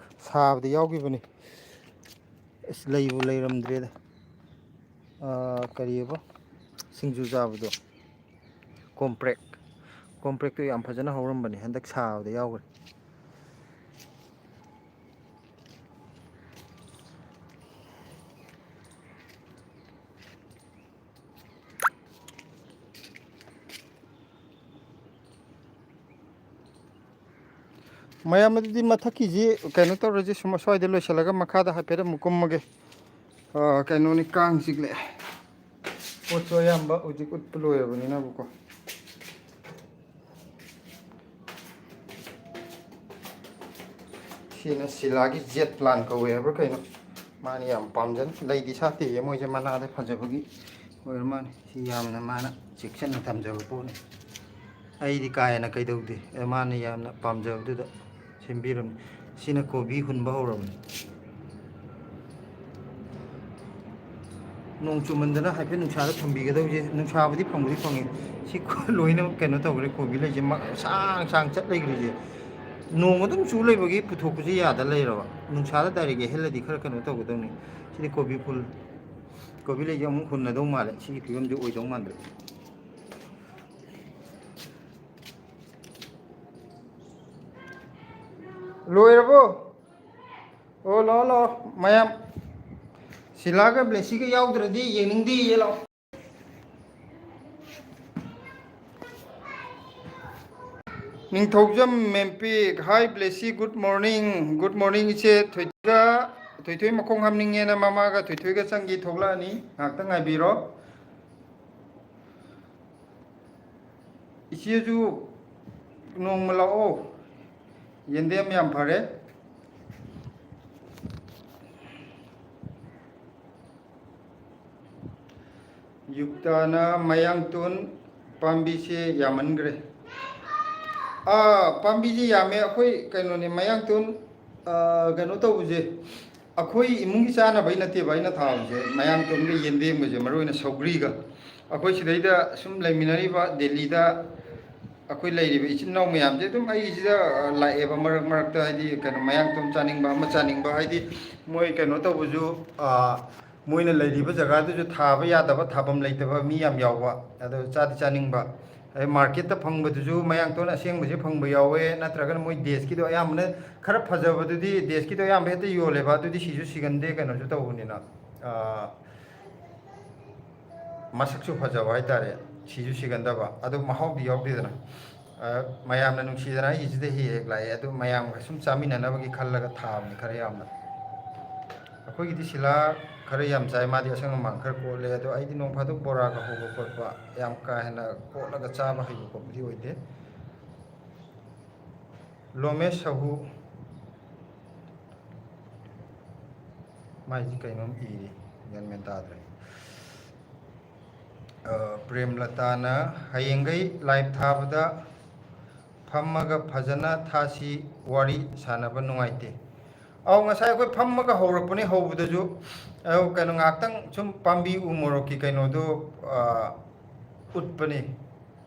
ꯁꯥꯕꯗꯤ ꯌꯥꯎꯈꯤꯕꯅꯤ ꯑꯁ ꯂꯩꯕꯨ ꯂꯩꯔꯝꯗ꯭ꯔꯦꯗ ꯀꯔꯤꯑꯕ ꯁꯤꯡꯖꯨ ꯆꯥꯕꯗꯣ ꯀꯣꯝꯄ꯭ꯔꯦꯛꯇꯨ ꯌꯥꯝ ꯐꯖꯅ ꯍꯧꯔꯝꯕꯅꯤ ꯍꯟꯗꯛ ꯁꯥꯕꯗ ꯌꯥꯎꯈ꯭ꯔꯦ ꯃꯌꯥꯝ ꯑꯗꯨꯗꯤ ꯃꯊꯛꯀꯤꯁꯤ ꯀꯩꯅꯣ ꯇꯧꯔꯁꯤ ꯁꯨꯝ ꯑꯁ꯭ꯋꯥꯏꯗ ꯂꯣꯏꯁꯤꯜꯂꯒ ꯃꯈꯥꯗ ꯍꯥꯏꯐꯦꯠ ꯑꯃꯨꯛ ꯀꯨꯝꯃꯒꯦ ꯀꯩꯅꯣꯅꯤ ꯀꯥꯡ ꯆꯤꯛꯂꯛꯑꯦ ꯄꯣꯠꯁꯨ ꯑꯌꯥꯝꯕ ꯍꯧꯖꯤꯛ ꯎꯠꯄ ꯂꯣꯏꯔꯕꯅꯤꯅꯕꯀꯣ ꯁꯤꯅ ꯁꯤꯂꯥꯒꯤ ꯖꯦꯠ ꯄ꯭ꯂꯥꯟ ꯀꯧꯋꯦ ꯍꯥꯏꯕ꯭ꯔꯥ ꯀꯩꯅꯣ ꯃꯥꯅ ꯌꯥꯝ ꯄꯥꯝꯖꯅ ꯂꯩꯗꯤ ꯁꯥꯠꯇꯦꯌꯦ ꯃꯣꯏꯁꯦ ꯃꯅꯥꯗ ꯐꯖꯕꯒꯤ ꯑꯣꯏꯔ ꯃꯥꯅꯤ ꯁꯤ ꯌꯥꯝꯅ ꯃꯥꯅ ꯆꯦꯛꯁꯤꯟꯅ ꯊꯝꯖꯕ ꯄꯣꯠꯅꯤ ꯑꯩꯗꯤ ꯀꯥ ꯍꯦꯟꯅ ꯀꯩꯗꯧꯗꯦ ꯃꯥꯅ ꯌꯥꯝꯅ ꯄꯥꯝꯖꯕꯗꯨꯗ ꯁꯦꯝꯕꯤꯔꯝꯅꯤ ꯁꯤꯅ ꯀꯣꯕꯤ ꯍꯨꯟꯕ ꯍꯧꯔꯕꯅꯤ ꯅꯣꯡ ꯆꯨꯃꯟꯗꯅ ꯍꯥꯏꯐꯦꯠ ꯅꯨꯡꯁꯥꯗ ꯊꯝꯕꯤꯒꯗꯧꯁꯦ ꯅꯨꯡꯁꯥꯕꯨꯗꯤ ꯐꯪꯕꯨꯗꯤ ꯐꯪꯉꯤ ꯁꯤ ꯂꯣꯏꯅꯃꯛ ꯀꯩꯅꯣ ꯇꯧꯈ꯭ꯔꯦ ꯀꯣꯕꯤ ꯂꯩꯁꯦ ꯁꯥꯡ ꯁꯥꯡ ꯆꯠ ꯂꯩꯈ꯭ꯔꯤꯁꯦ ꯅꯣꯡ ꯑꯗꯨꯝ ꯆꯨ ꯂꯩꯕꯒꯤ ꯄꯨꯊꯣꯛꯄꯁꯦ ꯌꯥꯗ ꯂꯩꯔꯕ ꯅꯨꯡꯁꯥꯗ ꯗꯥꯏꯔꯦꯛ ꯌꯩꯍꯜꯂꯗꯤ ꯈꯔ ꯀꯩꯅꯣ ꯇꯧꯒꯗꯧꯅꯤ ꯁꯤꯗꯤ ꯀꯣꯕꯤ ꯐꯨꯜ ꯀꯣꯕꯤ ꯂꯩꯁꯦ ꯑꯃꯨꯛ ꯍꯨꯟꯅꯗꯧ ꯃꯥꯜꯂꯦ ꯁꯤꯒꯤ ꯐꯤꯕꯝꯗꯤ ꯑꯣꯏꯗꯧ ꯃꯥꯟꯗ꯭ꯔꯦ ꯂꯣꯏꯔꯕꯣ ꯑꯣ ꯂꯥꯛꯑꯣ ꯂꯥꯛꯑꯣ ꯃꯌꯥꯝ ꯁꯤꯂꯥꯒ ꯕ꯭ꯂꯦꯁꯤꯒ ꯌꯥꯎꯗ꯭ꯔꯗꯤ ꯌꯦꯡꯅꯤꯡꯗꯦ ꯂꯥꯛꯑꯣ ꯅꯤꯡꯊꯧꯖꯝ ꯃꯦꯝꯄꯤꯛ ꯍꯥꯏ ꯕ꯭ꯂꯦꯁꯤ ꯒꯨꯗ ꯃꯣꯔꯅꯤꯡ ꯏꯆꯦ ꯊꯣꯏꯊꯣꯏ ꯃꯈꯣꯡ ꯍꯥꯝꯅꯤꯡꯉꯦꯅ ꯃꯃꯥꯒ ꯊꯣꯏꯊꯣꯏꯒ ꯆꯪꯈꯤ ꯊꯣꯛꯂꯛꯑꯅꯤ ꯉꯥꯏꯍꯥꯛꯇꯪ ꯉꯥꯏꯕꯤꯔꯣ ꯏꯆꯦꯁꯨ ꯅꯣꯡꯃ ꯂꯥꯛꯑꯣ ꯌꯦꯟꯗꯦꯝ ꯌꯥꯝ ꯐꯔꯦ ꯌꯨꯛꯇꯥꯅ ꯃꯌꯥꯡꯇꯣꯟ ꯄꯥꯝꯕꯤꯁꯦ ꯌꯥꯝꯃꯟꯈ꯭ꯔꯦ ꯄꯥꯝꯕꯤꯁꯦ ꯌꯥꯝꯃꯦ ꯑꯩꯈꯣꯏ ꯀꯩꯅꯣꯅꯦ ꯃꯌꯥꯡꯇꯣꯟ ꯀꯩꯅꯣ ꯇꯧꯕꯁꯦ ꯑꯩꯈꯣই ꯏꯃꯨꯡꯒꯤ ꯆꯥꯅꯕꯩ ꯅꯠꯇꯦꯕ ꯑꯩꯅ ꯊꯥꯕꯁꯦ ꯃꯌꯥꯡꯇꯣꯟꯒ ꯌꯦꯟꯗꯦꯝꯒꯁꯦ ꯃꯔꯨ ꯑꯣꯏꯅ ꯁꯧꯒ꯭ꯔꯤꯒ ꯑꯩꯈꯣꯏ ꯁꯤꯗꯩꯗ ꯁꯨꯝ ꯂꯩꯃꯤꯟꯅꯔꯤꯕ ꯗꯦꯜꯂꯤꯗ ꯑꯩꯈꯣꯏ ꯂꯩꯔꯤꯕ ꯏꯆꯤꯟ ꯏꯅꯥꯎ ꯃꯌꯥꯝꯁꯦ ꯑꯗꯨꯝ ꯑꯩꯁꯤꯗ ꯂꯥꯛꯑꯦꯕ ꯃꯔꯛ ꯃꯔꯛꯇ ꯍꯥꯏꯗꯤ ꯀꯩꯅꯣ ꯃꯌꯥꯡꯇꯣꯟ ꯆꯥꯅꯤꯡꯕ ꯑꯃ ꯆꯥꯅꯤꯡꯕ ꯍꯥꯏꯗꯤ ꯃꯣꯏ ꯀꯩꯅꯣ ꯇꯧꯕꯁꯨ ꯃꯣꯏꯅ ꯂꯩꯔꯤꯕ ꯖꯒꯥꯗꯨꯁꯨ ꯊꯥꯕ ꯌꯥꯗꯕ ꯊꯥꯐꯝ ꯂꯩꯇꯕ ꯃꯤ ꯌꯥꯝ ꯌꯥꯎꯕ ꯑꯗꯣ ꯆꯥꯗꯤ ꯆꯥꯅꯤꯡꯕ ꯑꯗꯩ ꯃꯥꯔꯀꯦꯠꯇ ꯐꯪꯕꯗꯨꯁꯨ ꯃꯌꯥꯡꯇꯣꯟ ꯑꯁꯦꯡꯕꯁꯦ ꯐꯪꯕ ꯌꯥꯎꯋꯦ ꯅꯠꯇ꯭ꯔꯒꯅ ꯃꯣꯏ ꯗꯦꯁꯀꯤꯗꯣ ꯑꯌꯥꯝꯕꯅ ꯈꯔ ꯐꯖꯕꯗꯨꯗꯤ ꯗꯦꯁꯀꯤꯗꯣ ꯑꯌꯥꯝꯕ ꯍꯦꯛꯇ ꯌꯣꯜꯂꯦꯕ ꯑꯗꯨꯗꯤ ꯁꯤꯁꯨ ꯁꯤꯒꯟꯗꯦ ꯀꯩꯅꯣꯁꯨ ꯇꯧꯕꯅꯤꯅ ꯃꯁꯛꯁꯨ ꯐꯖꯕ ꯍꯥꯏꯇꯥꯔꯦ ꯁꯤꯁꯨ ꯁꯤꯒꯟꯗꯕ ꯑꯗꯨ ꯃꯍꯥꯎꯗꯤ ꯌꯥꯎꯗꯦꯗꯅ ꯃꯌꯥꯝꯅ ꯅꯨꯡꯁꯤꯗꯅ ꯑꯩꯒꯤꯁꯤꯗ ꯍꯦꯛ ꯍꯦꯛ ꯂꯥꯛꯑꯦ ꯑꯗꯨ ꯃꯌꯥꯝꯒ ꯁꯨꯝ ꯆꯥꯃꯤꯟꯅꯅꯕꯒꯤ ꯈꯜꯂꯒ ꯊꯥꯕꯅꯤ ꯈꯔ ꯌꯥꯝꯅ ꯑꯩꯈꯣꯏꯒꯤꯗꯤ ꯁꯤꯂꯥ ꯈꯔ ꯌꯥꯝ ꯆꯥꯏ ꯃꯥꯗꯤ ꯑꯁꯪ ꯑꯃꯥꯟ ꯈꯔ ꯀꯣꯠꯂꯦ ꯑꯗꯣ ꯑꯩꯗꯤ ꯅꯣꯡ ꯐꯥꯗꯣꯛ ꯕꯣꯔꯥꯒ ꯍꯧꯕ ꯈꯣꯠꯄ ꯌꯥꯝ ꯀꯥ ꯍꯦꯟꯅ ꯀꯣꯠꯂꯒ ꯆꯥꯕ ꯍꯩꯕ ꯈꯣꯠꯄꯗꯤ ꯑꯣꯏꯗꯦ ꯂꯣꯃꯦꯁ ꯁꯍꯨ ꯃꯥꯏꯁꯤ ꯀꯩꯅꯣꯝ ꯏꯔꯤ ꯒ꯭ꯌꯥꯟ ꯃꯦꯟ ꯇꯥꯗ꯭ꯔꯦ ꯄ꯭ꯔꯦꯝꯂꯇꯥꯅ ꯍꯌꯦꯡꯈꯩ ꯂꯥꯏꯚ ꯊꯥꯕꯗ ꯐꯝꯃꯒ ꯐꯖꯅ ꯊꯥꯁꯤ ꯋꯥꯔꯤ ꯁꯥꯟꯅꯕ ꯅꯨꯡꯉꯥꯏꯇꯦ ꯉꯁꯥꯏ ꯑꯩꯈꯣꯏ ꯐꯝꯃꯒ ꯍꯧꯔꯛꯄꯅꯦ ꯍꯧꯕꯗꯁꯨ ꯀꯩꯅꯣ ꯉꯥꯏꯍꯥꯛꯇꯪ ꯁꯨꯝ ꯄꯥꯝꯕꯤ ꯎ ꯃꯣꯔꯣꯛꯀꯤ ꯀꯩꯅꯣꯗꯣ ꯎꯠꯄꯅꯦ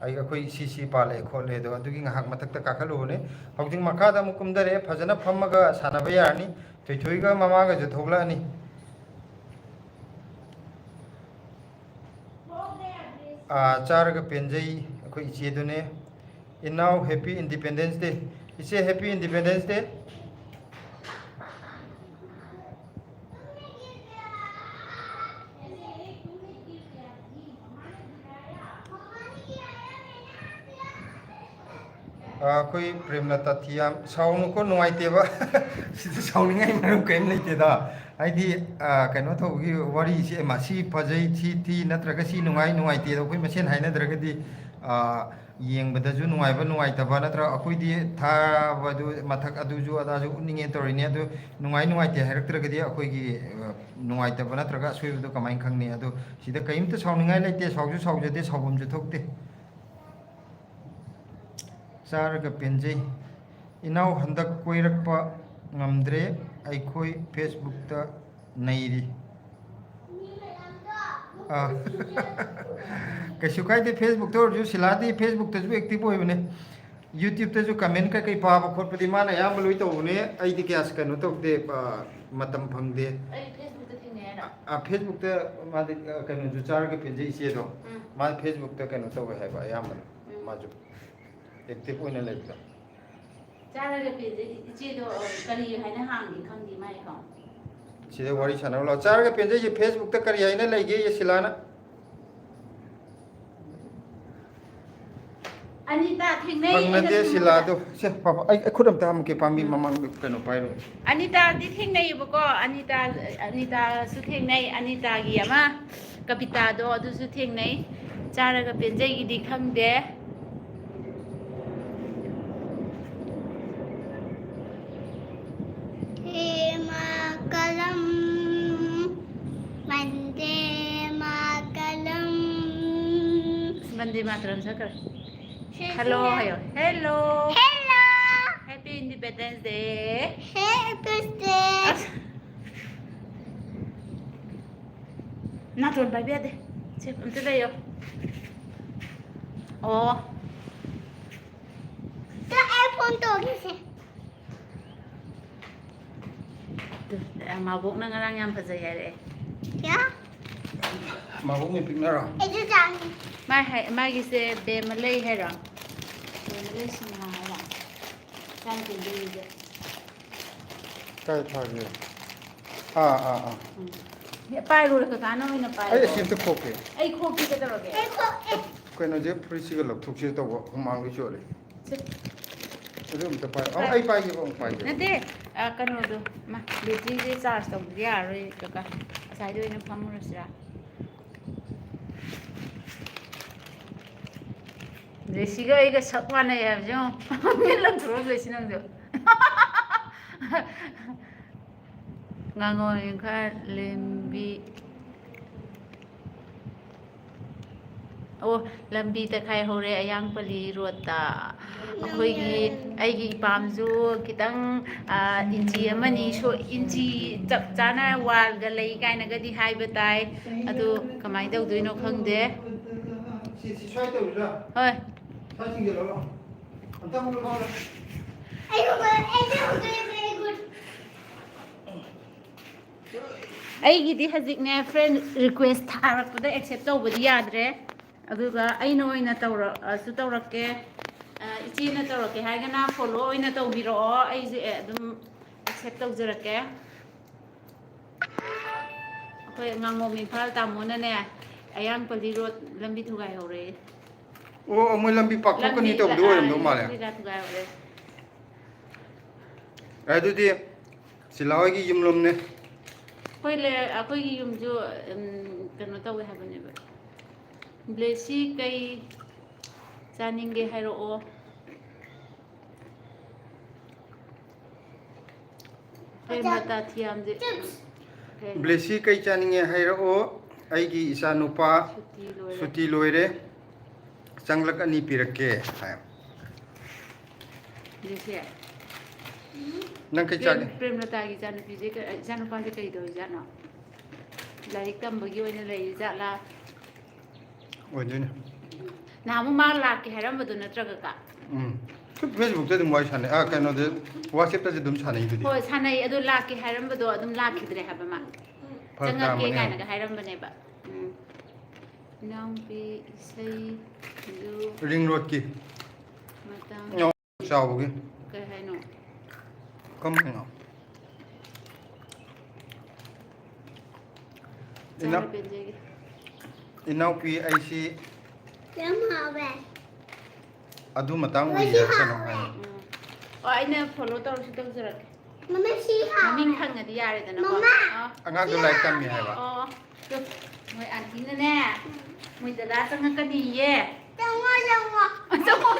ꯑꯩꯈꯣꯏ ꯁꯤ ꯄꯥꯜꯂꯦ ꯈꯣꯠꯂꯦ ꯑꯗꯣ ꯑꯗꯨꯒꯤ ꯉꯥꯏꯍꯥꯛ ꯃꯊꯛꯇ ꯀꯥꯈꯠꯂꯨꯕꯅꯦ ꯍꯧꯖꯤꯛ ꯃꯈꯥꯗ ꯑꯃꯨꯛ ꯀꯨꯝꯊꯔꯛꯑꯦ ꯐꯖꯅ ꯐꯝꯃꯒ ꯁꯥꯟꯅꯕ ꯌꯥꯔꯅꯤ ꯊꯣꯏꯊꯣꯏꯒ ꯃꯃꯥꯒꯁꯨ ꯊꯣꯛꯂꯛꯑꯅꯤ ꯆꯥꯔꯒ ꯄꯦꯟꯖꯩ ꯑꯩꯈꯣꯏ ꯏꯆꯦꯗꯨꯅꯦ ꯏꯅꯥꯎ ꯍꯦꯄꯤ ꯏꯟꯗꯤꯄꯦꯟꯗꯦꯟꯁ ꯗꯦ ꯏꯆꯦ ꯍꯦꯄꯤ ꯏꯟꯗꯤꯄꯦꯟꯗꯦꯟꯁ ꯗꯦ ꯑꯩꯈꯣꯏ ꯄ꯭ꯔꯦꯝꯂꯇꯥ ꯊꯤꯌꯥꯝ ꯁꯥꯎꯅꯨꯀꯣ ꯅꯨꯡꯉꯥꯏꯇꯦꯕ ꯁꯤꯗ ꯁꯥꯎꯅꯤꯡꯉꯥꯏ ꯃꯔꯝ ꯀꯔꯤꯝ ꯂꯩꯇꯦꯗ ꯍꯥꯏꯗꯤ ꯀꯩꯅꯣ ꯇꯧꯕꯒꯤ ꯋꯥꯔꯤꯁꯦ ꯁꯤ ꯐꯖꯩ ꯁꯤ ꯊꯤ ꯅꯠꯇ꯭ꯔꯒ ꯁꯤ ꯅꯨꯡꯉꯥꯏꯇꯦꯗ ꯑꯩꯈꯣꯏ ꯃꯁꯦꯟ ꯍꯥꯏꯅꯗ꯭ꯔꯒꯗꯤ ꯌꯦꯡꯕꯗꯁꯨ ꯅꯨꯡꯉꯥꯏꯕ ꯅꯨꯡꯉꯥꯏꯇꯕ ꯅꯠꯇ꯭ꯔꯒ ꯑꯩꯈꯣꯏꯗꯤ ꯊꯥꯕꯗꯨ ꯃꯊꯛ ꯑꯗꯨꯁꯨ ꯑꯗꯥꯁꯨ ꯎꯠꯅꯤꯡꯉꯦ ꯇꯧꯔꯤꯅꯦ ꯑꯗꯨ ꯅꯨꯡꯉꯥꯏꯇꯦ ꯍꯥꯏꯔꯛꯇ꯭ꯔꯒꯗꯤ ꯑꯩꯈꯣꯏꯒꯤ ꯅꯨꯡꯉꯥꯏꯇꯕ ꯅꯠꯇ꯭ꯔꯒ ꯑꯁꯣꯏꯕꯗꯣ ꯀꯃꯥꯏꯅ ꯈꯪꯅꯤ ꯑꯗꯨ ꯁꯤꯗ ꯀꯔꯤꯝꯇ ꯁꯥꯎꯅꯤꯡꯉꯥꯏ ꯂꯩꯇꯦ ꯁꯥꯎꯁꯨ ꯁꯥꯎꯖꯗꯦ ꯁꯥꯎꯐꯝꯁꯨ ꯊꯣꯛꯇꯦ ꯆꯥꯔꯒ ꯄꯦꯟꯖꯩ ꯏꯅꯥꯎ ꯍꯟꯗꯛ ꯀꯣꯏꯔꯛꯄ ꯉꯝꯗ꯭ꯔꯦ ꯑꯩꯈꯣꯏ ꯐꯦꯁꯕꯨꯛꯇ ꯅꯩꯔꯤ ꯀꯩꯁꯨ ꯀꯥꯏꯗꯦ ꯐꯦꯁꯕꯨꯛꯇ ꯑꯣꯏꯔꯁꯨ ꯁꯤꯂꯥꯗꯤ ꯐꯦꯁꯕꯨꯛꯇꯁꯨ ꯑꯦꯛꯇꯤꯚ ꯑꯣꯏꯕꯅꯦ ꯌꯨꯇ꯭ꯌꯨꯕꯇꯁꯨ ꯀꯃꯦꯟ ꯀꯩꯀꯩ ꯄꯥꯕ ꯈꯣꯠꯄꯗꯤ ꯃꯥꯅ ꯑꯌꯥꯝꯕ ꯂꯣꯏ ꯇꯧꯕꯅꯦ ꯑꯩꯗꯤ ꯀꯌꯥ ꯀꯩꯅꯣ ꯇꯧꯗꯦ ꯃꯇꯝ ꯐꯪꯗꯦ ꯑꯩ ꯐꯦꯁꯕꯨꯛꯇ ꯊꯦꯡꯅꯩ ꯐꯦꯁꯕꯨꯛꯇ ꯃꯥꯗꯤ ꯀꯩꯅꯣꯁꯨ ꯆꯥꯔꯒ ꯄꯦꯟꯖꯩ ꯏꯆꯦꯗꯣ ꯃꯥ ꯐꯦꯁꯕꯨꯛꯇ ꯀꯩꯅꯣ ꯇꯧꯋꯦ ꯍꯥꯏꯕ ꯑꯌꯥꯝꯕꯅ ꯃꯥꯁꯨ ꯑꯦꯛꯇꯤꯚ ꯑꯣꯏꯅ ꯂꯩꯕꯗꯣ ꯆꯥꯔꯒ ꯄꯦꯟꯖꯩ ꯏꯆꯦꯗꯣ ꯀꯔꯤ ꯍꯥꯏꯅ ꯍꯥꯡꯒꯦ ꯈꯪꯗꯦ ꯃꯥꯏ ꯑꯦꯀꯥꯎꯟ ꯁꯤꯗ ꯋꯥꯔꯤ ꯁꯥꯟꯅꯕ ꯂꯥꯛꯑꯣ ꯆꯥꯔꯒ ꯄꯦꯟꯖꯩꯁꯦ ꯐꯦꯁꯕꯨꯛꯇ ꯀꯔꯤ ꯍꯥꯏꯅ ꯂꯩꯒꯦ ꯁꯤꯂꯥꯅ ꯑꯅꯤꯇꯥ ꯊꯦꯡꯅꯩ ꯑꯩꯅ ꯐꯪꯅꯗꯦ ꯈꯪꯕꯗ ꯁꯤꯂꯥꯗꯣ ꯁꯦ ꯄꯥꯄꯥ ꯑꯩ ꯈꯨꯠ ꯑꯝꯇ ꯍꯥꯝꯒꯦ ꯄꯥꯝꯕꯤ ꯃꯃꯥꯡꯗ ꯀꯩꯅꯣ ꯄꯥꯏꯔꯣ ꯑꯅꯤꯇꯥꯗꯤ ꯊꯦꯡꯅꯩꯌꯦꯕꯀꯣ ꯑꯅꯤꯇꯥꯁꯨ ꯊꯦꯡꯅꯩ ꯑꯅꯤꯇꯥꯒꯤ ꯑꯃ ꯀꯕꯤꯇꯥꯗꯣ ꯑꯗꯨꯁꯨ ꯊꯦꯡꯅꯩ ꯆꯥꯔꯒ ꯄꯦꯟꯖꯩꯒꯤꯗꯤ ꯈꯪꯗꯦ Makalam Vande Makalam Vande Mataram sakar hello hayo hello Hello happy independence day Happy birthday naton bai bia de che amte leyo oh The iPhone to gise mabok na ngarang yam phajai hare Ya ꯃꯕꯨꯛ ꯃꯤ ꯄꯤꯛꯅꯔꯣ Eju jang mai gi se be malai hera be malai sina hera kan ke de ꯀꯥꯏ ꯊꯥꯒꯦ pai ro ka kana hoina pai ꯑꯩ ꯑꯁꯤ ꯑꯝꯇ ꯈꯣꯛꯀꯦ ai kho ki ka tawage ꯀꯩꯅꯣꯁꯦ ꯐꯨꯔꯤꯠꯁꯤꯒ ꯂꯧꯊꯣꯛꯁꯤ ꯇꯧꯕ ꯍꯨꯃꯥꯡꯗꯤ ꯆꯣꯠꯂꯦ ꯑꯗꯨ ꯑꯝꯇ ꯄꯥꯏ ꯑꯩ ꯄꯥꯏꯒꯦꯕ ꯑꯃꯨꯛ ꯄꯥꯏꯒꯦ nade kanodo ma battery je charge tawdi yaroi kaka asai oina phamurasira Blessy ga iga sak manai habjo min lang thro Blessy nang jo ngangoi kha lembi oh lambi ta khai hore ayang pali road ta akhoi gi ipamju kitang inchi amani so inchi chap chana wal ga lei kaina ga di haiba tai adu kamai dau doino khangde ꯁꯤ ꯁ꯭ꯋꯥꯏ ꯇꯧꯔꯤꯔꯥ hoi ꯁ꯭ꯋꯥꯏ ꯊꯤꯡꯖꯤꯜꯂꯣ ꯑꯝꯇ ꯑꯃꯨꯛ ꯂꯧꯔꯣ very good ꯑꯩꯒꯤꯗꯤ ꯍꯧꯖꯤꯛꯅꯦ friend request ꯊꯥꯔꯛꯄꯗ accept ꯇꯧꯕꯗꯤ ꯌꯥꯗ꯭ꯔꯦ ꯑꯗꯨꯒ ꯑꯩꯅ ꯑꯣꯏꯅ ꯇꯧꯔꯛꯀꯦ ꯏꯆꯦꯅ ꯇꯧꯔꯛꯀꯦ ꯍꯥꯏꯔꯒꯅ ꯐꯣꯂꯣ ꯑꯣꯏꯅ ꯇꯧꯕꯤꯔꯛꯑꯣ ꯑꯩꯁꯦ ꯑꯗꯨꯝ ꯑꯦꯛꯁꯦꯞ ꯇꯧꯖꯔꯛꯀꯦ ꯑꯩꯈꯣꯏ ꯉꯥꯉꯣꯝ ꯏꯝꯐꯥꯜ ꯇꯥꯃꯣꯅꯅꯦ ꯑꯌꯥꯡꯄꯜꯂꯤ ꯔꯣꯗ ꯂꯝꯕꯤ ꯊꯨꯒꯥꯏꯍꯧꯔꯦ ꯑꯣ ꯃꯣꯏ ꯂꯝꯕꯤ ꯄꯥꯛꯊꯣꯛꯀꯅꯤ ꯇꯧꯕꯗꯣ ꯑꯣꯏꯔꯝꯗꯧ ꯃꯥꯜꯂꯦ ꯂꯝꯕꯤꯒ ꯊꯨꯒꯥꯏꯍꯧꯔꯦ ꯑꯗꯨꯗꯤ ꯁꯤꯂꯥ ꯍꯣꯏꯒꯤ ꯌꯨꯝꯂꯣꯝꯅꯦ ꯑꯩꯈꯣꯏꯒꯤ ꯌꯨꯝꯁꯨ ꯀꯩꯅꯣ ꯇꯧꯋꯦ ꯍꯥꯏꯕꯅꯦꯕ Blessy ꯀꯩ ꯆꯥꯅꯤꯡꯒꯦ ꯍꯥꯏꯔꯛꯑꯣ ꯄ꯭ꯔꯦꯃꯂꯇꯥ ꯊꯤꯌꯥꯝꯖꯦ Blessy ꯀꯩ ꯆꯥꯅꯤꯡꯉꯦ ꯍꯥꯏꯔꯛꯑꯣ ꯑꯩꯒꯤ ꯏꯆꯥꯅꯨꯄꯥ ꯁꯨꯇꯤ ꯂꯣꯏꯔꯦ ꯆꯪꯂꯛ ꯑꯅꯤ ꯄꯤꯔꯛꯀꯦ ꯍꯥꯏ Blessy ꯅꯪ ꯀꯩ ꯆꯥꯒꯦ ꯄ꯭ꯔꯦꯃꯂꯇꯥꯒꯤ ꯏꯆꯥꯅꯨꯄꯥꯁꯦ ꯀꯩ ꯇꯧꯔꯤꯖꯥꯠꯅꯣ ꯂꯥꯏꯔꯤꯛ ꯇꯝꯕꯒꯤ ꯑꯣꯏꯅ ꯂꯩꯔꯤ ꯖꯥꯠꯂꯥ ꯑꯣꯏꯗꯣꯏꯅꯦ ꯅꯍꯥꯟꯃꯨꯛ ꯃꯥ ꯂꯥꯛꯀꯦ ꯍꯥꯏꯔꯝꯕꯗꯣ ꯅꯠꯇ꯭ꯔꯒ ꯐꯦꯁꯕꯨꯛꯇ ꯑꯗꯨꯝ ꯋꯥꯔꯤ ꯁꯥꯟꯅꯩ ꯀꯩꯅꯣꯗ ꯋꯥꯆꯦꯞꯇꯁꯨ ꯑꯗꯨꯝ ꯁꯥꯟꯅꯩꯗꯨꯗꯤ ꯍꯣꯏ ꯁꯥꯟꯅꯩ ꯑꯗꯨ ꯂꯥꯛꯀꯦ ꯍꯥꯏꯔꯝꯕꯗꯣ ꯑꯗꯨꯝ ꯂꯥꯛꯈꯤꯗ꯭ꯔꯦ ꯍꯥꯏꯕ ꯃꯥ ꯐꯔꯛ ꯆꯪꯉꯛꯀꯦ ꯇꯥꯔꯝꯃꯅꯤ ꯀꯥꯏꯅꯒ ꯍꯥꯏꯔꯝꯕꯅꯦꯕ ꯏꯅꯥꯎꯄꯤ ꯏꯁꯩ ꯔꯤꯡ ꯔꯣꯗꯀꯤ ꯃꯇꯥꯡ ꯆꯥꯎꯕꯒꯤ ꯀꯩ ꯍꯥꯏꯅꯣ ꯀꯝꯕꯅꯣ ꯆꯥꯔ ꯄꯦꯟꯖꯒꯦ ꯏꯅꯥꯎꯄꯤ ꯑꯩꯁꯤ Yum hawe ꯑꯗꯨ ꯃꯇꯥꯡ ꯑꯣꯏꯖ ꯀꯩꯅꯣ ꯍꯥꯏ ꯑꯣ ꯑꯩꯅ ꯐꯣꯂꯣ ꯇꯧꯔꯁꯨ ꯇꯧꯖꯔꯛꯀꯦ Mama see how ꯃꯃꯤꯡ ꯈꯪꯉꯗꯤ ꯌꯥꯔꯦꯗꯅꯀꯣ ꯑꯉꯥꯡꯗꯣ ꯂꯥꯏꯔꯤꯛ ꯇꯝꯃꯤ ꯍꯥꯏꯕ ꯑꯣ ꯃꯣꯏ ꯑꯟꯇꯤꯅꯅꯦ ꯃꯣꯏ ꯗꯗꯥ ꯆꯪꯉꯛꯀꯅꯤꯌꯦ ꯆꯪꯉꯣ ꯆꯪꯉꯣ ꯆꯪꯉꯣ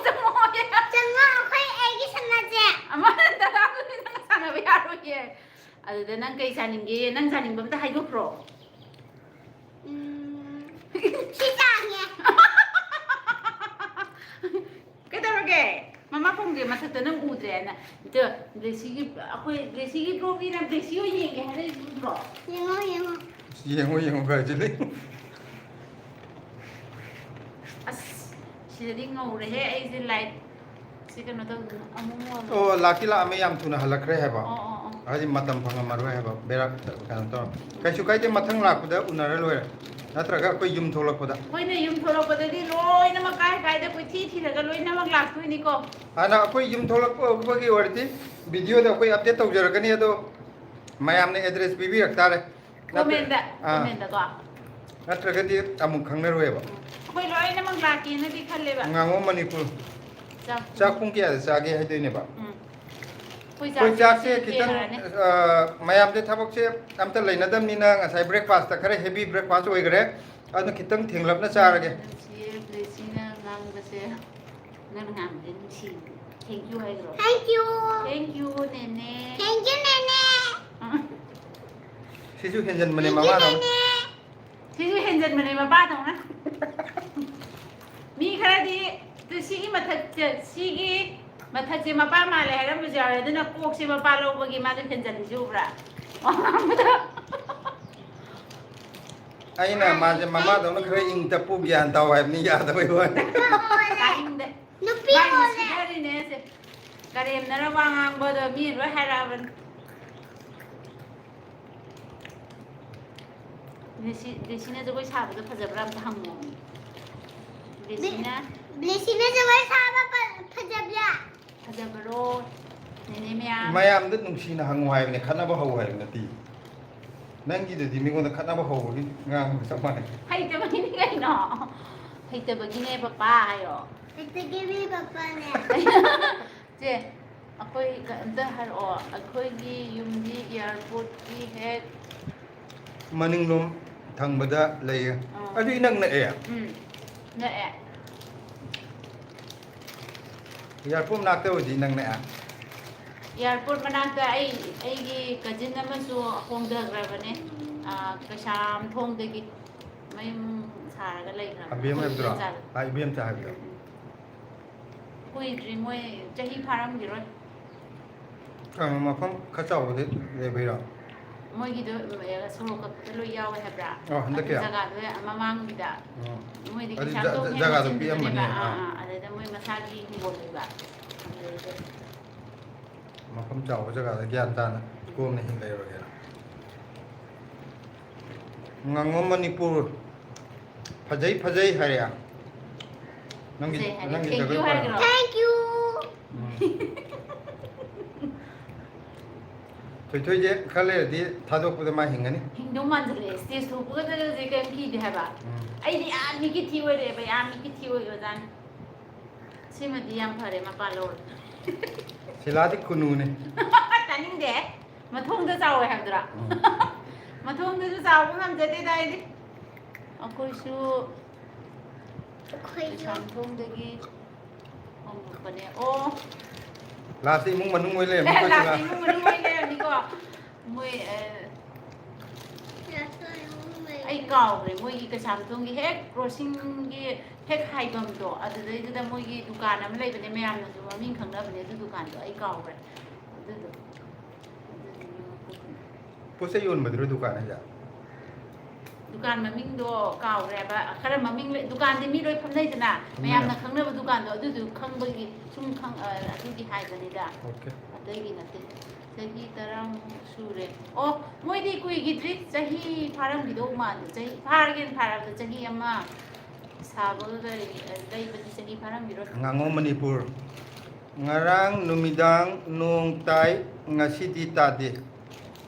ꯆꯪꯉꯣ ꯑꯩꯈꯣꯏ ꯑꯩꯒꯤ ꯁꯅꯥꯁꯦ ꯑꯃꯅ ꯇꯔꯥꯗꯨꯗꯤ ꯅꯪ ꯁꯥꯟꯅꯕ ꯌꯥꯔꯣꯏꯌꯦ ꯑꯗꯨꯗ ꯅꯪ ꯀꯩ ꯆꯥꯅꯤꯡꯒꯦ ꯅꯪ ꯆꯥꯅꯤꯡꯕ ꯑꯝꯇ ꯍꯥꯏꯗꯣꯛꯈ꯭ꯔꯣ ꯁꯤ ꯆꯥꯡꯉꯦ ꯀꯩꯗꯧꯔꯒꯦ ꯃꯃꯥ ꯐꯣꯡꯒꯦ ꯃꯊꯛꯇ ꯅꯪ ꯎꯗ꯭ꯔꯦꯅ ꯕ꯭ꯂꯦꯁꯤꯒꯤ ꯑꯩꯈꯣꯏ ꯕ꯭ꯂꯦꯁꯤꯒꯤ ꯕ꯭ꯂꯣꯒꯤꯅ ꯕ꯭ꯂꯦꯁꯤ ꯑꯣꯏ ꯌꯦꯡꯒꯦ ꯍꯥꯏꯔꯛꯏ ꯎꯗ꯭ꯔꯣ ꯌꯦꯡꯉꯣ ꯌꯦꯡꯉꯣ ꯍꯥꯏꯖꯤꯜꯂꯤ ꯑꯁ ꯁꯤꯗꯗꯤ ꯉꯧꯔꯦꯍꯦ ꯑꯩꯁꯦ ꯂꯥꯏꯠ ꯁꯤ ꯀꯩꯅꯣ ꯇꯧꯗꯅ ꯑꯃꯨꯛ ꯑꯣ ꯂꯥꯛꯇꯤ ꯂꯥꯛꯑꯝꯃꯦ ꯌꯥꯝ ꯊꯨꯅ ꯍꯜꯂꯛꯈ꯭ꯔꯦ ꯍꯥꯏꯕ ꯑꯣ ꯍꯥꯏꯗꯤ ꯃꯇꯝ ꯐꯪꯉꯝꯃꯔꯣꯏ ꯍꯥꯏꯕ ꯕꯦꯔꯥ ꯀꯩꯅꯣ ꯇꯧꯔ ꯀꯩꯁꯨ ꯀꯥꯏꯗꯦ ꯃꯊꯪ ꯂꯥꯛꯄꯗ ꯎꯅꯔ ꯂꯣꯏꯔꯦ ꯅꯠꯇ꯭ꯔꯒ ꯑꯩꯈꯣꯏ ꯌꯨꯝ ꯊꯣꯛꯂꯛꯄꯗ ꯑꯩꯈꯣꯏꯅ ꯌꯨꯝ ꯊꯣꯛꯂꯛꯄꯗꯗꯤ ꯂꯣꯏꯅꯃꯛ ꯀꯥꯏꯗ ꯀꯣꯏꯊꯤ ꯊꯤꯔꯒ ꯂꯣꯏꯅꯃꯛ ꯂꯥꯛꯇꯣꯏꯅꯤꯀꯣ ꯍꯥꯟꯅ ꯑꯩꯈꯣꯏ ꯌꯨꯝ ꯊꯣꯛꯂꯛꯄꯒꯤ ꯑꯣꯏꯔꯗꯤ ꯚꯤꯗꯤꯑꯣꯗ ꯑꯩꯈꯣꯏ ꯑꯞꯗꯦꯠ ꯇꯧꯖꯔꯛꯀꯅꯤ ꯑꯗꯣ ꯃꯌꯥꯝꯅ ꯑꯦꯗ꯭ꯔꯦꯁ ꯄꯤꯕꯤꯔꯛ ꯇꯥꯔꯦ ꯀꯣꯃꯦꯟꯗꯀꯣ ꯅꯠꯇ꯭ꯔꯒꯗꯤ ꯑꯃꯨꯛ ꯈꯪꯅꯔꯣꯏꯕ ꯑꯩꯈꯣꯏ ꯂꯣꯏꯅꯃꯛ ꯂꯥꯛꯀꯦꯅꯗꯤ ꯈꯜꯂꯦꯕ ꯉꯥꯉꯣꯝ ꯃꯅꯤꯄꯨꯔ ꯆꯥꯛ ꯄꯨꯡ ꯀꯌꯥꯗ ꯆꯥꯒꯦ ꯍꯥꯏꯗꯣꯏꯅꯦꯕ ꯑꯩꯈꯣꯏ ꯑꯩꯈꯣꯏ ꯆꯥꯛꯁꯦ ꯉꯁꯤ ꯈꯤꯇꯪ ꯊꯦꯡꯉꯅꯤ ꯃꯌꯥꯝꯁꯦ ꯊꯕꯛꯁꯦ ꯑꯝꯇ ꯂꯩꯅꯗꯕꯅꯤꯅ ꯉꯁꯥꯏ ꯕ꯭ꯔꯦꯛꯐꯥꯁꯇ ꯈꯔ ꯍꯦꯚꯤ ꯕ꯭ꯔꯦꯛꯐꯥꯁ ꯑꯣꯏꯈꯔꯦ ꯑꯗꯨꯅ ꯈꯤꯇꯪ ꯊꯦꯡꯂꯞꯅ ꯆꯥꯔꯒꯦ ꯅꯨꯡꯁꯤꯌꯦ ꯕ꯭ꯂꯦꯁꯤꯅ ꯉꯥꯡꯕꯁꯦ ꯅꯪ ꯉꯥꯡꯕꯁꯦ ꯅꯨꯡꯁꯤ ꯊꯦꯡꯀ꯭ꯌꯨ ꯍꯥꯏꯈ꯭ꯔꯣ ꯊꯦꯡꯀ꯭ꯌꯨ ꯅꯦꯅꯦ ꯅꯦꯅꯦ ꯁꯤꯁꯨ ꯍꯦꯟꯖꯟꯕꯅꯦ ꯊꯦꯡꯀ꯭ꯌꯨ ꯃꯃꯥꯗꯧꯅ ꯅꯦꯅꯦ ꯁꯤꯁꯨ ꯍꯦꯟꯖꯟꯕꯅꯦ ꯃꯄꯥꯗꯧꯅ ꯃꯤ ꯈꯔꯗꯤ ꯁꯤꯒꯤ ꯃꯊꯛꯁꯦ ꯃꯄꯥ ꯃꯥꯜꯂꯦ ꯍꯥꯏꯔꯝꯕꯁꯨ ꯌꯥꯎꯋꯦ ꯑꯗꯨꯅ ꯀꯣꯛꯁꯦ ꯃꯄꯥ ꯂꯧꯕꯒꯤ ꯃꯥꯁꯦ ꯍꯦꯟꯖꯜꯂꯤꯁꯤ ꯎꯕ꯭ꯔꯥ ꯑꯩꯅ ꯃꯥꯁꯦ ꯃꯃꯥꯗꯧꯅ ꯈꯔ ꯏꯪ ꯇꯞꯄꯨ ꯒ꯭ꯌꯥꯟ ꯇꯥꯎ ꯍꯥꯏꯕꯅꯤ ꯌꯥꯗꯕꯩ ꯋꯥꯅꯤ ꯇꯥꯅꯤꯡꯗꯦ ꯅꯨꯄꯤ ꯃꯥꯏꯁꯦ ꯑꯣꯜꯂꯦ ꯁꯤꯙꯔꯤꯅꯦꯁꯦ ꯀꯔꯦꯝꯅꯔ ꯋꯥ ꯉꯥꯡꯕꯗꯣ ꯃꯤ ꯂꯣꯏ ꯍꯥꯏꯔꯛꯑꯕꯅꯤ ꯕ꯭ꯂꯦꯁꯤꯅ ꯖꯒꯣꯏ ꯁꯥꯕꯗꯣ ꯐꯖꯕ꯭ꯔꯥ ꯑꯝꯇ ꯍꯪꯉꯣ ꯕ꯭ꯂꯦꯁꯤꯅ ꯖꯒꯣꯏ ꯁꯥꯕ ꯐꯖꯕ꯭ꯔꯥ ꯐꯖꯕꯔꯣ ꯅꯦꯅꯦ ꯃꯌꯥꯝ ꯃꯌꯥꯝꯗ ꯅꯨꯡꯁꯤꯅ ꯍꯪꯉꯨ ꯍꯥꯏꯕꯅꯦ ꯈꯠꯅꯕ ꯍꯧ ꯍꯥꯏꯕ ꯅꯠꯇꯦ ꯅꯪꯒꯤꯗꯨꯗꯤ ꯃꯤꯉꯣꯟꯗ ꯈꯠꯅꯕ ꯍꯧꯕꯒꯤ ꯉꯥꯡꯕꯒ ꯆꯞ ꯃꯥꯟꯅꯩ ꯍꯩꯇꯕꯒꯤꯅꯤ ꯀꯩꯅꯣ ꯍꯩꯇꯕꯒꯤꯅꯦ ꯄꯄꯥ ꯍꯥꯏꯌꯣ ꯍꯩꯇꯒꯤꯕꯤ ꯄꯄꯥꯅꯦ ꯆꯦ ꯑꯩꯈꯣꯏ ꯑꯝꯇ ꯍꯥꯏꯔꯛꯑꯣ ꯑꯩꯈꯣꯏꯒꯤ ꯌꯨꯝꯗꯤ ꯏꯌꯥꯔꯄꯣꯔꯠꯀꯤ ꯍꯦꯛ ꯃꯅꯤꯡꯂꯣꯝ ꯊꯪꯕꯗ ꯂꯩꯌꯦ ꯑꯗꯨ ꯏꯅꯛ ꯅꯛꯑꯦ ꯅꯛꯑꯦ ꯏꯌꯥꯔꯄꯣꯔꯠ ꯃꯅꯥꯛꯇ ꯑꯣꯏꯗꯤ ꯏꯅꯛ ꯅꯛꯑꯦ ꯏꯌꯥꯔꯄꯣꯔꯠ ꯃꯅꯥꯛꯇ ꯑꯩꯒꯤ ꯀꯖꯤꯟ ꯑꯃꯁꯨ ꯍꯣꯡꯊꯈ꯭ꯔꯕꯅꯦ ꯀꯩꯁꯥꯝꯊꯣꯡꯗꯒꯤ ꯃꯌꯨꯝ ꯁꯥꯔꯒ ꯂꯩꯈ꯭ꯔꯕꯅꯦ ꯑꯕꯦꯝ ꯑꯩꯈꯣꯏ ꯍꯥꯏꯕꯗꯨꯔꯣ ꯏꯗꯣꯝꯆꯥꯗꯣ ꯏꯕꯦꯝꯆꯥ ꯍꯥꯏꯕꯗꯣ ꯀꯨꯏꯗ꯭ꯔꯤ ꯃꯣꯏ ꯆꯍꯤ ꯐꯥꯔꯝꯈꯤꯔꯣꯏ ꯃꯐꯝ ꯈꯔ ꯆꯥꯎꯕꯗꯤ ꯂꯩꯕꯩꯔꯣ ꯃꯣꯏꯒꯤꯗꯣ ꯁꯣꯔꯣꯛ ꯀꯛꯄꯗ ꯂꯣꯏ ꯌꯥꯎꯋꯦ ꯍꯥꯏꯕ꯭ꯔꯥ ꯑꯣ ꯑꯗꯨ ꯍꯟꯗꯛꯀꯤ ꯖꯒꯥꯗꯣ ꯃꯃꯥꯡꯒꯤꯗ ꯃꯣꯏꯗꯤ ꯑꯗꯨ ꯀꯩꯁꯥꯝꯊꯣꯡ ꯍꯦꯛ ꯖꯒꯥꯗꯣ ꯄꯤꯑꯝꯃꯅꯤ ꯃꯆꯤꯟꯗꯨꯗꯅꯦꯕ ꯑꯗꯩꯗ ꯃꯣꯏ ꯃꯁꯥꯒꯤ ꯍꯤꯡꯒꯣꯜ ꯂꯩꯕ ꯑꯗꯨꯗꯩꯗ ꯃꯐꯝ ꯆꯥꯎꯕ ꯖꯒꯥꯗ ꯒ꯭ꯌꯥꯟ ꯇꯥꯅ ꯀꯣꯝꯅ ꯍꯤꯡ ꯂꯩꯔꯒꯦꯅ ꯉꯥꯉꯣꯝ ꯃꯅꯤꯄꯨꯔ ꯐꯖꯩ ꯍꯥꯏꯔꯦ ꯐꯖꯩ ꯍꯥꯏꯔꯦ ꯅꯪꯒꯤ ꯊꯦꯡꯀ꯭ꯌꯨ ꯖꯒꯣꯏ ꯍꯥꯏꯈ꯭ꯔꯣ ꯊꯦꯡꯀ꯭ꯌꯨ ꯊꯣꯏꯊꯣꯏꯁꯦ ꯈꯔ ꯂꯩꯔꯗꯤ ꯊꯥꯗꯣꯛꯄꯗ ꯃꯥ ꯍꯤꯡꯒꯅꯤ ꯍꯤꯡꯗꯧ ꯃꯥꯟꯁꯤꯜꯂꯛꯑꯦ ꯏꯁꯇꯦꯖ ꯊꯣꯛꯄꯒꯗꯁꯦ ꯀꯔꯤꯝ ꯀꯤꯗꯦ ꯍꯥꯏꯕ ꯑꯩꯗꯤ ꯌꯥꯝ ꯃꯤꯀꯤ ꯊꯤ ꯑꯣꯏꯔꯛꯑꯦꯕ ꯌꯥꯝ ꯃꯤꯀꯤ ꯊꯤ ꯑꯣꯏꯈ꯭ꯔꯖꯥꯠꯅꯤ ꯁꯤꯃꯗꯤ ꯌꯥꯝ ꯐꯔꯦ ꯃꯄꯥ ꯂꯧꯔꯦ ꯁꯤꯂꯥꯗꯤ ꯈꯨꯅꯨꯅꯦ ꯇꯥꯅꯤꯡꯗꯦ ꯃꯊꯣꯡꯗ ꯆꯥꯎꯋꯦ ꯍꯥꯏꯕꯗꯨꯔꯥ ꯃꯊꯣꯡꯗꯁꯨ ꯆꯥꯎꯕ ꯉꯝꯖꯗꯦꯗ ꯑꯩꯗꯤ ꯑꯩꯈꯣꯏꯁꯨ ꯀꯩꯁꯥꯝꯊꯣꯡꯗꯒꯤ ꯍꯣꯡꯉꯛꯄꯅꯦ ꯑꯣ ꯂꯥꯁꯇ ꯏꯃꯨꯡ ꯃꯅꯨꯡ ꯑꯣꯏ ꯂꯩꯔꯝꯃꯤꯀꯣ ꯁꯤꯂꯥ ꯂꯥꯁꯇ ꯏꯃꯨꯡ ꯃꯅꯨꯡ ꯑꯣꯏ ꯂꯩꯔꯝꯅꯤꯀꯣ ꯃꯣꯏ ꯑꯩ ꯀꯥꯎꯈ꯭ꯔꯦ ꯃꯣꯏꯒꯤ ꯀꯩꯁꯥꯝꯊꯣꯡꯒꯤ ꯍꯦꯛ ꯀ꯭ꯔꯣꯁꯤꯡꯒꯤ ꯍꯦꯛ ꯍꯥꯏꯐꯝꯗꯣ ꯑꯗꯨꯗꯩꯗꯨꯗ ꯃꯣꯏꯒꯤ ꯗꯨꯀꯥꯟ ꯑꯃ ꯂꯩꯕꯅꯦ ꯃꯌꯥꯝꯅꯁꯨ ꯃꯃꯤꯡ ꯈꯪꯅꯕꯅꯦ ꯑꯗꯨ ꯗꯨꯀꯥꯟꯗꯣ ꯑꯩ ꯀꯥꯎꯈ꯭ꯔꯦ ꯑꯗꯨꯗꯣ ꯄꯣꯠ ꯆꯩ ꯌꯣꯟꯕꯗꯨꯔꯣ ꯗꯨꯀꯥꯟ ꯍꯥꯏꯁꯦ ꯗꯨꯀꯥꯟ ꯃꯃꯤꯡꯗꯣ ꯀꯥꯎꯈ꯭ꯔꯦꯕ ꯈꯔ ꯃꯃꯤꯡ ꯗꯨꯀꯥꯟꯗꯤ ꯃꯤ ꯂꯣꯏ ꯐꯝꯅꯩꯗꯅ ꯃꯌꯥꯝꯅ ꯈꯪꯅꯕ ꯗꯨꯀꯥꯟꯗꯣ ꯑꯗꯨꯗꯨ ꯈꯪꯕꯒꯤ ꯁꯨꯝ ꯑꯗꯨꯒꯤ ꯍꯥꯏꯕꯅꯤꯗ ꯑꯇꯩꯒꯤ ꯅꯠꯇꯦ ꯆꯍꯤ 10 ꯁꯨꯔꯦ ꯑꯣ ꯃꯣꯏꯗꯤ ꯀꯨꯏꯈꯤꯗ꯭ꯔꯤ ꯆꯍꯤ ꯐꯥꯔꯝꯈꯤꯗꯧ ꯃꯥꯜꯂꯦ ꯆꯍꯤ ꯐꯥꯔꯕꯗ ꯆꯍꯤ ꯑꯃ ꯁꯥꯕꯒ ꯂꯩꯕꯗꯤ ꯆꯍꯤ ꯐꯥꯔꯝꯈꯤꯔꯣꯏ ꯉꯥꯉꯣꯝ ꯃꯅꯤꯄꯨꯔ ꯉꯔꯥꯡ ꯅꯨꯃꯤꯗꯥꯡ ꯅꯣꯡ ꯇꯥꯏ ꯉꯁꯤꯗꯤ ꯇꯥꯗꯦ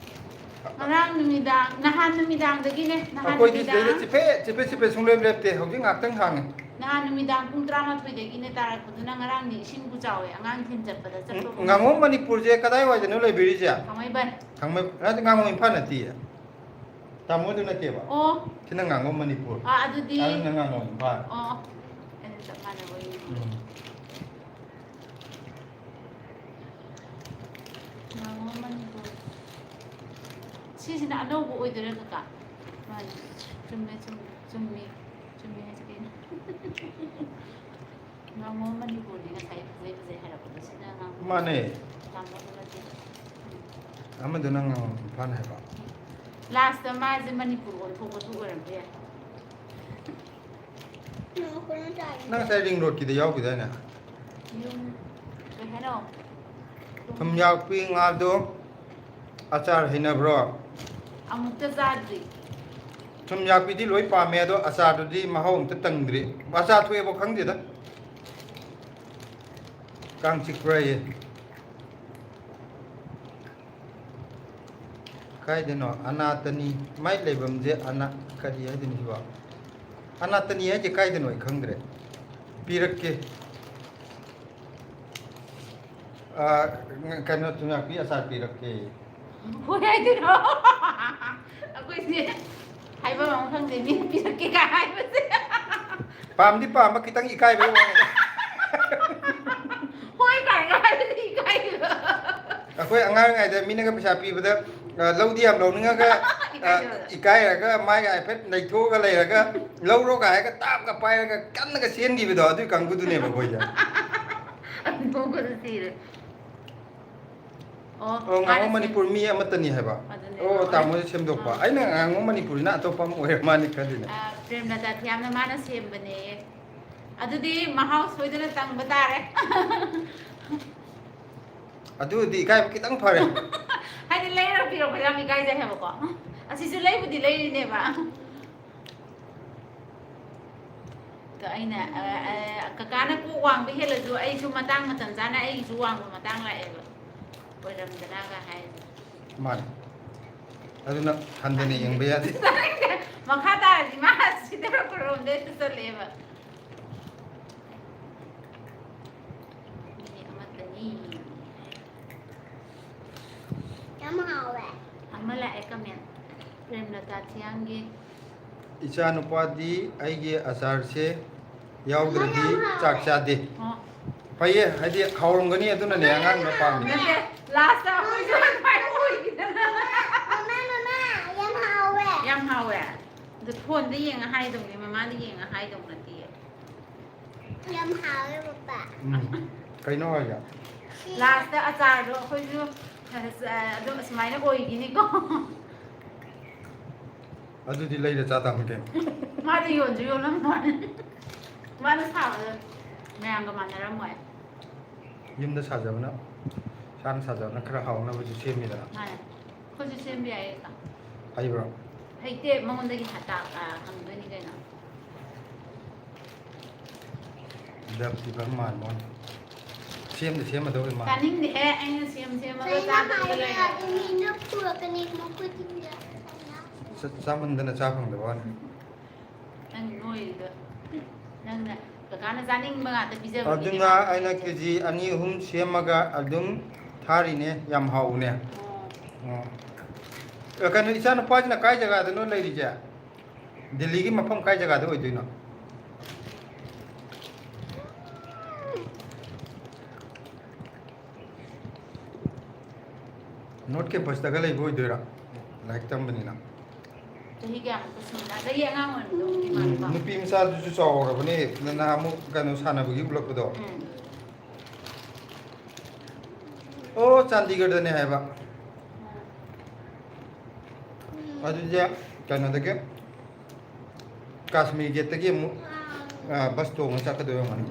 ꯉꯔꯥꯡ ꯅꯨꯃꯤꯗꯥꯡ ꯅꯍꯥꯟ ꯅꯨꯃꯤꯗꯥꯡꯗꯒꯤꯅꯦ ꯑꯩꯈꯣꯏꯗꯤ ꯁꯤꯗꯩꯗ ꯆꯤꯐꯦꯠ ꯁꯨꯡꯂꯦꯞ ꯂꯦꯞꯇꯦ ꯍꯧꯖꯤꯛ ꯉꯥꯛꯇꯪ ꯍꯥꯡꯉꯦ ꯅꯍꯥꯟ ꯅꯨꯃꯤꯗꯥꯡ ꯄꯨꯡ 12ꯗꯒꯤꯅꯦ ꯇꯥꯔꯛꯄꯗꯨꯅ ꯉꯔꯥꯡꯗꯤ ꯏꯁꯤꯡꯕꯨ ꯆꯥꯎꯋꯦ ꯑꯉꯥꯡ ꯊꯤꯟ ꯆꯠꯄꯗ ꯆꯠꯄꯕꯨ ꯉꯥꯉꯣꯝ ꯃꯅꯤꯄꯨꯔꯁꯦ ꯀꯗꯥꯏꯋꯥꯏꯗꯅꯣ ꯂꯩꯕꯤꯔꯤꯁꯦ ꯊꯥꯡꯃꯩꯕꯟ ꯅꯠꯇꯦ ꯉꯥꯉꯣꯝ ꯏꯝꯐꯥꯜ ꯅꯠꯇꯤꯌꯦ ꯇꯥꯃꯣꯗꯨ ꯅꯠꯇꯦꯕ ꯑꯣ ꯁꯤꯅ ꯉꯥꯉꯣꯝ ꯃꯅꯤꯄꯨꯔ ꯑꯗꯨꯗꯤ ꯑꯗꯨꯅ ꯉꯥꯉꯣꯝ ꯏꯝꯐꯥꯜ ꯑꯣ ꯆꯞ ꯃꯥꯟꯅꯕ ꯌꯦꯡꯉꯣ ꯉꯥꯉꯣꯝ ꯃꯅꯤꯄꯨꯔ ꯁꯤꯁꯤꯅ ꯑꯅꯧꯕ ꯑꯣꯏꯗꯣꯏꯔꯥ ꯀꯀꯥ ꯃꯥꯅꯤ ꯆꯨꯝꯃꯦ ꯆꯨꯝꯃꯤ ꯍꯥꯏꯁꯦ ꯀꯩꯅꯣ ꯉꯥꯉꯣꯝ ꯃꯅꯤꯄꯨꯔꯗꯤ ꯉꯁꯥꯏ ꯐꯖꯩ ꯍꯥꯏꯔꯛꯄꯗꯣ ꯁꯤꯅ ꯉꯥꯉꯣꯝ ꯃꯥꯅꯦ ꯇꯥꯃꯣꯗ ꯅꯠꯇꯦ ꯑꯃꯗꯨꯅ ꯉꯥꯉꯣꯝ ꯏꯝꯐꯥꯜ ꯍꯥꯏꯕ ꯂꯥꯁꯇ ꯃꯥꯁꯦ ꯃꯅꯤꯄꯨꯔ ꯑꯣꯟꯊꯣꯛꯄꯁꯨ ꯑꯣꯏꯔꯝꯕ ꯌꯥꯏ ꯅꯪ ꯉꯁꯥꯏ ꯔꯤꯡ ꯔꯣꯗꯀꯤꯗ ꯌꯥꯎꯈꯤꯗꯥꯏꯅꯦ ꯌꯨꯝ ꯀꯩ ꯍꯥꯏꯅꯣ ꯊꯨꯝꯌꯥꯛꯄꯤ ꯉꯥꯗꯣ ꯑꯆꯥꯔ ꯍꯩꯅꯕ꯭ꯔꯣ ꯑꯃꯨꯛꯇ ꯆꯥꯗ꯭ꯔꯤ ꯊꯨꯝꯌꯥꯛꯄꯤꯗꯤ ꯂꯣꯏ ꯄꯥꯝꯃꯦ ꯑꯗꯣ ꯑꯆꯥꯔꯗꯨꯗꯤ ꯃꯍꯥꯎ ꯑꯝꯇ ꯇꯪꯗ꯭ꯔꯤ ꯑꯆꯥꯔ ꯊꯣꯛꯑꯦꯕꯣ ꯈꯪꯗꯦꯗ ꯀꯥꯡ ꯆꯤꯛꯄ꯭ꯔꯥꯌꯦ ꯀꯥꯏꯗꯅꯣ ꯑꯅꯥꯇꯅꯤ ꯃꯥꯏ ꯂꯩꯐꯝꯁꯦ ꯀꯔꯤ ꯍꯥꯏꯗꯣꯏꯅꯣ ꯁꯤꯕꯣ ꯑꯅꯥꯇꯅꯤ ꯍꯥꯏꯁꯦ ꯀꯥꯏꯗꯅꯣ ꯑꯩ ꯈꯪꯗ꯭ꯔꯦ ꯄꯤꯔꯛꯀꯦ ꯀꯩꯅꯣ ꯊꯨꯝꯌꯥꯛꯄꯤ ꯑꯆꯥꯔ ꯄꯤꯔꯛꯀꯦ ꯍꯣꯏ ꯍꯥꯏꯗꯣꯏꯔꯣ ꯑꯩꯈꯣꯏꯁꯦ ꯍꯥꯏꯕ ꯑꯃ ꯈꯪꯗꯦ ꯃꯤꯅ ꯄꯤꯔꯛꯀꯦ ꯀꯥꯏ ꯍꯥꯏꯕꯁꯦ ꯄꯥꯝꯗꯤ ꯄꯥꯝꯕ ꯈꯤꯇꯪ ꯏꯀꯥꯏꯕꯩ ꯋꯥꯅꯤꯗ ꯍꯣꯏ ꯀꯥꯏꯅ ꯍꯥꯏꯕꯗꯤ ꯏꯀꯥꯏꯗꯣꯏꯕ ꯑꯩꯈꯣꯏ ꯑꯉꯥꯡ ꯑꯣꯏꯔꯤꯉꯩꯗ ꯃꯤꯅꯒ ꯄꯩꯁꯥ ꯄꯤꯕꯗ ꯂꯧꯗꯤ ꯌꯥꯝ ꯂꯧꯅꯤꯡꯉꯒ ꯏꯀꯥꯏꯗꯕꯗ ꯏꯀꯥꯏꯔꯒ ꯃꯥꯏꯒ ꯍꯥꯏꯐꯦꯠ ꯅꯩꯊꯣꯛꯑꯒ ꯂꯩꯔꯒ ꯂꯧꯔꯣꯒ ꯍꯥꯏꯔꯒ ꯇꯥꯞꯒ ꯄꯥꯏꯔꯒ ꯀꯟꯅꯒ ꯆꯦꯟꯈꯤꯕꯗꯣ ꯑꯗꯨꯒꯤ ꯀꯥꯡꯕꯨꯗꯨꯅꯦꯕ ꯑꯩꯈꯣꯏꯁꯦ ꯅꯣꯛꯄꯗ ꯁꯤꯔꯦ ꯑꯣ ꯃꯥꯅ ꯉꯥꯉꯣꯝ ꯃꯅꯤꯄꯨꯔ ꯃꯤ ꯑꯃꯠꯇꯅꯤ ꯍꯥꯏꯕ ꯑꯗꯨꯅꯦꯕ ꯑꯣ ꯇꯥꯃꯣꯁꯦ ꯁꯦꯝꯗꯣꯛꯄ ꯑꯩꯅ ꯉꯥꯉꯣꯝ ꯃꯅꯤꯄꯨꯔꯤꯅ ꯑꯇꯣꯞꯄ ꯑꯃ ꯑꯣꯏꯔ ꯃꯥꯅꯤ ꯈꯜꯂꯤꯅꯦ ꯄ꯭ꯔꯦꯝꯂꯇꯥ ꯊꯤꯌꯥꯝꯅ ꯃꯥꯅ ꯁꯦꯝꯕꯅꯦ ꯑꯗꯨꯗꯤ ꯃꯍꯥꯎ ꯁꯣꯏꯗꯅ ꯇꯪꯕ ꯇꯥꯔꯦ ꯑꯗꯨꯗꯤ ꯏꯀꯥꯏꯕ ꯈꯤꯇꯪ ꯐꯔꯦ ꯍꯥꯏꯗꯤ ꯂꯩꯔꯒ ꯄꯤꯔꯛꯄꯗ ꯌꯥꯝ ꯏꯀꯥꯏꯖꯩ ꯍꯥꯏꯕꯀꯣ ꯑꯁꯤꯁꯨ ꯂꯩꯕꯨꯗꯤ ꯂꯩꯔꯤꯅꯦꯕ ꯑꯩꯅ ꯀꯀꯥꯅ ꯀꯣꯛ ꯋꯥꯡꯕ ꯍꯦꯜꯂꯁꯨ ꯑꯩꯁꯨ ꯃꯇꯥꯡ ꯃꯇꯝ ꯆꯥꯅ ꯑꯩꯒꯤꯁꯨ ꯋꯥꯡꯕ ꯃꯇꯥꯡ ꯂꯥꯛꯑꯦꯕ ꯑꯣꯏꯔꯝꯗꯅꯒ ꯍꯥꯏꯔꯤꯁꯦ ꯃꯥꯅꯤ ꯑꯗꯨꯅ ꯍꯟꯊꯅ ꯌꯦꯡꯕ ꯌꯥꯗꯦ ꯃꯈꯥ ꯇꯥꯔꯗꯤ ꯃꯥ ꯁꯤꯗꯔꯛꯄꯔꯣꯝꯗ ꯍꯦꯛꯇ ꯆꯠꯂꯛꯑꯦꯕ ꯃꯤ ꯑꯃꯠꯇꯅꯤ ꯌꯥꯝ ꯍꯥꯎꯋꯦ ꯑꯃ ꯂꯥꯛꯑꯦ ꯀꯃꯦꯟ ꯄ꯭ꯔꯦꯝꯂꯇꯥ ꯊꯤꯌꯥꯝꯒꯤ ꯏꯆꯥ ꯅꯨꯄꯥꯗꯤ ꯑꯩꯒꯤ ꯑꯆꯥꯔꯁꯦ ꯌꯥꯎꯗ꯭ꯔꯗꯤ ꯆꯥꯛ ꯆꯥꯗꯦ ꯐꯩꯌꯦ ꯍꯥꯏꯗꯤ ꯍꯥꯎꯔꯝꯒꯅꯤ ꯑꯗꯨꯅꯅꯦ ꯑꯉꯥꯡꯅ ꯄꯥꯝꯃꯤꯁꯦ ꯅꯠꯇꯦ ꯂꯥꯁꯇ ꯑꯩꯈꯣꯏꯁꯨ ꯑꯗꯨꯃꯥꯏꯅ ꯑꯣꯏꯈꯤꯗꯅ ꯌꯥꯝ ꯍꯥꯎꯋꯦ ꯌꯥꯝ ꯍꯥꯎꯋꯦ ꯑꯗꯨ ꯐꯣꯟꯗ ꯌꯦꯡꯉ ꯍꯥꯏꯗꯧꯅꯦ ꯃꯃꯥꯡꯗ ꯌꯦꯡꯉ ꯍꯥꯏꯗꯧ ꯅꯠꯇꯦ ꯌꯥꯝ ꯍꯥꯎꯋꯦ ꯄꯄꯥ ꯀꯩꯅꯣ ꯍꯥꯏꯒ ꯂꯥꯁꯇ ꯑꯆꯥꯔꯗꯣ ꯑꯩꯈꯣꯏꯁꯨ ꯑꯗꯨꯝ ꯑꯁꯨꯃꯥꯏꯅ ꯑꯣꯏꯈꯤꯅꯤꯀꯣ ꯑꯗꯨꯗꯤ ꯂꯩꯔ ꯆꯥ ꯇꯥꯃꯤ ꯀꯩꯅꯣ ꯃꯥꯗꯤ ꯌꯣꯟꯁꯨ ꯌꯣꯜꯂꯝꯃꯣꯏ ꯃꯥꯅ ꯁꯥꯕꯗ ꯃꯌꯥꯝꯒ ꯃꯥꯟꯅꯔꯝꯃꯣꯏ ꯌꯨꯝꯗ ꯁꯥꯖꯕꯅ ꯏꯁꯥꯅ ꯁꯥꯖꯕꯅ ꯈꯔ ꯍꯥꯎꯅꯕꯁꯨ ꯁꯦꯝꯃꯤꯗꯅ ꯃꯥꯅꯦ ꯑꯩꯈꯣꯏꯁꯨ ꯁꯦꯝꯕ ꯌꯥꯏ ꯍꯩꯕ꯭ꯔꯣ ꯍꯩꯇꯦ ꯃꯉꯣꯟꯗꯒꯤ ꯍꯪꯗꯣꯏꯅꯤ ꯀꯩꯅꯣ ꯗꯞꯇꯤ ꯐꯖꯅ ꯃꯥꯟꯕ ꯋꯥꯅꯤ ꯁꯦꯝꯃꯗꯧꯒꯤ ꯃꯥꯟ ꯆꯥꯅꯤꯡꯗꯦꯍꯦ ꯑꯩꯅ ꯁꯦꯝꯃꯒ ꯆꯥꯗꯕꯤꯒ ꯂꯩꯔꯦ ꯃꯤꯅ ꯄꯨꯔꯛꯀꯅꯤ ꯃꯈꯣꯏꯗꯤ ꯆꯥꯃꯟꯗꯅ ꯆꯥ ꯐꯪꯗꯕ ꯋꯥꯅꯤ ꯅꯪ ꯅꯣꯏꯔꯤꯗꯣ ꯅꯪꯅ ꯀꯀꯥꯅ ꯆꯥꯅꯤꯡꯕ ꯉꯥꯛꯇ ꯄꯤꯖꯕꯒꯤꯅꯦ ꯑꯗꯨꯅ ꯃꯥꯅ ꯑꯩꯅ ꯅꯣꯏꯔꯤꯁꯦ ꯀꯦꯖꯤ 2-3 ꯁꯦꯝꯃꯒ ꯑꯗꯨꯝ ꯊꯥꯔꯤꯅꯦ ꯌꯥꯝ ꯍꯥꯎꯕꯅꯦ ꯀꯩꯅꯣ ꯏꯆꯥ ꯅꯨꯄꯥꯁꯤꯅ ꯀꯥꯏ ꯖꯒꯥꯗꯅꯣ ꯂꯩꯔꯤꯁꯦ ꯗꯤꯜꯂꯤꯒꯤ ꯃꯐꯝ ꯀꯥꯏ ꯖꯒꯥꯗ ꯑꯣꯏꯗꯣꯏꯅꯣ ꯅꯣꯔꯠ ꯀꯦꯝꯄꯁꯇꯒ ꯂꯩꯕ ꯑꯣꯏꯗꯣꯏꯔꯥ ꯂꯥꯏꯔꯤꯛ ꯇꯝꯕꯅꯤꯅ ꯆꯍꯤ ꯀꯌꯥꯃꯨꯛꯀ ꯁꯨꯔ ꯆꯍꯤ ꯑꯉꯥꯡ ꯑꯣꯏꯔꯝꯗꯧꯗꯤ ꯃꯥꯜꯂꯤꯀꯣ ꯅꯨꯄꯤ ꯃꯆꯥꯗꯨꯁꯨ ꯆꯥꯎꯔꯕꯅꯦ ꯅꯍꯥꯟꯃꯨꯛ ꯀꯩꯅꯣ ꯁꯥꯟꯅꯕꯒꯤ ꯎꯠꯂꯛꯄꯗꯣ ꯑꯣ ꯆꯥꯟꯗꯤꯒꯔꯗꯅꯦ ꯍꯥꯏꯕ ꯑꯗꯨꯗꯤ ꯀꯩꯅꯣꯗꯒꯤ ꯀꯥꯁꯃꯤꯔ ꯒꯦꯠꯇꯒꯤ ꯑꯃꯨꯛ ꯕꯁ ꯇꯣꯡꯉ ꯆꯠꯀꯗꯣꯏ ꯑꯣꯏꯔꯝꯒꯅꯤ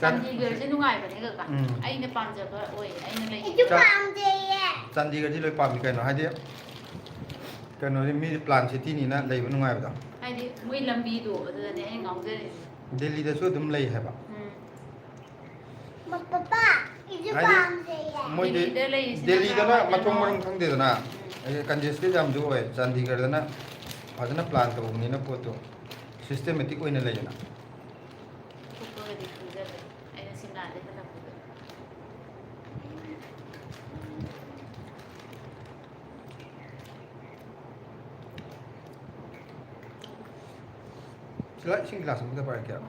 ꯆꯥꯟꯗꯤꯒꯔꯁꯦ ꯅꯨꯡꯉꯥꯏꯕꯅꯦ ꯀꯀꯥ ꯑꯩꯅ ꯄꯥꯝꯖꯕ ꯑꯣꯏ ꯑꯩꯅ ꯂꯩ ꯆꯥꯟꯗꯤꯒꯔꯗꯤ ꯂꯣꯏ ꯄꯥꯝꯃꯤ ꯀꯩꯅꯣ ꯍꯥꯏꯗꯤ ꯀꯩꯅꯣꯗꯤ ꯃꯤꯗꯤ ꯄ꯭ꯂꯥꯟ ꯁꯤꯇꯤꯅꯤꯅ ꯂꯩꯕ ꯅꯨꯡꯉꯥꯏꯕꯗꯣ ꯍꯥꯏꯗꯤ ꯃꯣꯏ ꯂꯝꯕꯤꯗꯣ ꯑꯗꯨꯗꯅꯦ ꯑꯩꯅ ꯉꯥꯎꯖꯔꯤꯁꯦ ꯗꯦꯜꯂꯤꯗꯁꯨ ꯑꯗꯨꯝ ꯂꯩ ꯍꯥꯏꯕ ꯄꯄꯥ 이제 밤새야. ꯃꯣꯏꯗꯤ ꯗꯦꯜꯂꯤꯗ ꯂꯩꯔꯤꯁꯤꯅ ꯗꯦꯜꯂꯤꯗꯅ ꯀꯔꯥꯏꯋꯥꯏꯗꯅꯣ? ꯃꯊꯣꯡ ꯃꯔꯝ ꯈꯪꯗꯦꯗꯅ ꯀꯟꯖꯦꯁꯇꯦꯠ ꯌꯥꯝꯁꯨ ꯑꯣꯏ ꯆꯥꯟꯗꯤꯒꯔꯗꯅ ꯐꯖꯅ ꯄ꯭ꯂꯥꯟ ꯇꯧꯕꯅꯤꯅ ꯄꯣꯠꯇꯣ ꯁꯤꯁꯇꯦꯃꯦꯇꯤꯛ ꯑꯣꯏꯅ ꯂꯩꯗꯅ ꯑꯇꯣꯞꯄꯒꯗꯤ ꯈꯪꯖꯗꯦ ꯑꯩꯅ ꯁꯤꯝꯂꯥꯗꯩ ꯍꯜꯂꯛꯄꯗ Sila sing glass mo ta para kaya.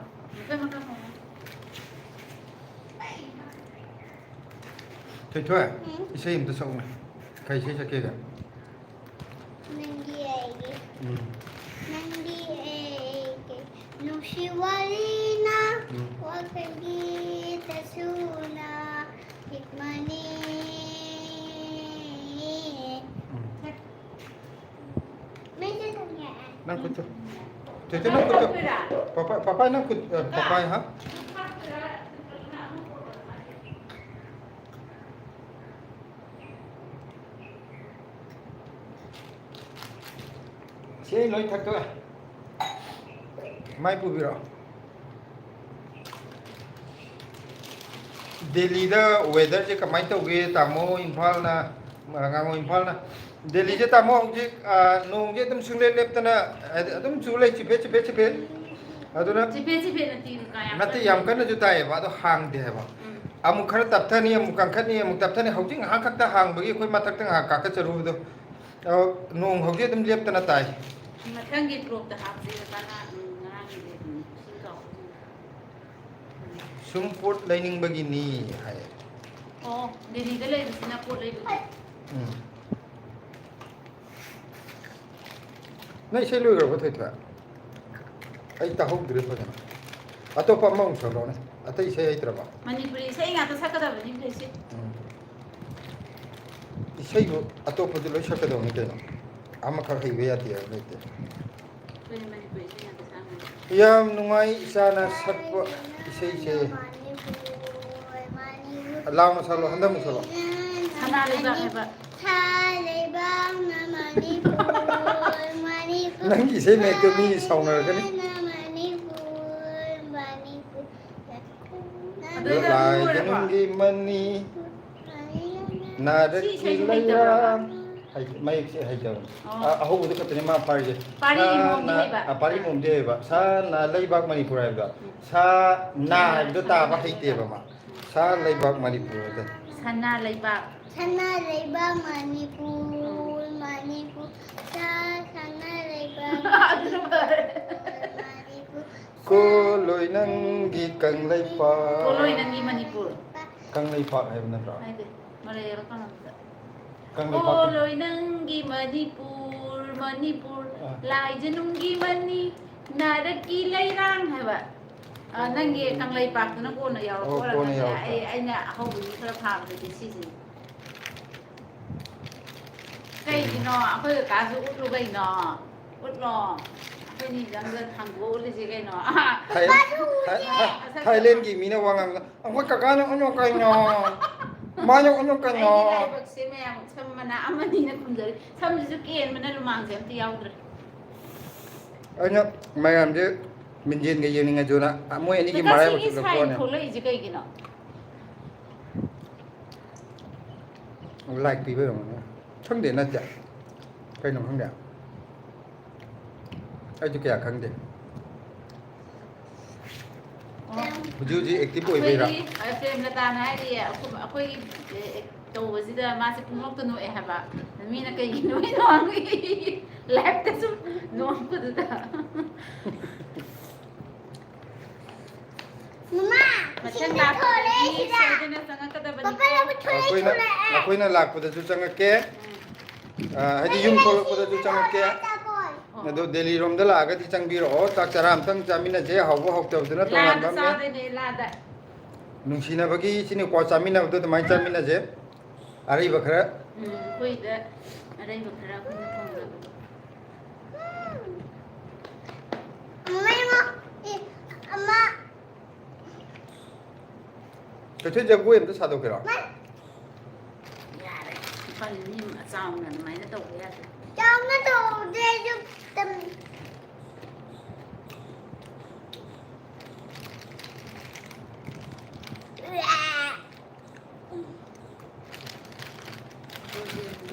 Thôi, isay mo ta sa una. Kay isay sa kaya. Nandi ege. Nandi ege. Nung shiwalina. Wakagita suna. Hikmani. Medyo tangyaan. Nang kuto. Tete nang kuto. Papa nang kuto. Papa ha? Siya loy thak to. Mai pu biro. Delhi da weather je kamai to ge tamo Imphal na ngango Imphal na Delhi je tamo je nong je tum sungle lep tana adum chule chipe aduna nati yam kana ju tai ba do hang de ba amuk khara tapthani amuk kangkhani amuk tapthani hauji nga khakta hang bagi khoi matak ta nga ka ka charu do nong hauji tum lep tana tai Mathanggi prop ta hapsi kana ngarang de singkaw. Sumput lining begini hai. Oh, Delhi da lay sina pot lay. Nai sai lui ko thai tha. Ai ta hok dire pa na. Ato pa mong chalo ne. Atai sai ai tra ba. Manipuri sai nga ta sakada ba nim desi. Isai go ato pa dilo shaka do ne ke no. Ama ka hai be ya ti ne te. Manipuri sai nga ta sama. Yam nungai isana sakwa isai se. Allah masalo handa masalo. Sana leba heba. Thalibang na Manipur, Manipur. Nang isai me to mi sauna ka ni. Manipur. Lai janungi mani nadat kilayam. Hai mai se hai jaw. Aho udu ka tani ma pari je. Pari mom de ba. Sa na leibak Manipur ai ba. Sa na do ta ba hai te ba ma. Sa leibak Manipur da. Sana leba. Sana leibang Manipur, Manipur. Sana leibang Manipur. Ko loi nang gi kang leipa. Koloy nangi Manipur. Kang leipa hai na ra. Ai de. Malay ra kana. Kang leipa. Koloy nangi Manipur, Manipur. Lai janungi mani naraki lairang heba. Nangi kang lay pak na ko na yaw ko la ai na hau ni khara pha ba de si si kai di no akhoi ka su ut lu bai no ut lo akhoi ni jang la thang go le ji kai no Thailand gi mina wang ang ka ka na onyo kai no ma yo onyo kai no ai bak se me am sam mana amani na kun jari sam ju ken mana lu mang sem ti yaw dre anya mayam je minjin ga yeni nga jona mo eni gi marai ki ba sai ko ko le ji kai gi no ne like pi ba mo thang de na ja kai no khang da ai ju kya khang de buju ji active oi bai ra ai frame la ta na ri akhoi to ji da ma se pumok to no e ha ba mi na kai gi no no ang lap ta su no ko da Mama, Macam apa ni? Saya nak sangat kata bani. Papa nak betul akhoi na lak pada ju chang ke hadi yum thol pada ju chang ke na do Delhi rom da la ga ti chang bi ro tak charam tang chamina je haw haw ta na to Lada ngam sa me ni lada. nung sina bagi sini ko chamina do mai chamina je ari bakra Koi da ada yang bergerak pun pun. Mama, Kecil jago em tu satu kira. Ya deh. Paling ni macam mana main tu ya. jangan tu dia tu tem.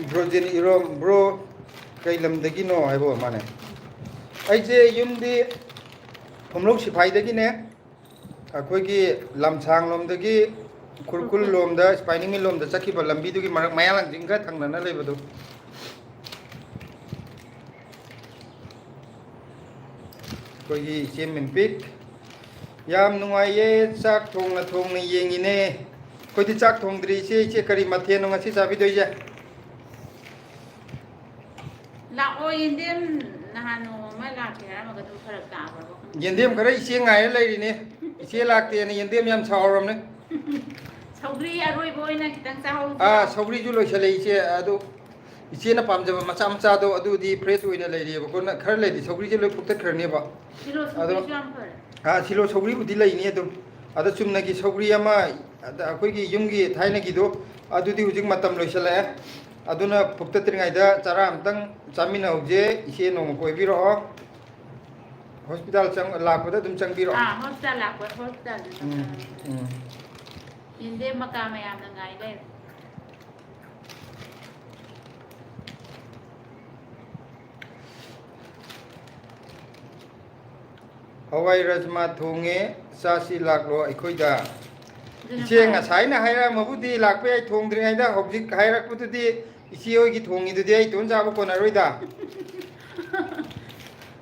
Bro jadi irom bro kay lam dagi no ay bo mane. Ay je yum di humlok sipai dagi ne. Akoi ki lam chang lom dagi kurkul lom da spinning mill lom da chaki ba lambi du ki marak mayalang jingga thang na le bodu. ꯑꯩꯈꯣꯏꯒꯤ ꯏꯆꯦ ꯃꯦꯝꯄꯤꯛ ꯌꯥꯝ ꯅꯨꯡꯉꯥꯏꯌꯦ ꯆꯥꯛ ꯊꯣꯡꯅ ꯌꯦꯡꯉꯤꯅꯦ ꯑꯩꯈꯣꯏꯗꯤ ꯆꯥꯛ ꯊꯣꯡꯗ꯭ꯔꯤ ꯏꯆꯦ ꯀꯔꯤ ꯃꯊꯦꯜꯅꯣ ꯉꯁꯤ ꯆꯥꯕꯤꯗꯣꯏꯁꯦ ꯂꯥꯛꯑꯣ ꯌꯦꯟꯗꯦꯝ ꯅꯍꯥꯟ ꯅꯣꯡꯃ ꯂꯥꯛꯀꯦ ꯍꯥꯏꯔꯝꯃꯒ ꯑꯗꯨꯝ ꯐꯔꯛ ꯇꯥꯈ꯭ꯔꯕ ꯌꯦꯟꯗꯦꯝ ꯈꯔ ꯏꯆꯦ ꯉꯥꯏꯔ ꯂꯩꯔꯤꯅꯦ ꯏꯆꯦ ꯂꯥꯛꯇꯦꯅ ꯌꯦꯟꯗꯦꯝ ꯌꯥꯝ ꯁꯥꯎꯔꯕꯅꯦ ꯁꯧꯒ꯭ꯔꯤ ꯑꯔꯣꯏꯕ ꯑꯣꯏꯅ ꯈꯤꯇꯪ ꯆꯥꯍꯧꯁꯤꯔꯣ ꯁꯧꯒ꯭ꯔꯤꯁꯨ ꯂꯣꯏꯁꯤꯜꯂꯦ ꯏꯆꯦ ꯑꯗꯨ ꯏꯆꯦꯅ ꯄꯥꯝꯖꯕ ꯃꯆꯥ ꯃꯆꯥꯗꯣ ꯑꯗꯨꯗꯤ ꯐ꯭ꯔꯦꯁ ꯑꯣꯏꯅ ꯂꯩꯔꯤꯑꯕꯀꯣ ꯈꯔ ꯂꯩꯔꯤ ꯁꯧꯒ꯭ꯔꯤꯁꯦ ꯂꯣꯏ ꯐꯨꯛꯇꯠꯈ꯭ꯔꯅꯦꯕ ꯁꯤꯂꯣ ꯑꯗꯣ ꯁꯧꯒ꯭ꯔꯤꯁꯨ ꯌꯥꯝ ꯐꯔꯦ ꯁꯤꯂꯣ ꯁꯧꯒ꯭ꯔꯤꯕꯨꯗꯤ ꯂꯩꯅꯤ ꯑꯗꯨꯝ ꯑꯗꯣ ꯆꯨꯝꯅꯒꯤ ꯁꯧꯒ꯭ꯔꯤ ꯑꯃ ꯑꯩꯈꯣꯏꯒꯤ ꯌꯨꯝꯒꯤ ꯊꯥꯏꯅꯒꯤꯗꯣ ꯑꯗꯨꯗꯤ ꯍꯧꯖꯤक ꯃꯇꯝ ꯂꯣꯏꯁꯤꯜꯂꯛꯑꯦ ꯑꯗꯨꯅ ꯐꯨꯛꯇꯠꯇ꯭ꯔꯤꯉꯩꯗ ꯆꯔꯥ ꯑꯃꯇꯪ ꯆꯥꯃꯤꯟꯅꯍꯧꯁꯦ ꯏꯆꯦ ꯅꯣꯡꯃ ꯀꯣꯏꯕꯤꯔꯛꯑꯣ ꯍꯣꯁꯄꯤꯇꯥꯜ ꯂꯥꯛꯄꯗ ꯑꯗꯨꯝ ꯆꯪꯕꯤꯔꯛꯑꯣ ꯍꯣꯁꯄꯤꯇꯥꯜ ꯂꯥꯛꯄ ꯍꯣꯁꯄꯤꯇꯥꯜꯗ ꯎꯝ ꯌꯦꯟꯗꯦꯝ ꯃꯀꯥ ꯃꯌꯥꯝꯅ ꯉꯥꯏ ꯂꯩꯔꯦ ꯍꯋꯥꯏ ꯔꯖꯃꯥ ꯊꯣꯡꯉꯦ ꯆꯥꯁꯤ ꯂꯥꯛꯂꯣ ꯑꯩꯈꯣꯏꯗ ꯑꯗꯨꯅ ꯏꯆꯦ ꯐꯔꯦ ꯉꯁꯥꯏꯅ ꯍꯥꯏꯔꯛꯑꯝꯃꯕꯨꯗꯤ ꯂꯥꯛꯄ ꯌꯥꯏ ꯊꯣꯡꯗ꯭ꯔꯤꯉꯩꯗ ꯍꯧꯖꯤꯛ ꯍꯥꯏꯔꯛꯄꯗꯨꯗꯤ ꯏꯆꯦ ꯍꯣꯏꯒꯤ ꯊꯣꯡꯉꯤꯗꯨꯗꯤ ꯑꯩ ꯏꯇꯣꯟ ꯆꯥꯕ ꯀꯣꯟꯅꯔꯣꯏꯗ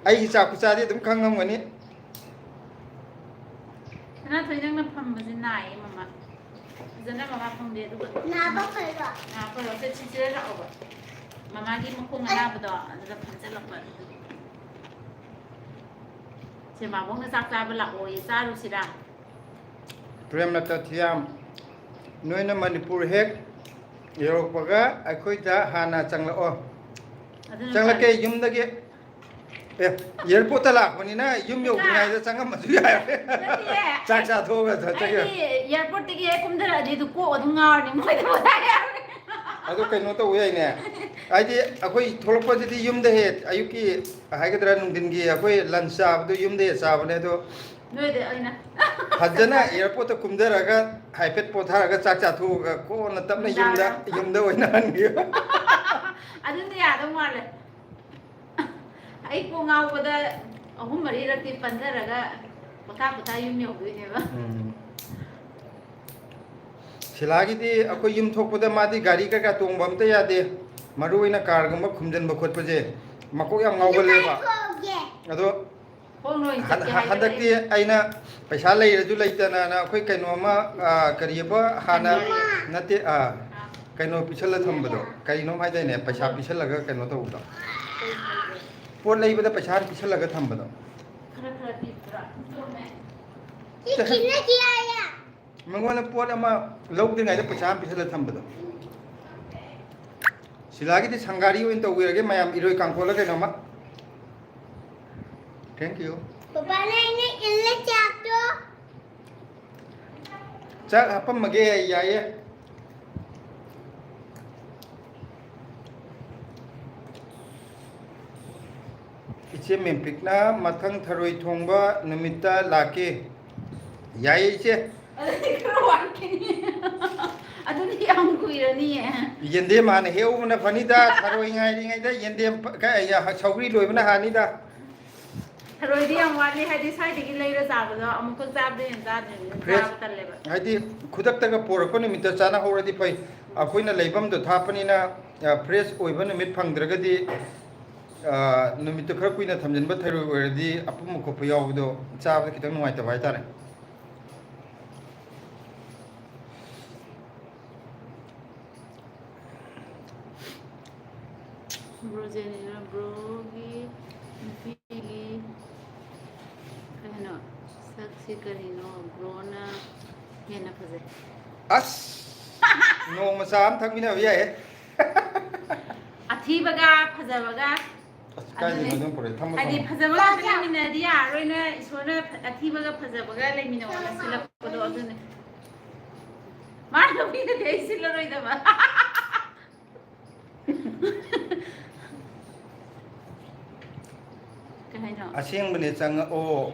ꯑꯩꯒꯤ ꯆꯥꯛ ꯈꯨꯆꯥꯗꯤ ꯑꯗꯨꯝ ꯈꯪꯉꯝꯒꯅꯤ ꯁꯅꯥꯊꯣꯏ ꯅꯪꯅ ꯐꯝꯕꯁꯦ ꯅꯥꯏꯌꯦ ꯃꯃꯥ ꯐꯖꯅ ꯃꯃꯥ ꯐꯪꯗꯦ ꯑꯗꯨꯒ ꯅꯥꯕ ꯐꯩꯕ ꯐꯔꯣ ꯁꯤꯁꯤꯗ ꯂꯥꯛꯑꯣꯕ ꯃꯃꯥꯒꯤ ꯃꯈꯣꯡ ꯑꯅꯥꯕꯗꯣ ꯑꯗꯨꯗ ꯐꯝꯖꯜꯂꯛꯄ ꯑꯗꯨꯗꯨꯒꯤ ꯁꯦ ꯃꯥꯕꯣꯡꯅ ꯆꯥꯛ ꯆꯥꯕ ꯂꯥꯛꯑꯣꯌꯦ ꯆꯥꯔꯨꯁꯤꯔꯥ ꯄ꯭ꯔꯦꯝꯅꯇ ꯊꯤꯌꯥꯝ ꯅꯣꯏꯅ ꯃꯅꯤꯄꯨꯔ ꯍꯦꯛ ꯌꯧꯔꯛꯄꯒ ꯑꯩꯈꯣꯏꯗ ꯍꯥꯟꯅ ꯆꯪꯂꯛꯑꯣ ꯑꯗꯨꯅ ꯆꯪꯂꯛꯀꯦ ꯐꯔꯦ ꯌꯨꯝꯗꯒꯤ ꯏꯌꯥꯔꯄꯣꯔꯠꯇ ꯂꯥꯛꯄꯅꯤꯅ ꯌꯨꯝ ꯌꯧꯗ꯭ꯔꯤꯉꯩꯗ ꯆꯪꯉꯝꯃꯁꯨ ꯌꯥꯔꯦ ꯅꯠꯇꯤꯌꯦ ꯆꯥꯛ ꯆꯥꯊꯣꯛꯑꯒ ꯆꯠꯆꯒꯦ ꯑꯩꯗꯤ ꯏꯌꯥꯔꯄꯣꯔꯠꯇꯒꯤ ꯍꯦꯛ ꯀꯨꯝꯊꯔꯛꯑꯗꯤ ꯑꯗꯨ ꯀꯣꯛ ꯑꯗꯨꯝ ꯉꯥꯎꯔꯅꯤ ꯃꯣꯏꯗ ꯌꯥꯔꯣꯏ ꯑꯗꯣ ꯀꯩꯅꯣ ꯇꯧꯕ ꯌꯥꯏꯅꯦ ꯍꯥꯏꯗꯤ ꯑꯩꯈꯣꯏ ꯊꯣꯛꯂꯛꯄꯁꯤꯗꯤ ꯌꯨꯝꯗ ꯍꯦꯛ ꯑꯌꯨꯛꯀꯤ ꯍꯥꯏꯒꯗ꯭ꯔꯥ ꯅꯨꯡꯊꯤꯟꯒꯤ ꯑꯩꯈꯣꯏ ꯂꯟꯁ ꯆꯥꯕꯗꯣ ꯌꯨꯝꯗ ꯍꯦꯛ ꯆꯥꯕꯅꯦ ꯑꯗꯣ ꯅꯣꯏꯗ ꯑꯩꯅ ꯐꯖꯅ ꯑꯦꯌꯥꯔꯄꯣꯔꯠꯇ ꯀꯨꯝꯊꯔꯒ ꯍꯥꯏꯐꯦꯠ ꯄꯣꯊꯥꯔꯒ ꯆꯥꯛ ꯆꯥꯊꯣꯛꯑꯒ ꯀꯣꯟꯅ ꯇꯞꯅ ꯅꯨꯡꯗꯥꯡꯋꯥꯏꯔꯝ ꯌꯨꯝꯗ ꯑꯣꯏꯅ ꯍꯟꯈꯤꯕ ꯑꯗꯨꯅ ꯌꯥꯗꯧ ꯃꯥꯜꯂꯦ ꯑꯩ ꯀꯣꯛ ꯉꯥꯎꯕꯗ ꯑꯍꯨꯝ ꯃꯔꯤꯔꯛꯇꯤ ꯄꯟꯊꯔꯒ ꯄꯣꯊꯥ ꯌꯨꯝ ꯌꯧꯗꯣꯏꯅꯦꯕ ꯁꯤꯂꯥꯒꯤꯗꯤ ꯑꯩꯈꯣꯏ ꯌꯨꯝ ꯊꯣꯛꯄꯗ ꯃꯥꯗꯤ ꯒꯥꯔꯤ ꯀꯩꯀꯥ ꯇꯣꯡꯕ ꯑꯝꯇ ꯌꯥꯗꯦ ꯃꯔꯨ ꯑꯣꯏꯅ ꯀꯥꯔꯒꯨꯝꯕ ꯈꯨꯝꯖꯤꯟꯕ ꯈꯣꯠꯄꯁꯦ ꯃꯀꯣꯛ ꯌꯥꯝ ꯉꯥꯎꯒꯜꯂꯦꯕ ꯑꯗꯣ ꯈꯣꯡꯅ ꯑꯣꯏꯅ ꯆꯠꯀꯦ ꯍꯥꯏꯗꯣꯏꯔꯦ ꯍꯟꯗꯛꯇꯤ ꯑꯩꯅ ꯄꯩꯁꯥ ꯂꯩꯔꯁꯨ ꯂꯩꯇꯅꯅ ꯑꯩꯈꯣꯏ ꯀꯩꯅꯣꯝꯃ ꯀꯔꯤꯑꯕ ꯍꯥꯟꯅ ꯅꯠꯇꯦ ꯀꯩꯅꯣ ꯄꯤꯁꯜꯂ ꯊꯝꯕꯗꯣ ꯀꯔꯤꯅꯣꯝ ꯍꯥꯏꯗꯥꯏꯅꯦ ꯄꯩꯁꯥ ꯄꯤꯁꯜꯂꯒ ꯀꯩꯅꯣ ꯇꯧꯕꯗꯣ ꯄꯣꯠ ꯂꯩꯕꯗ ꯄꯩꯁꯥ ꯄꯤꯁꯜꯂꯒ ꯊꯝꯕꯗꯣ ꯈꯔ ꯄꯤꯕ꯭ꯔꯥ ꯆꯨꯝꯃꯦ ꯃꯉꯣꯟꯗ ꯄꯣꯠ ꯑꯃ ꯂꯧꯗ꯭ꯔꯤꯉꯩꯗ ꯄꯩꯁꯥ ꯑꯃ ꯄꯤꯁꯜꯂꯒ ꯊꯝꯕꯗꯣ ꯁꯤꯂꯥꯒꯤꯗꯤ ꯁꯪꯒꯥꯔꯤ ꯑꯣꯏꯅ ꯇꯧꯕꯤꯔꯒꯦ ꯃꯌꯥꯝ ꯏꯔꯣꯏ ꯀꯥꯡꯈꯣꯜꯂ ꯀꯩꯅꯣꯝꯃ ꯊꯦꯡꯛ ꯌꯨ ꯆꯥꯛ ꯍꯥꯞꯄꯝꯃꯒꯦ ꯌꯥꯏꯌꯦ ꯏꯆꯦ ꯃꯦꯝꯄꯤꯛꯅ ꯃꯊꯪ ꯊꯔꯣꯏ ꯊꯣꯡꯕ ꯅꯨꯃꯤꯠꯇ ꯂꯥꯛꯀꯦ ꯌꯥꯏꯌꯦ ꯏꯆꯦ ꯑꯗꯨꯗꯤ ꯈꯔ ꯋꯥꯠꯈꯤꯅꯤ ꯑꯗꯨꯗꯤ ꯌꯥꯝ ꯀꯨꯏꯔꯅꯤꯌꯦ ꯌꯦꯟꯗꯦꯝ ꯍꯥꯟꯅ ꯍꯦꯛꯎꯕꯅ ꯐꯅꯤꯗ ꯊꯔꯣꯏ ꯉꯥꯏꯔꯤꯉꯩꯗ ꯌꯦꯟꯗꯦꯝ ꯁꯧꯒ꯭ꯔꯤ ꯂꯣꯏꯕꯅ ꯍꯥꯟꯅꯤꯗ ꯊꯔꯣꯏꯗꯤ ꯌꯥꯝ ꯋꯥꯠꯂꯤ ꯍꯥꯏꯗꯤ ꯁ꯭ꯋꯥꯏꯗꯒꯤ ꯂꯩꯔ ꯆꯥꯕꯗꯣ ꯑꯃꯨꯛꯀ ꯆꯥꯕꯗ ꯍꯦꯟꯅ ꯆꯥꯗ꯭ꯔꯤꯕꯅꯤꯅ ꯐ꯭ꯔꯦꯁ ꯆꯥꯕ ꯇꯜꯂꯦꯕ ꯍꯥꯏꯗꯤ ꯈꯨꯗꯛꯇꯒ ꯄꯣꯔꯛꯄ ꯅꯨꯃꯤꯠꯇ ꯆꯥꯅꯍꯧꯔꯗꯤ ꯐꯩ ꯑꯩꯈꯣꯏꯅ ꯂꯩꯐꯝꯗꯣ ꯊꯥꯞꯄꯅꯤꯅ ꯐ꯭ꯔꯦꯁ ꯑꯣꯏꯕ ꯅꯨꯃꯤꯠ ꯐꯪꯗ꯭ꯔꯒꯗꯤ ꯅꯨꯃꯤꯠꯇꯨ ꯈꯔ ꯀꯨꯏꯅ ꯊꯝꯖꯤꯟꯕ ꯊꯔꯣꯏ ꯑꯣꯏꯔꯗꯤ ꯑꯄꯨꯝꯕ ꯈꯣꯠꯄ ꯌꯥꯎꯕꯗꯣ ꯆꯥꯕꯗ ꯈꯤꯇꯪ ꯅꯨꯡꯉꯥꯏꯇꯕ ꯍꯥꯏꯇꯥꯔꯦ ꯕ꯭ꯔꯣꯖꯦꯅꯤꯅ ꯕ꯭ꯔꯣꯒꯤ ꯅꯨꯄꯤꯒꯤ ꯀꯩꯅꯣ ꯁꯛꯁꯤ ꯀꯔꯤꯅꯣ ꯕ꯭ꯔꯣꯅ ꯍꯦꯟꯅ ꯐꯖꯩ ꯑꯁ ꯅꯣꯡꯃ ꯆꯥ ꯑꯃ ꯊꯛꯃꯤꯟꯅꯕ ꯌꯥꯏꯍꯦ ꯑꯊꯤꯕꯒ ꯐꯖꯕꯒ ꯑꯁ ꯑꯗꯨꯅꯤ ꯀꯥꯏꯗꯩꯅꯣ ꯑꯗꯨꯝ ꯄꯨꯔꯛꯑꯦ ꯊꯝꯃꯣ ꯍꯥꯏꯗꯤ ꯊꯝꯃꯣ ꯐꯖꯕ ꯉꯥꯛꯇ ꯂꯩꯃꯤꯟꯅꯔꯗꯤ ꯌꯥꯔꯔꯣꯏꯅ ꯏꯁꯣꯔꯅ ꯑꯊꯤꯕꯒ ꯐꯖꯕꯒ ꯂꯩꯃꯤꯟꯅꯧꯅ ꯁꯤꯜꯂꯛꯄꯗꯣ ꯑꯗꯨꯅꯤ ꯃꯥꯅ ꯂꯧꯕꯤꯗꯗꯤ ꯑꯩ ꯁꯤꯜꯂꯔꯣꯏꯗꯕ ꯀꯩ ꯍꯥꯏꯅꯣ ꯑꯁꯦꯡꯕꯅꯦ ꯆꯪꯉꯛꯑꯣ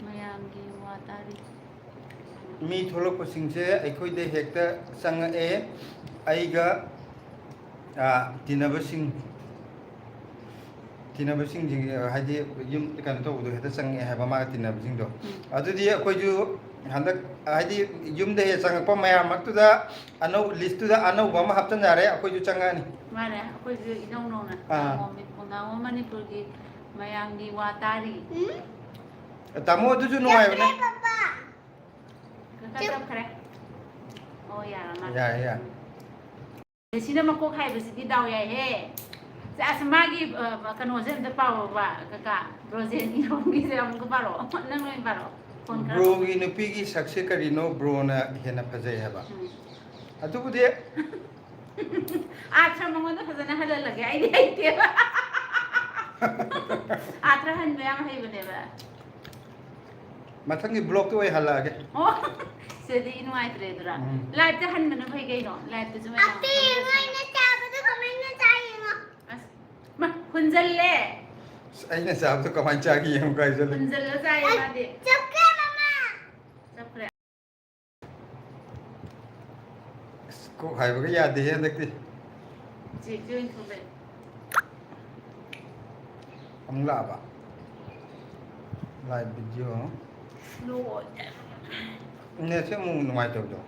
ꯃꯌꯥꯝꯒꯤ ꯋꯥ ꯇꯥꯔꯤ ꯃꯤ ꯊꯣꯛꯂꯛꯄꯁꯤꯡꯁꯦ ꯑꯩꯈꯣꯏꯗ ꯍꯦꯛꯇ ꯆꯪꯉꯛꯑꯦ ꯑꯩꯒ ꯇꯤꯟꯅꯕꯁꯤꯡꯁꯤ ꯍꯥꯏꯗꯤ ꯌꯨꯝ ꯀꯩꯅꯣ ꯇꯧꯕꯗꯣ ꯍꯦꯛꯇ ꯆꯪꯉꯛꯑꯦ ꯍꯥꯏꯕ ꯃꯥꯒ ꯇꯤꯟꯅꯕꯁꯤꯡꯗꯣ ꯑꯗꯨꯗꯤ ꯑꯩꯈꯣꯏꯁꯨ ꯍꯟꯗꯛ ꯍꯥꯏꯗꯤ ꯌꯨꯝꯗ ꯍꯦꯛ ꯆꯪꯉꯛꯄ ꯃꯌꯥꯝꯃꯛꯇꯨꯗ ꯂꯤꯁꯇꯨꯗ ꯑꯅꯧꯕ ꯑꯃ ꯍꯥꯞꯆꯤꯟ ꯌꯥꯔꯦ ꯑꯩꯈꯣꯏꯁꯨ ꯆꯪꯉꯛꯑꯅꯤ ꯃꯥꯅꯦ ꯑꯩꯈꯣꯏꯁꯨ ꯏꯅꯧ ꯅꯧꯅ ꯅꯥꯉꯣꯝ ꯃꯅꯤꯄꯨꯔꯒꯤ mayamgi wa tari. Tamo adusu nuwai bane. Papa. Kakak kare. Oh ya ma. Ya. Sina makok haibasidi daw yai he. Sa asmagi kano se da pawo ba kaka rosen iromi se am ko paro. Nang loin paro. Phone kara. Bro gi nupi gi sakse karino bro na hena phajai haba. Atu bude Atra mangondo fazana halalage ai dai te. Atra han mayam haibane ba. mathangi block to ai halage. Oh. Sedi inu ai tre dura. Live ta han mana bhai gai no. Live ta juma. Ati ngai na chaba to kamai na chai ngo. Ma hunjal le. Aina sab to kaman cha gi yam kai jale. Hunjal la chai ma de. Chapke mama. Chapre. Ko hai ba ya de hen dakti. Ji join thu be. Ang la ba. Live video. Lo. Ne se mu nuai to do.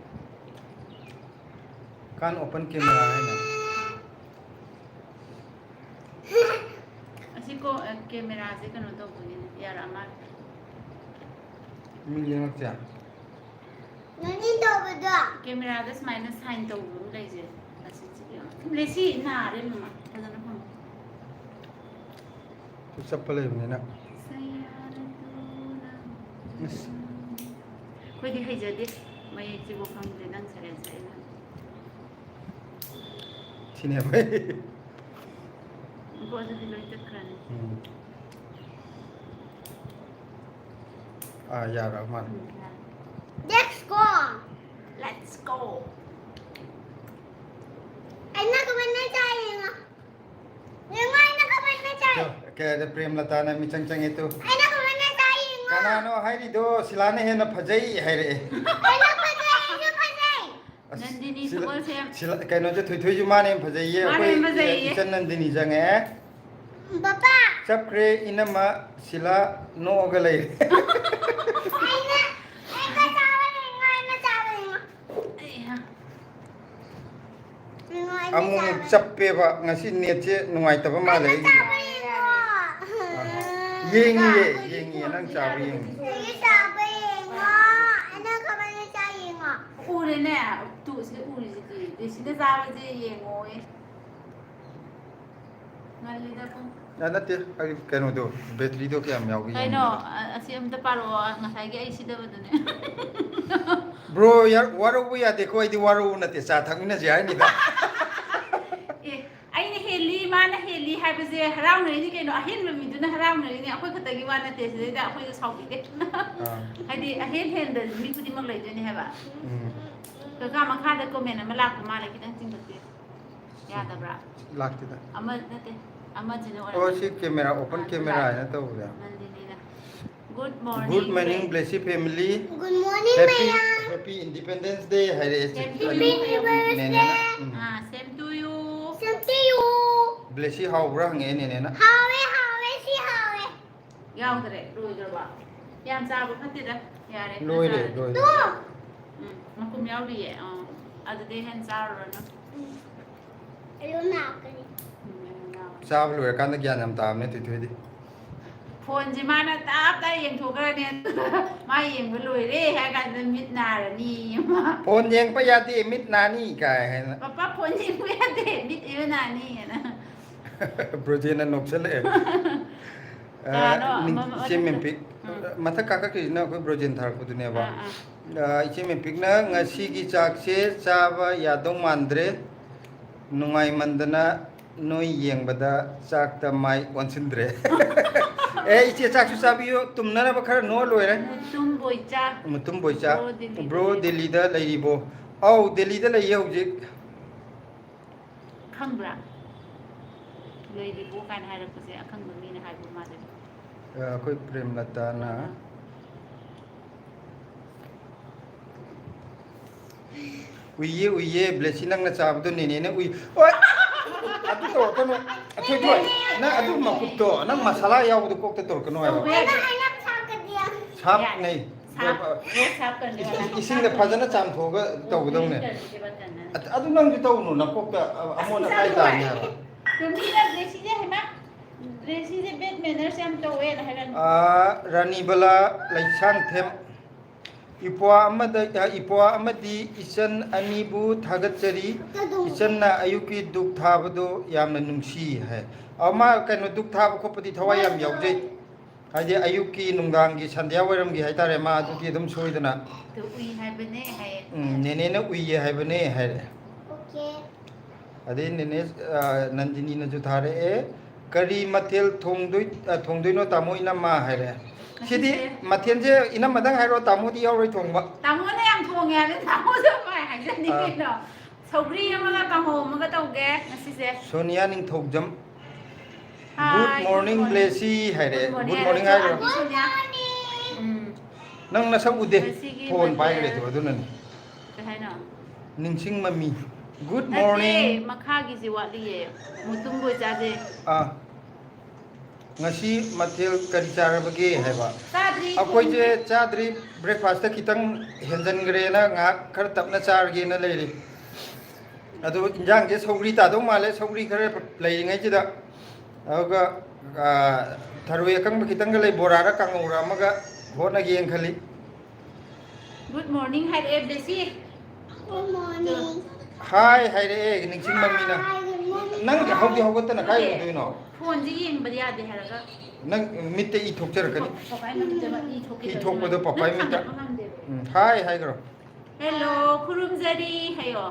Kan open camera hai na. Así ko camera se kano to buni yar amar. Mi yang cha. Nani to bada. Camera da minus sign to bu lai je. Así ji. Blessy na re mama. Fazana pham. Tu chappal hai ne na. Koi di hai jade. Mai ji bo phang de nang sare sare na. Sine bai. Ko da di loi tak kran. Ya Rahman. Let's go. Let's go. Ai na kamai na chai ngo. Ngai na kamai na chai. Ke de prem lata na mi chang chang itu. Ai na kamai na chai ngo. Kana no hai ri do silane hena phajai hai re. Ai na phajai na phajai. Nandini subol se Sila kaino je thui thui ju mane phajai ye phajai ye. Ichan Nandini jang e. Papa. Chapkre inama sila no ga lai. Ai na. Ai ka chaba ni ngai na chaba ngo. ai ha. Ngai na Amu chaba. chappe ba ngasi net che nungai ta ba ma lai. Chaba ngo. Yengi nang chabe yeng. Ai chaba ngo. Ai na kamai na chai ngo. Ure ne tu se ure ji ki. De sin da za je ye ngoi. Ngali da ko. Na te ai kaino do battery do kya myau gi. Kai no asi am da paro ngasai ge ai si da badune. Bro yar waru ya de ko ai di waru na te sa thang na jai ni da. Ai ne heli ma na heli ha ba je harau ne ni kai no ahin ma mi du na harau ne ni akoi khata gi wa na te se da akoi sau gi de. Hai di ahin da mi ku di mak lai je ni ha ba. Ka ka ma kha da comment ma lak ma le ki dang ting de. Ya da bra. Lakti da. Ama na te. Ama je ne ora. Oh si camera open camera na to ya. Nandini na. Good morning. Good morning blessy family. Good morning, Maya. Happy Independence Day hai re. Happy birthday. Same to you. Same to you. Blessy how bra nge ne na. Hawe, si hawe. Yaudre, ruigraba. Yam sabu khatida. Yare. Loire. Tu. Makum yaudi ye. Adu de hen saru na. Ayo na kani. Sab lu kan da gyan am tam ne tu di. Phone ji mana tap da yeng thu kra ne. Ma yeng ba loi re ha kan da mit na ra ni ma. Phone yeng pa ya ti mit na ni kai hai na. Papa phone ji mu ya de mit e na ni na. Project na nok chale. Ichim pic mathak kaka ki na ko project thar ko dunia ba. Ichim pic na ngasi gi chak se chaba ya dong mandre nungai mandana noi yeng bada chak ta mai onsindre. Ichi chak su sabiyo tumna na ba khar no loi re. Mutum Mutum boy cha. boy cha. Bro Delhi da lai ribo. Au Delhi da lai hojik. Khambra. Loi di bu kan ha ra ko se akhang mi na ha bu ma de. Koi prem lata na. Uye blessing nang na chab do ni ne ui. Oi. Adu to kono. Athoi thoi. Na adu makut to nang masala yaw du kok te tor kono ai ba. Ana ana chak dia. Chap nei. Sap kan de na. Ising da phajana cham thoga taw dong ne. Adu nang ju taw no na kok ta amon na kai ta ne ba. Tum ni la de si je ma. ꯕ꯭ꯂꯦꯁꯤꯁꯦ bed manners ꯌꯥꯝ ꯇꯧꯋꯦꯅ ꯍꯥꯏꯔꯛꯅꯤ. ꯔꯥꯅꯤꯕꯂꯥ ꯂꯩꯁꯥꯡꯊꯦꯝ ꯏꯄ꯭ꯋꯥ ꯑꯃꯗꯤ ꯏꯆꯟ ꯑꯅꯤꯕꯨ ꯊꯥꯒꯠꯆꯔꯤ ꯏꯆꯟꯅ ꯑꯌꯨꯛꯀꯤ ꯗꯨꯛ ꯊꯥꯕꯗꯣ ꯌꯥꯝꯅ ꯅꯨꯡꯁꯤ ꯍꯥꯏ ꯃꯥ ꯀꯩꯅꯣ ꯗꯨꯛ ꯊꯥꯕ ꯈꯣꯠꯄꯗꯤ ꯊꯋꯥꯏ ꯌꯥꯝ ꯌꯥꯎꯖꯩ ꯍꯥꯏꯗꯤ ꯑꯌꯨꯛꯀꯤ ꯅꯨꯡꯗꯥꯡꯒꯤ ꯁꯟꯙ꯭ꯌꯥ ꯋꯥꯏꯔꯝꯒꯤ ꯍꯥꯏꯇꯥꯔꯦ ꯃꯥ ꯑꯗꯨꯗꯤ ꯑꯗꯨꯝ ꯁꯣꯏꯗꯅ ꯎꯏ ꯍꯥꯏꯕꯅꯦ ꯍꯥꯏꯌꯦ. ꯅꯦꯅꯦꯅ ꯎꯏꯌꯦ ꯍꯥꯏꯕꯅꯦ ꯍꯥꯏꯔꯦ Okay. ꯑꯗꯩ ꯅꯦꯅꯦ ꯅꯟꯗꯤꯅꯤꯅꯁꯨ ꯊꯥꯔꯛꯑꯦ ꯀꯔꯤ ꯃꯊꯦꯜ ꯊꯣꯡꯗꯣꯏꯅꯣ ꯇꯥꯃꯣ ꯏꯅꯝꯃ ꯍꯥꯏꯔꯦ ꯁꯤꯗꯤ ꯉꯁꯤꯁꯦ ꯃꯊꯦꯜꯁꯦ ꯏꯅꯝꯃꯗꯪ ꯍꯥꯏꯔꯣ ꯇꯥꯃꯣꯗꯤ ꯌꯥꯎꯔꯣꯏ ꯊꯣꯡꯕ ꯇꯥꯃꯣꯅ ꯌꯥꯝ ꯊꯣꯡꯉꯦ ꯍꯥꯏꯕ ꯇꯥꯃꯣꯁꯨ ꯀꯃꯥꯏ ꯍꯥꯏꯖꯅꯤ ꯀꯩꯅꯣ. ꯁꯧꯒ꯭ꯔꯤ ꯑꯃꯒ ꯀꯥꯡꯍꯧ ꯑꯃꯒ ꯇꯧꯒꯦ ꯉꯁꯤꯁꯦ. ꯁꯣꯅꯤꯌꯥ ꯅꯤꯡꯊꯧꯖꯝ ꯒꯨꯗ ꯍꯥꯏ ꯒꯨꯗ ꯃꯣꯔꯅꯤꯡ ꯃꯣꯔꯅꯤꯡ. ꯕ꯭ꯂꯦꯁꯤ ꯍꯥꯏꯔꯦ ꯒꯨꯗ ꯃꯣꯔꯅꯤꯡ ꯒꯨꯗ ꯃꯣꯔꯅꯤꯡ ꯍꯥꯏꯔꯁꯨ ꯍꯥꯏꯈ꯭ꯔꯣ ꯑꯟꯇꯤ ꯁꯣꯅꯤꯌꯥ. ꯅꯪ ꯅꯁꯛ ꯎꯗꯦ ꯉꯁꯤꯒꯤ ꯐꯣꯟ ꯃꯊꯦꯜ ꯄꯥꯏꯈ꯭ꯔꯦꯗꯣ ꯑꯗꯨꯅꯅꯤ ꯀꯩ ꯍꯥꯏꯅꯣ? ꯅꯤꯡꯁꯤꯡ ꯃꯃꯤ ꯒꯨꯗ ꯅꯠꯇꯦ ꯃꯣꯔꯅꯤꯡ ꯃꯈꯥꯒꯤꯁꯤ ꯋꯥꯠꯂꯤꯌꯦ ꯃꯨꯇꯨꯝꯕꯣꯏ ꯆꯥꯖꯦ. ꯉꯁꯤ ꯃꯊꯦꯜ ꯀꯔꯤ ꯆꯥꯔꯕꯒꯦ ꯍꯥꯏꯕ ꯆꯥꯗ꯭ꯔꯤ ꯊꯣꯡꯗ꯭ꯔꯤ. ꯑꯩꯈꯣꯏꯁꯦ ꯆꯥꯗ꯭ꯔꯤ ꯕ꯭ꯔꯦꯛꯐꯥꯁꯇ ꯈꯤꯇꯪ ꯍꯦꯟꯖꯟꯈ꯭ꯔꯦꯅ ꯉꯥꯏꯍꯥꯛ ꯈꯔ ꯇꯞꯅ ꯆꯥꯔꯒꯦꯅ ꯂꯩꯔꯤ ꯑꯗꯨ ꯏꯟꯖꯥꯡꯁꯦ ꯁꯧꯒ꯭ꯔꯤ ꯇꯥꯗꯧ ꯃꯥꯜꯂꯦ ꯁꯧꯒ꯭ꯔꯤ ꯈꯔ ꯂꯩꯔꯤꯉꯩꯁꯤꯗ ꯑꯗꯨꯒ ꯊꯔꯣꯏ ꯑꯀꯪꯕ ꯈꯤꯇꯪꯒ ꯂꯩ ꯕꯣꯔꯥꯔ ꯀꯥꯡꯉꯧꯔ ꯑꯃꯒ ꯍꯣꯠꯅꯒꯦꯅ ꯈꯜꯂꯤ. ꯒꯨꯗ ꯃꯣꯔꯅꯤꯡ ꯍꯥꯏꯔꯛꯑꯦ ꯕ꯭ꯂꯦꯁꯤ. Good morning. ꯍꯥꯏ ꯍꯥꯏꯔꯛꯑꯦ ꯅꯤꯡꯁꯤꯡ ꯃꯃꯤꯅ Hi, good ꯅꯪ morning. ꯍꯧꯗꯤ ꯍꯧꯒꯠꯇꯅ ꯀꯥꯏ ꯅꯠꯇꯦ ꯎꯗꯣꯏꯅꯣ ꯐꯣꯟꯁꯦ ꯌꯦꯡꯕꯗꯤ ꯌꯥꯗꯦ ꯍꯥꯏꯔꯒ. ꯅꯪ ꯃꯤꯠꯇ ꯏ ꯊꯣꯛꯆꯔꯛꯀꯅꯤ ꯄꯄꯥꯏ ꯃꯃꯤꯠꯇ ꯏ ꯊꯣꯛꯀꯦ ꯏ ꯇꯧꯔꯤꯅꯦ. ꯊꯣꯛꯄꯗꯣ ꯅꯪ ꯄꯄꯥꯏ ꯃꯤꯠꯇ ꯊꯥꯡꯒꯠꯄ ꯉꯝꯗꯦꯕ. ꯍꯥꯏ ꯍꯥꯏꯈ꯭ꯔꯣ ꯍꯦꯜꯂꯣ ꯈꯨꯔꯨꯝꯖꯔꯤ ꯍꯥꯏꯌꯣ.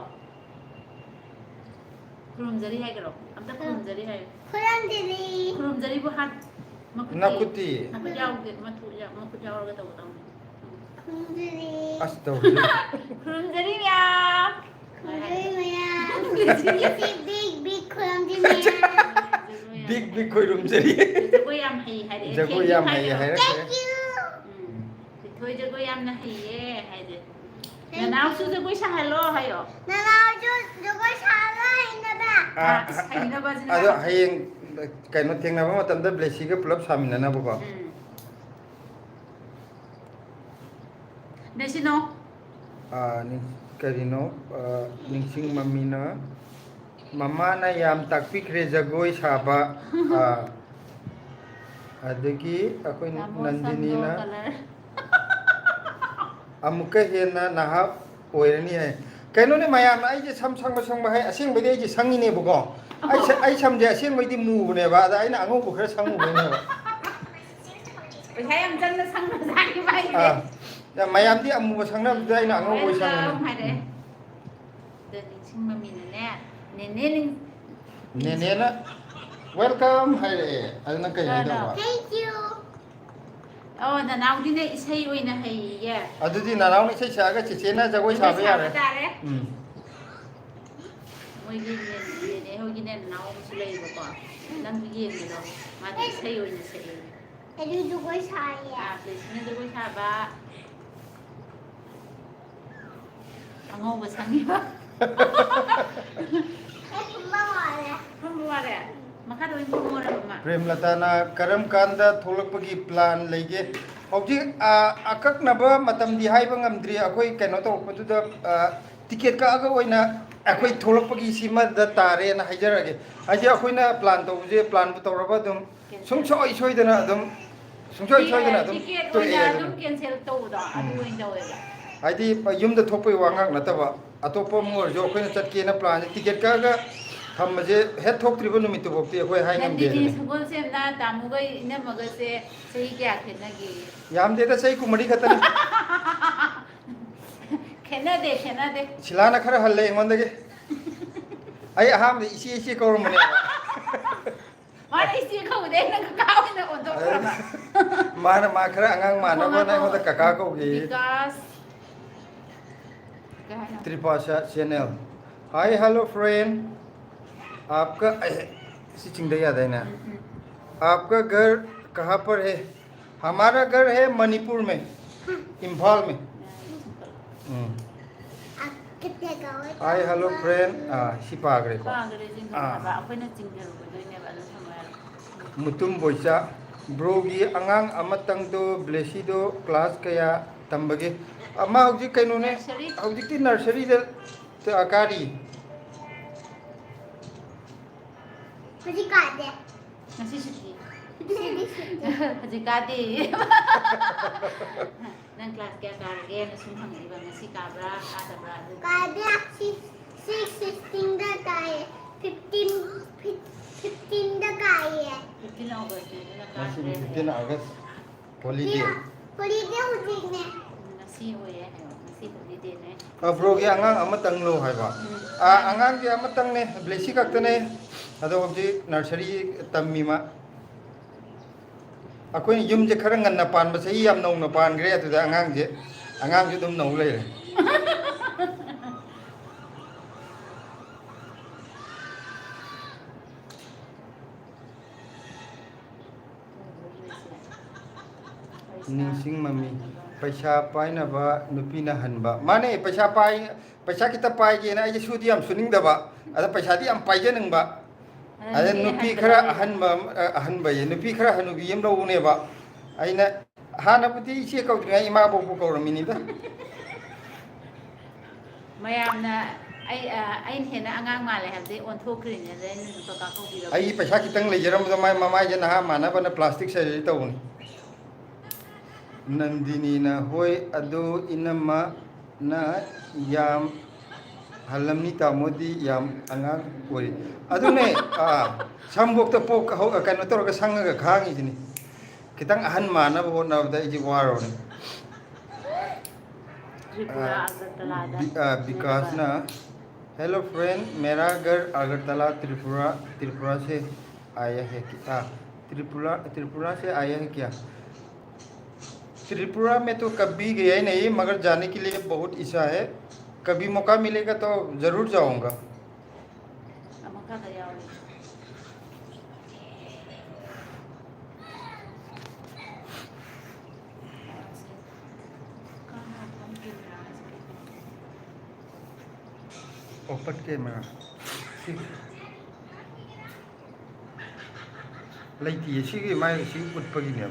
ꯈꯨꯔꯨꯝꯖꯔꯤ ꯍꯥꯏꯈ꯭ꯔꯣ ꯑꯝꯇ ꯈꯨꯔꯨꯝꯖꯔꯤ ꯍꯥꯏꯌꯣ. Kurandiri. ꯈꯨꯔꯨꯝꯖꯔꯤꯕꯨ ꯍꯥꯠ ꯃꯈꯨꯠꯇꯤ ꯅꯥꯀꯨꯠꯇꯤ ꯃꯈꯨꯠ ꯌꯥꯎꯗꯦ ꯃꯈꯨꯠ ꯌꯥꯎꯔꯒ ꯇꯧꯒꯗꯧꯅꯤ. Kurandiri. ꯑꯁ ꯇꯧꯔꯤꯁꯦ ꯈꯨꯔꯨꯝꯖꯔꯤ ꯃꯌꯥꯝ. Kurandiri mayam. You see big kurandiri mayam. Big big ꯈꯣꯏꯔꯨꯝꯖꯔꯤ ꯖꯒꯣꯏ ꯌam ꯍꯩ ꯍꯥꯏꯔꯛꯑꯦ. ꯖꯒꯣꯏ Thank you ꯌꯥꯝ ꯍꯩꯌꯦ ꯍꯥꯏꯈ꯭ꯔꯣ. ꯍꯥꯏꯔꯛꯈ꯭ꯔꯦ Thank you. ꯊꯣꯏ ꯖꯒꯣꯏ ꯌꯥꯝꯅ ꯍꯩꯌꯦ ꯍꯥꯏꯗꯤ. Thank ꯅꯅꯥꯎꯁꯨ you. ꯖꯒꯣꯏ ꯁꯥꯍꯜꯂꯣ ꯍꯥꯏꯌꯣ. Nanajo jogo shala inaba. ꯍꯩꯅꯕꯁꯤꯅ ꯑꯗꯣ ꯍꯌꯦꯡ ꯀꯩꯅꯣ ꯊꯦꯡꯅꯕ ꯃꯇꯝꯗ ꯕ꯭ꯂꯦꯁꯤꯒ ꯄꯨꯂꯞ ꯁꯥꯃꯤꯟꯅꯅꯕꯀꯣ ꯅꯦꯁꯤꯅꯣ ꯀꯔꯤꯅꯣ ꯅꯤꯡꯁꯤꯡ ꯃꯃꯤꯅ ꯃꯃꯥꯅ ꯌꯥꯝ ꯇꯥꯛꯄꯤꯈ꯭ꯔꯦ ꯖꯒꯣꯏ ꯁꯥꯕ ꯑꯗꯒꯤ ꯑꯩꯈꯣꯏ ꯇꯥꯃꯣ ꯁꯝꯗꯣ ꯅꯟꯗꯤꯅꯤꯅ ꯀꯂꯔ ꯑꯃꯨꯛꯀ ꯍꯦꯟꯅ ꯅꯍꯥ ꯑꯣꯏꯔꯅꯤ ꯍꯥꯏ ꯀꯩꯅꯣꯅꯦ ꯃꯌꯥꯝꯅ ꯑꯩꯁꯦ ꯁꯝ ꯁꯪꯕ ꯍꯥꯏ ꯑꯁꯦꯡꯕꯗꯤ ꯑꯩꯁꯦ ꯁꯪꯉꯤꯅꯦꯕꯀꯣ ꯑꯩ ꯁꯝꯁꯦ ꯑꯁꯦꯡꯕꯩꯗꯤ ꯃꯨꯕꯅꯦꯕ ꯑꯗ ꯑꯩꯅ ꯑꯉꯧꯕ ꯈꯔ ꯁꯪꯉꯨꯕꯩꯅꯦꯕ ꯄꯩꯁꯥ ꯌꯥꯝ ꯆꯪꯅ ꯁꯪꯕꯖꯥꯠꯅꯤ ꯃꯥꯏꯁꯦ. ꯃꯌꯥꯝꯗꯤ ꯑꯃꯨꯕ ꯁꯪꯅꯕꯗꯨꯗ ꯑꯩꯅ ꯑꯉꯧꯕ ꯑꯣꯏ ꯁꯪꯕꯅꯦ ꯋꯦꯜꯀꯝ ꯍꯥꯏꯔꯛꯑꯦ. ꯑꯗ ꯅꯤꯡꯁꯤꯡ ꯃꯃꯤꯅꯅꯦ ꯅꯦꯅꯦ ꯅꯦꯅꯦꯅ ꯋꯦꯜꯀꯝ ꯍꯥꯏꯔꯛꯑꯦ ꯑꯗꯨꯅ ꯀꯩ ꯍꯥꯏꯗꯧꯕ Thank you. ꯑꯣ ꯅꯅꯥꯎꯗꯤꯅꯦ ꯏꯁꯩ ꯑꯣꯏꯅ ꯍꯩꯌꯦ. ꯑꯗꯨꯗꯤ ꯅꯅꯥꯎꯅ ꯏꯁꯩ ꯁꯛꯑꯒ ꯆꯦꯆꯦꯅ ꯖꯒꯣꯏ ꯁꯥꯕ ꯌꯥꯔꯦ. ꯇꯥꯔꯦ. ꯃꯣꯏꯒꯤ ꯅꯦꯅꯦ ꯍꯣꯏꯒꯤꯅꯦ ꯅꯅꯥꯎ ꯑꯃꯁꯨ ꯂꯩꯌꯦꯕꯀꯣ ꯅꯪꯁꯨ ꯌꯦꯡꯒꯦꯔꯣ ꯃꯥꯗꯤ ꯏꯁꯩ ꯑꯣꯏꯅ ꯁꯛꯑꯦ. Edu jogo saya. ꯕ꯭ꯂꯦꯁꯤꯅ ꯖꯒꯣꯏ ꯁꯥꯕ ꯑꯉꯧꯕ ꯁꯪꯉꯤꯕ. ꯐꯝꯕ ꯋꯥꯔꯦ ꯃꯈꯥꯗ ꯑꯣꯏꯅ ꯐꯝꯕ ꯋꯥꯔꯕ ꯄ꯭ꯔꯦꯝꯂꯇꯥꯅ ꯀꯔꯝ ꯀꯥꯟꯗ ꯊꯣꯛꯂꯛꯄꯒꯤ ꯄ꯭ꯂꯥꯟ ꯂꯩꯒꯦ ꯍꯧꯖꯤꯛ ꯑꯀꯛꯅꯕ ꯃꯇꯝꯗꯤ ꯍꯥꯏꯕ ꯉꯝꯗ꯭ꯔꯤ ꯑꯩꯈꯣꯏ ꯀꯩꯅꯣ ꯇꯧꯔꯛꯄꯗꯨꯗ ꯇꯤꯀꯦꯠ ꯀꯛꯑꯒ ꯑꯣꯏꯅ ꯑꯩꯈꯣꯏ ꯊꯣꯛꯂꯛꯄꯒꯤ ꯁꯤꯃꯗ ꯇꯥꯔꯦꯅ ꯍꯥꯏꯖꯔꯒꯦ ꯍꯥꯏꯗꯤ ꯑꯩꯈꯣꯏꯅ ꯄ꯭ꯂꯥꯟ ꯇꯧꯕꯁꯦ ꯄ꯭ꯂꯥꯟꯕꯨ ꯇꯧꯔꯕ ꯑꯗꯨꯝ ꯁꯨꯡꯁꯣꯏ ꯁꯣꯏꯗꯅ ꯑꯗꯨꯝ ꯇꯤꯀꯦꯠ ꯇꯣꯛꯑꯦ ꯑꯣꯏꯅ ꯑꯗꯨꯅꯤ ꯑꯗꯨꯝ ꯀꯦꯟꯁꯦꯜ ꯇꯧꯕꯗꯣ ꯑꯗꯨ ꯑꯣꯏꯅ ꯇꯧꯋꯦꯕ. ꯍꯥꯏꯗꯤ ꯌꯨꯝꯗ ꯊꯣꯛꯄꯒꯤ ꯋꯥ ꯉꯥꯛ ꯅꯠꯇꯕ ꯑꯇꯣꯞꯄ ꯑꯃ ꯑꯣꯏꯔꯁꯨ ꯑꯩꯈꯣꯏꯅ ꯆꯠꯀꯦꯅ ꯄ꯭ꯂꯥꯟꯁꯦ ꯇꯤꯀꯦꯠ ꯀꯛꯑꯒ ꯊꯝꯕꯁꯦ ꯍꯦꯛ ꯊꯣꯛꯇ꯭ꯔꯤꯕ ꯅꯨꯃꯤꯠꯇꯨꯐꯥꯎꯗꯤ ꯑꯩꯈꯣꯏ ꯍꯥꯏ ꯉꯝꯗꯦ ꯅꯟꯗꯤꯅꯤ ꯑꯗꯨꯅꯤ ꯁꯒꯣꯜꯁꯦꯝꯅ ꯇꯥꯃꯣꯒ ꯏꯅꯝꯃꯒꯁꯦ ꯆꯍꯤ ꯀꯌꯥ ꯈꯦꯠꯅꯒꯦ? ꯌꯥꯝꯗꯦꯗ ꯆꯍꯤ 2 ꯈꯛꯇꯅꯤ. ꯈꯦꯠꯅꯗꯦ. ꯁꯤꯂꯥꯅ ꯈꯔ ꯍꯜꯂꯦ ꯑꯩꯉꯣꯟꯗꯒꯤ ꯑꯩ ꯑꯍꯥꯟꯕꯗ ꯏꯆꯦ ꯀꯧꯔꯝꯕꯅꯦꯕ. ꯃꯥꯅ ꯏꯆꯦ ꯀꯧꯕꯗꯩ ꯅꯪ ꯀꯀꯥ ꯑꯣꯏꯅ ꯑꯣꯟꯊꯣꯛꯈ꯭ꯔꯕ. ꯃꯥ ꯈꯔ ꯑꯉꯥꯡ ꯃꯥꯟꯅꯕꯅ ꯑꯩꯉꯣꯟꯗ ꯀꯀꯥ ꯀꯧꯒꯦ. ꯕꯤꯀꯥꯁ कहा ना त्रिपाशा चैनल हाय हेलो फ्रेंड आपका इसी चिंदा याद है ना आपका घर कहाँ पर है हमारा घर है मणिपुर में इम्फाल में Kita gawe. Hi hello friend सिपागरे को मुतुम बोइचा ब्रोगी अंगांग अमतंगदो ब्लेसीदो क्लास कया तंबगे अमा हौजिक कैनोने हौजिकती नर्सरी दे कारी Masih kade. Ngasi suti. Sidi sidi. Hajik kadi. Nang kelas kaya karage na sumhang iba ngasi kabra ada berada. Kada 16 da kaya 15 da kaya. 15 August na Ngasi karage. 15 August holiday. Holiday hujik ne. Ngasi oye ngasi holiday ne. Bro gi angang amatang lo haiba. Angang gi amatang ne blessy kaktane ado obji nursery tammi ma akoi yum je khara ngan na pan ba sei yam nong na pan gre atu da angang je dum nong le re ningsing mami paisa pai na ba nupi na han ba mane paisa kita pai ge na ai su di am suning da ba ada paisa di am pai je nang ba ada nupi khara ahan ba ye nupi khara hanu bi yem lo ne ba aina hana puti che kau ngai ima bo bo kau ramini da Mayamna ai hena angang ma le habde on thokrin ne den to ka ko bi ai paisa kitang le jaram da mai mama je na ha mana ba na plastic surgery ta un nandini na hoi adu inama na yam halamni ta modi yam angang ori adu ne sambok ta pok ho ka no tor ka sang ga khang ni kitang ahan mana bo na da ji waro ne Tripura Agartala because na hello friend मेरा घर अगरतला त्रिपुरा से आया है क्या त्रिपुरा से आया है क्या त्रिपुरा में तो कभी गया ही नहीं मगर जाने के लिए बहुत इच्छा है कभी मौका मिलेगा तो जरूर जाऊंगा amaka da yawo open camera लेती है सी माय सी उत्पगिने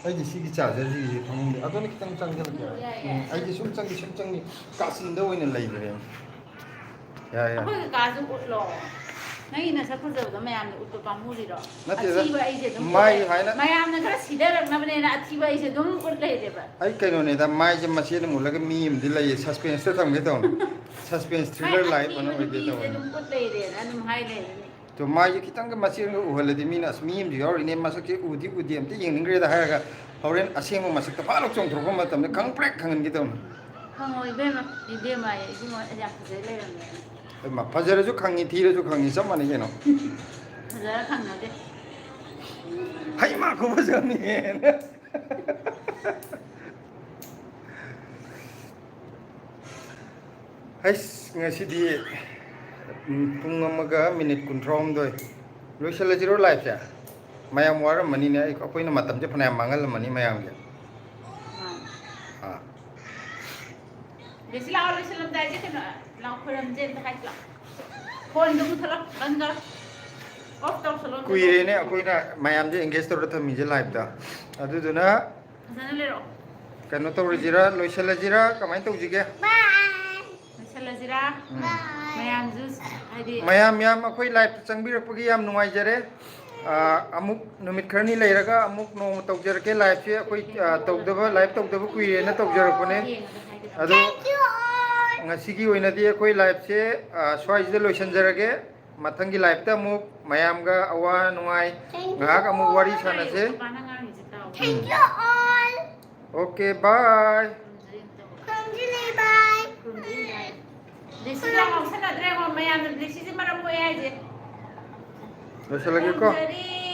ꯑꯩꯒꯤ ꯁꯤꯒꯤ ꯆꯥꯔꯖꯔꯁꯤꯒꯤ ꯐꯃꯨꯡꯗ ꯑꯗꯨꯅ ꯈꯤꯇꯪ ꯆꯪꯖꯜꯂꯛꯀꯦ ꯑꯩꯒꯤ ꯁꯨꯝ ꯆꯪꯉꯤ ꯀꯥꯆꯤꯟꯗ ꯑꯣꯏꯅ ꯂꯩꯈ꯭ꯔꯦ ꯌꯥꯏ ꯑꯩꯈꯣꯏꯒꯤ ꯀꯥꯁꯨ ꯎꯠꯂꯣ ꯅꯪꯒꯤ ꯅꯁꯛ ꯐꯖꯕꯗꯣ ꯃꯌꯥꯝꯅ ꯎꯠꯄ ꯄꯥꯝꯃꯨꯔꯤꯔꯣ ꯅꯠꯇꯦꯗ ꯑꯊꯤꯕ ꯑꯩꯁꯦ ꯑꯗꯨꯝ ꯃꯥꯏ ꯍꯥꯏꯅ ꯃꯌꯥꯝꯅ ꯈꯔ ꯁꯤꯙꯔꯛꯅꯕꯅꯦꯅ ꯑꯊꯤꯕ ꯑꯩꯁꯦ ꯑꯗꯨꯝ ꯎꯠ ꯂꯩꯔꯦꯕ ꯑꯩ ꯀꯩꯅꯣꯅꯦꯗ ꯃꯥꯏꯁꯦ ꯃꯆꯦꯅ ꯃꯨꯜꯂꯒ ꯃꯤ ꯑꯃꯗꯤ ꯂꯩꯌꯦ ꯁꯁꯄꯦꯟꯁꯇ ꯊꯝꯒꯦ ꯇꯧꯅꯤ ꯁꯁꯄꯦꯟꯁ ꯊ꯭ꯔꯤꯂꯔ ꯂꯥꯏꯐ ꯑꯅ ꯑꯣꯏꯒꯦ ꯑꯊꯤꯕ ꯇꯧꯕꯅꯤ ꯑꯗꯨꯝ ꯎꯠ ꯂꯩꯔꯦꯅ ꯑꯗꯨꯝ ꯍꯥꯏ ꯂꯩꯔꯦꯅꯦ 또 마이게 기타가 마치는 거 우할래도 미나 미 임지 여리네 마삭게 우디 암때 잉능그레다 하야가 호렌 아생모 마삭다 바로 좀 들어고 맞다면 강프렉 강은 게 좀. ꯈꯪꯉꯣ 이베마 이거 ꯌꯥꯝ ꯐꯖꯩ ꯂꯩꯔꯝꯃꯦ 마 파저르주 강이 뒤로주 강이 썸만이 게노. ꯐꯖꯔ ꯈꯪꯅꯗꯦ 하이마 고버저니. 하이스 ngasidi pung amaga minute kunthrom doi loisala zero life ya mayam war mani ne akoi na matam je phana mangal mani mayam ge ha Desi lao salam dai je kana lao khoram je ta hai la phone dum thalak bangar off taw salon kuire ne akoi na mayam je engage tor tha mi je life da adu duna sana lero kano tor jira loisala jira kamai tau jige salazira mayam juice hadi mayam yam akoi life changbirakpagi yam nuai jare amuk numit kharni leiraga amuk no tawjarke life se akoi tawdaba life tawdaba kuire na tawjarakpane adu ngasigi oinadi akoi life se swais de loisanjarage mathangi life ta amuk mayam ga awa nuai ngak amuk wari sanase Thank you all. okay bye Bye. Desi lang sana dre mo mayam desi si maram mo yaje loisala ge ko Jadi